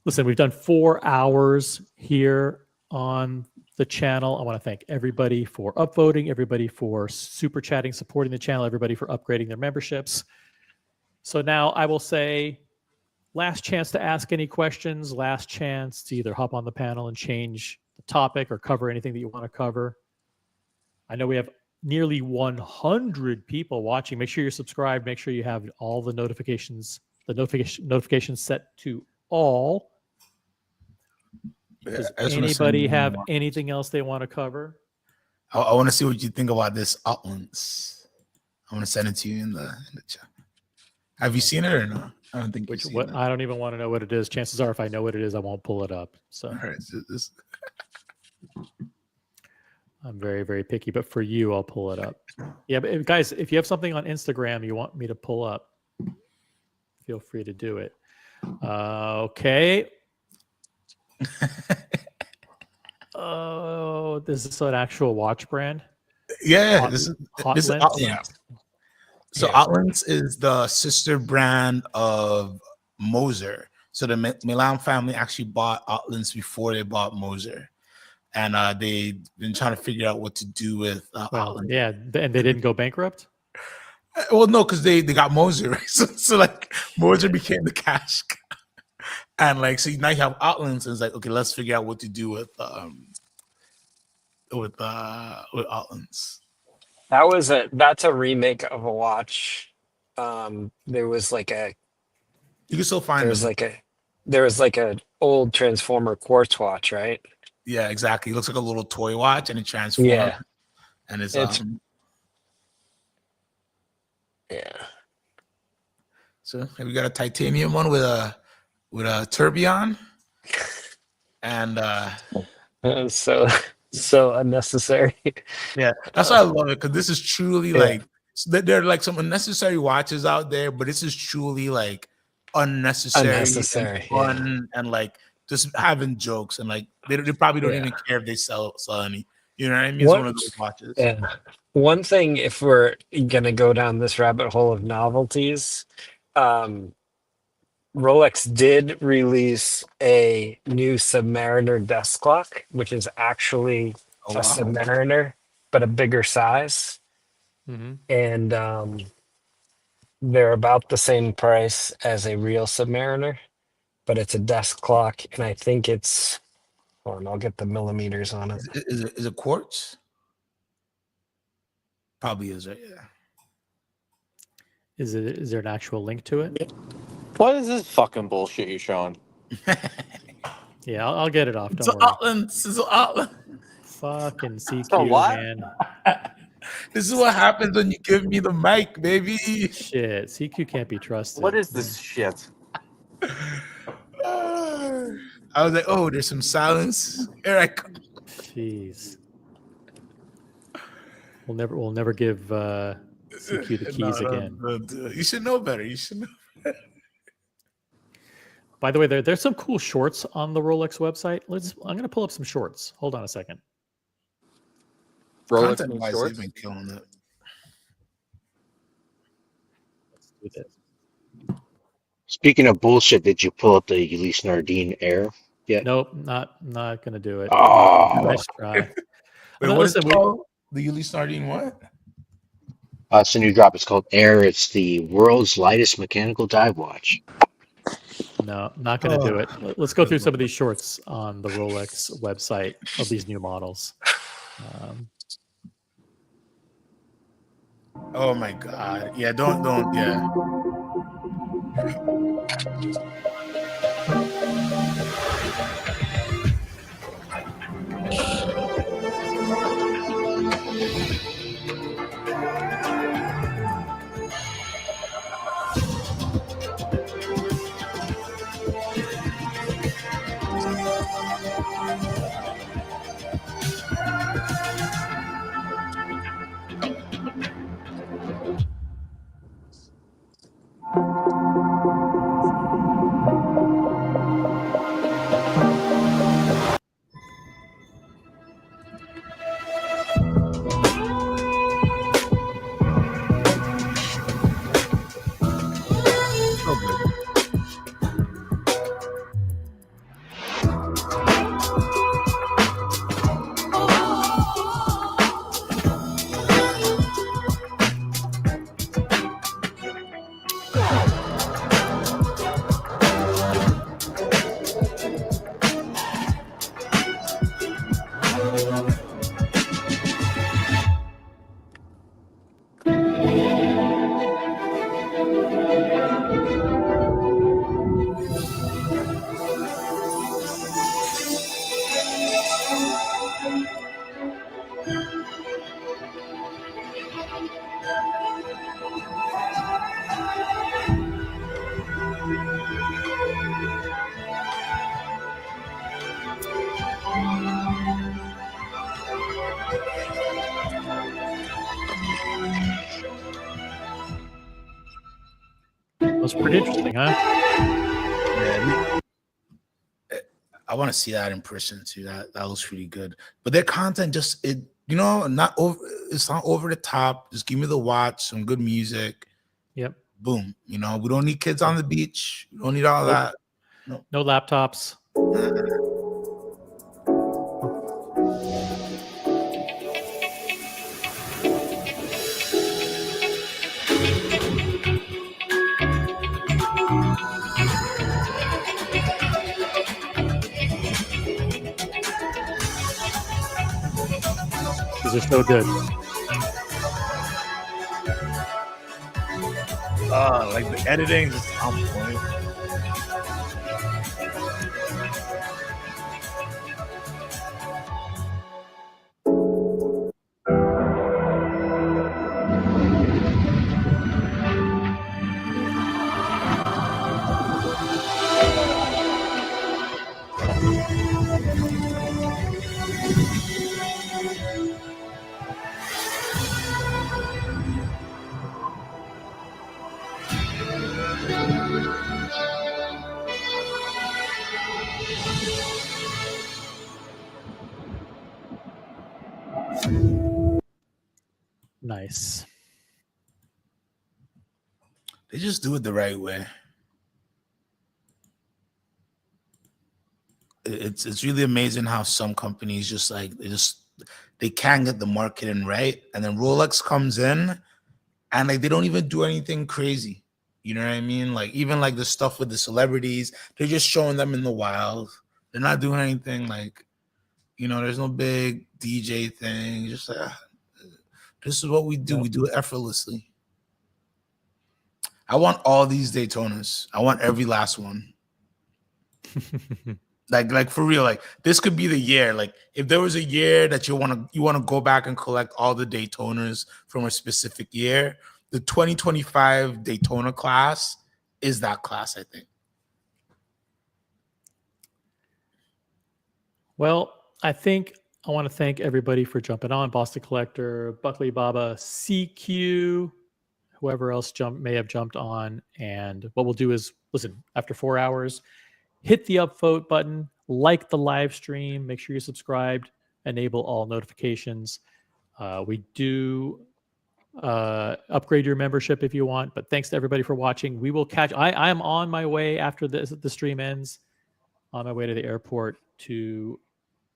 Listen, we've done 4 hours here on the channel. I want to thank everybody for upvoting, everybody for super chatting, supporting the channel, everybody for upgrading their memberships. So now I will say, last chance to ask any questions, last chance to either hop on the panel and change the topic or cover anything that you want to cover. I know we have nearly 100 people watching. Make sure you're subscribed. Make sure you have all the notifications, notifications set to all. Does anybody have anything else they want to cover? I want to see what you think about this Atlas. I want to send it to you in the chat. Have you seen it or no? I don't think you've seen it. I don't even want to know what it is. Chances are, if I know what it is, I won't pull it up. So, all right, I'm very, very picky, but for you, I'll pull it up. Yeah, but guys, if you have something on Instagram you want me to pull up, feel free to do it. Okay. Oh, this is an actual watch brand. Yeah, this is Atlas. So Yeah. Atlas is the sister brand of Moser. So the Milan family actually bought Atlas before they bought Moser. And they've been trying to figure out what to do with Atlas. Yeah, and they didn't go bankrupt? Well, no, because they got Moser, right? So like Moser became the cash cow. And like, so now you have Atlas, and it's like, okay, let's figure out what to do with Atlas. That's a remake of a watch. There was like a you can still find there was like a old Transformer quartz watch, right? Yeah, exactly. It looks like a little toy watch, and it transforms. Yeah, and it's yeah. So we got a titanium one with a tourbillon, and so unnecessary. Yeah, that's why I love it, because this is truly like, there are like some unnecessary watches out there, but this is truly like unnecessary and fun, and like just having jokes, and like they probably don't even care if they sell any. You know what I mean? It's one of those watches. Yeah. One thing, if we're gonna go down this rabbit hole of novelties, Rolex did release a new Submariner desk clock, which is actually a Submariner, but a bigger size. Mm-hmm. And they're about the same price as a real Submariner, but it's a desk clock, and I think it's, hold on, I'll get the millimeters on it. Is it quartz? Probably is, right? Yeah. Is there an actual link to it? What is this fucking bullshit you're showing? Yeah, I'll get it off. Don't So worry. Outland, so Outland. Fucking CQ, So what? man. This is what happens when you give me the mic, baby. Shit, CQ can't be trusted. What is this shit? I was like, oh, there's some silence. Here I come. Jeez. We'll never give CQ the keys again. You should know better. You should know better. By the way, there's some cool shorts on the Rolex website. I'm gonna pull up some shorts. Hold on a second. Rolex Content-wise, shorts? they've been killing it. Let's do this. Speaking of bullshit, did you pull up the Ulysse Nardine Air yet? Nope, not gonna do it. Oh. Nice try. Wait, what is it called? The Ulysse Nardine what? It's a new drop. It's called Air. It's the world's lightest mechanical dive watch. No, not gonna do it. Let's go through some of these shorts on the Rolex website of these new models. Oh my god. Yeah, don't yeah. That's pretty interesting, huh? Yeah, I want to see that in person too. That looks really good. But their content just not over. It's not over the top. Just give me the watch, some good music. Yep. Boom. We don't need kids on the beach. We don't need all that. No laptops. These are so good. Like the editing is just on point. Nice. They just do it the right way. It's really amazing how some companies they can get the marketing right, and then Rolex comes in and they don't even do anything crazy. You know what I mean? Like even like the stuff with the celebrities, they're just showing them in the wild. They're not doing anything like, there's no big DJ thing. Just like this is what we do. We do it effortlessly. I want all these Daytonas. I want every last one. like for real. Like this could be the year. Like if there was a year that you want to go back and collect all the Daytonas from a specific year, the 2025 Daytona class is that class, I think. Well, I think I want to thank everybody for jumping on. Boston Collector, Buckley Baba, CQ, whoever else may have jumped on. And what we'll do is, listen, after 4 hours, hit the upvote button, like the live stream, make sure you're subscribed, enable all notifications. We do upgrade your membership if you want, but thanks to everybody for watching. We will catch, I am on my way after the stream ends, on my way to the airport to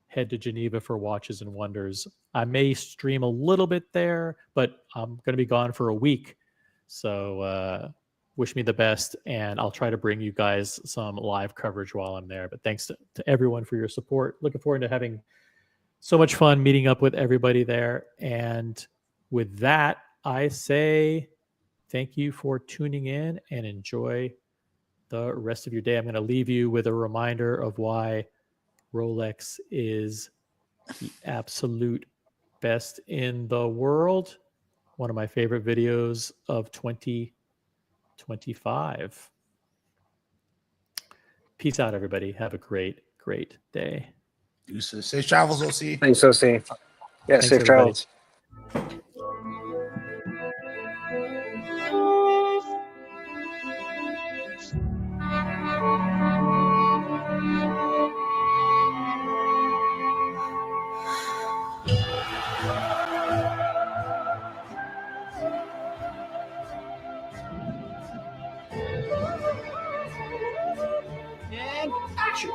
head to Geneva for Watches and Wonders. I may stream a little bit there, but I'm going to be gone for a week. So wish me the best, and I'll try to bring you guys some live coverage while I'm there. But thanks to everyone for your support. Looking forward to having so much fun meeting up with everybody there. And with that, I say thank you for tuning in and enjoy the rest of your day. I'm going to leave you with a reminder of why Rolex is the absolute best in the world. One of my favorite videos of 2025. Peace out, everybody. Have a great, great day. Deuces. Safe travels, OC. Thanks, OC. Yeah, Thanks, safe everybody. travels. And action.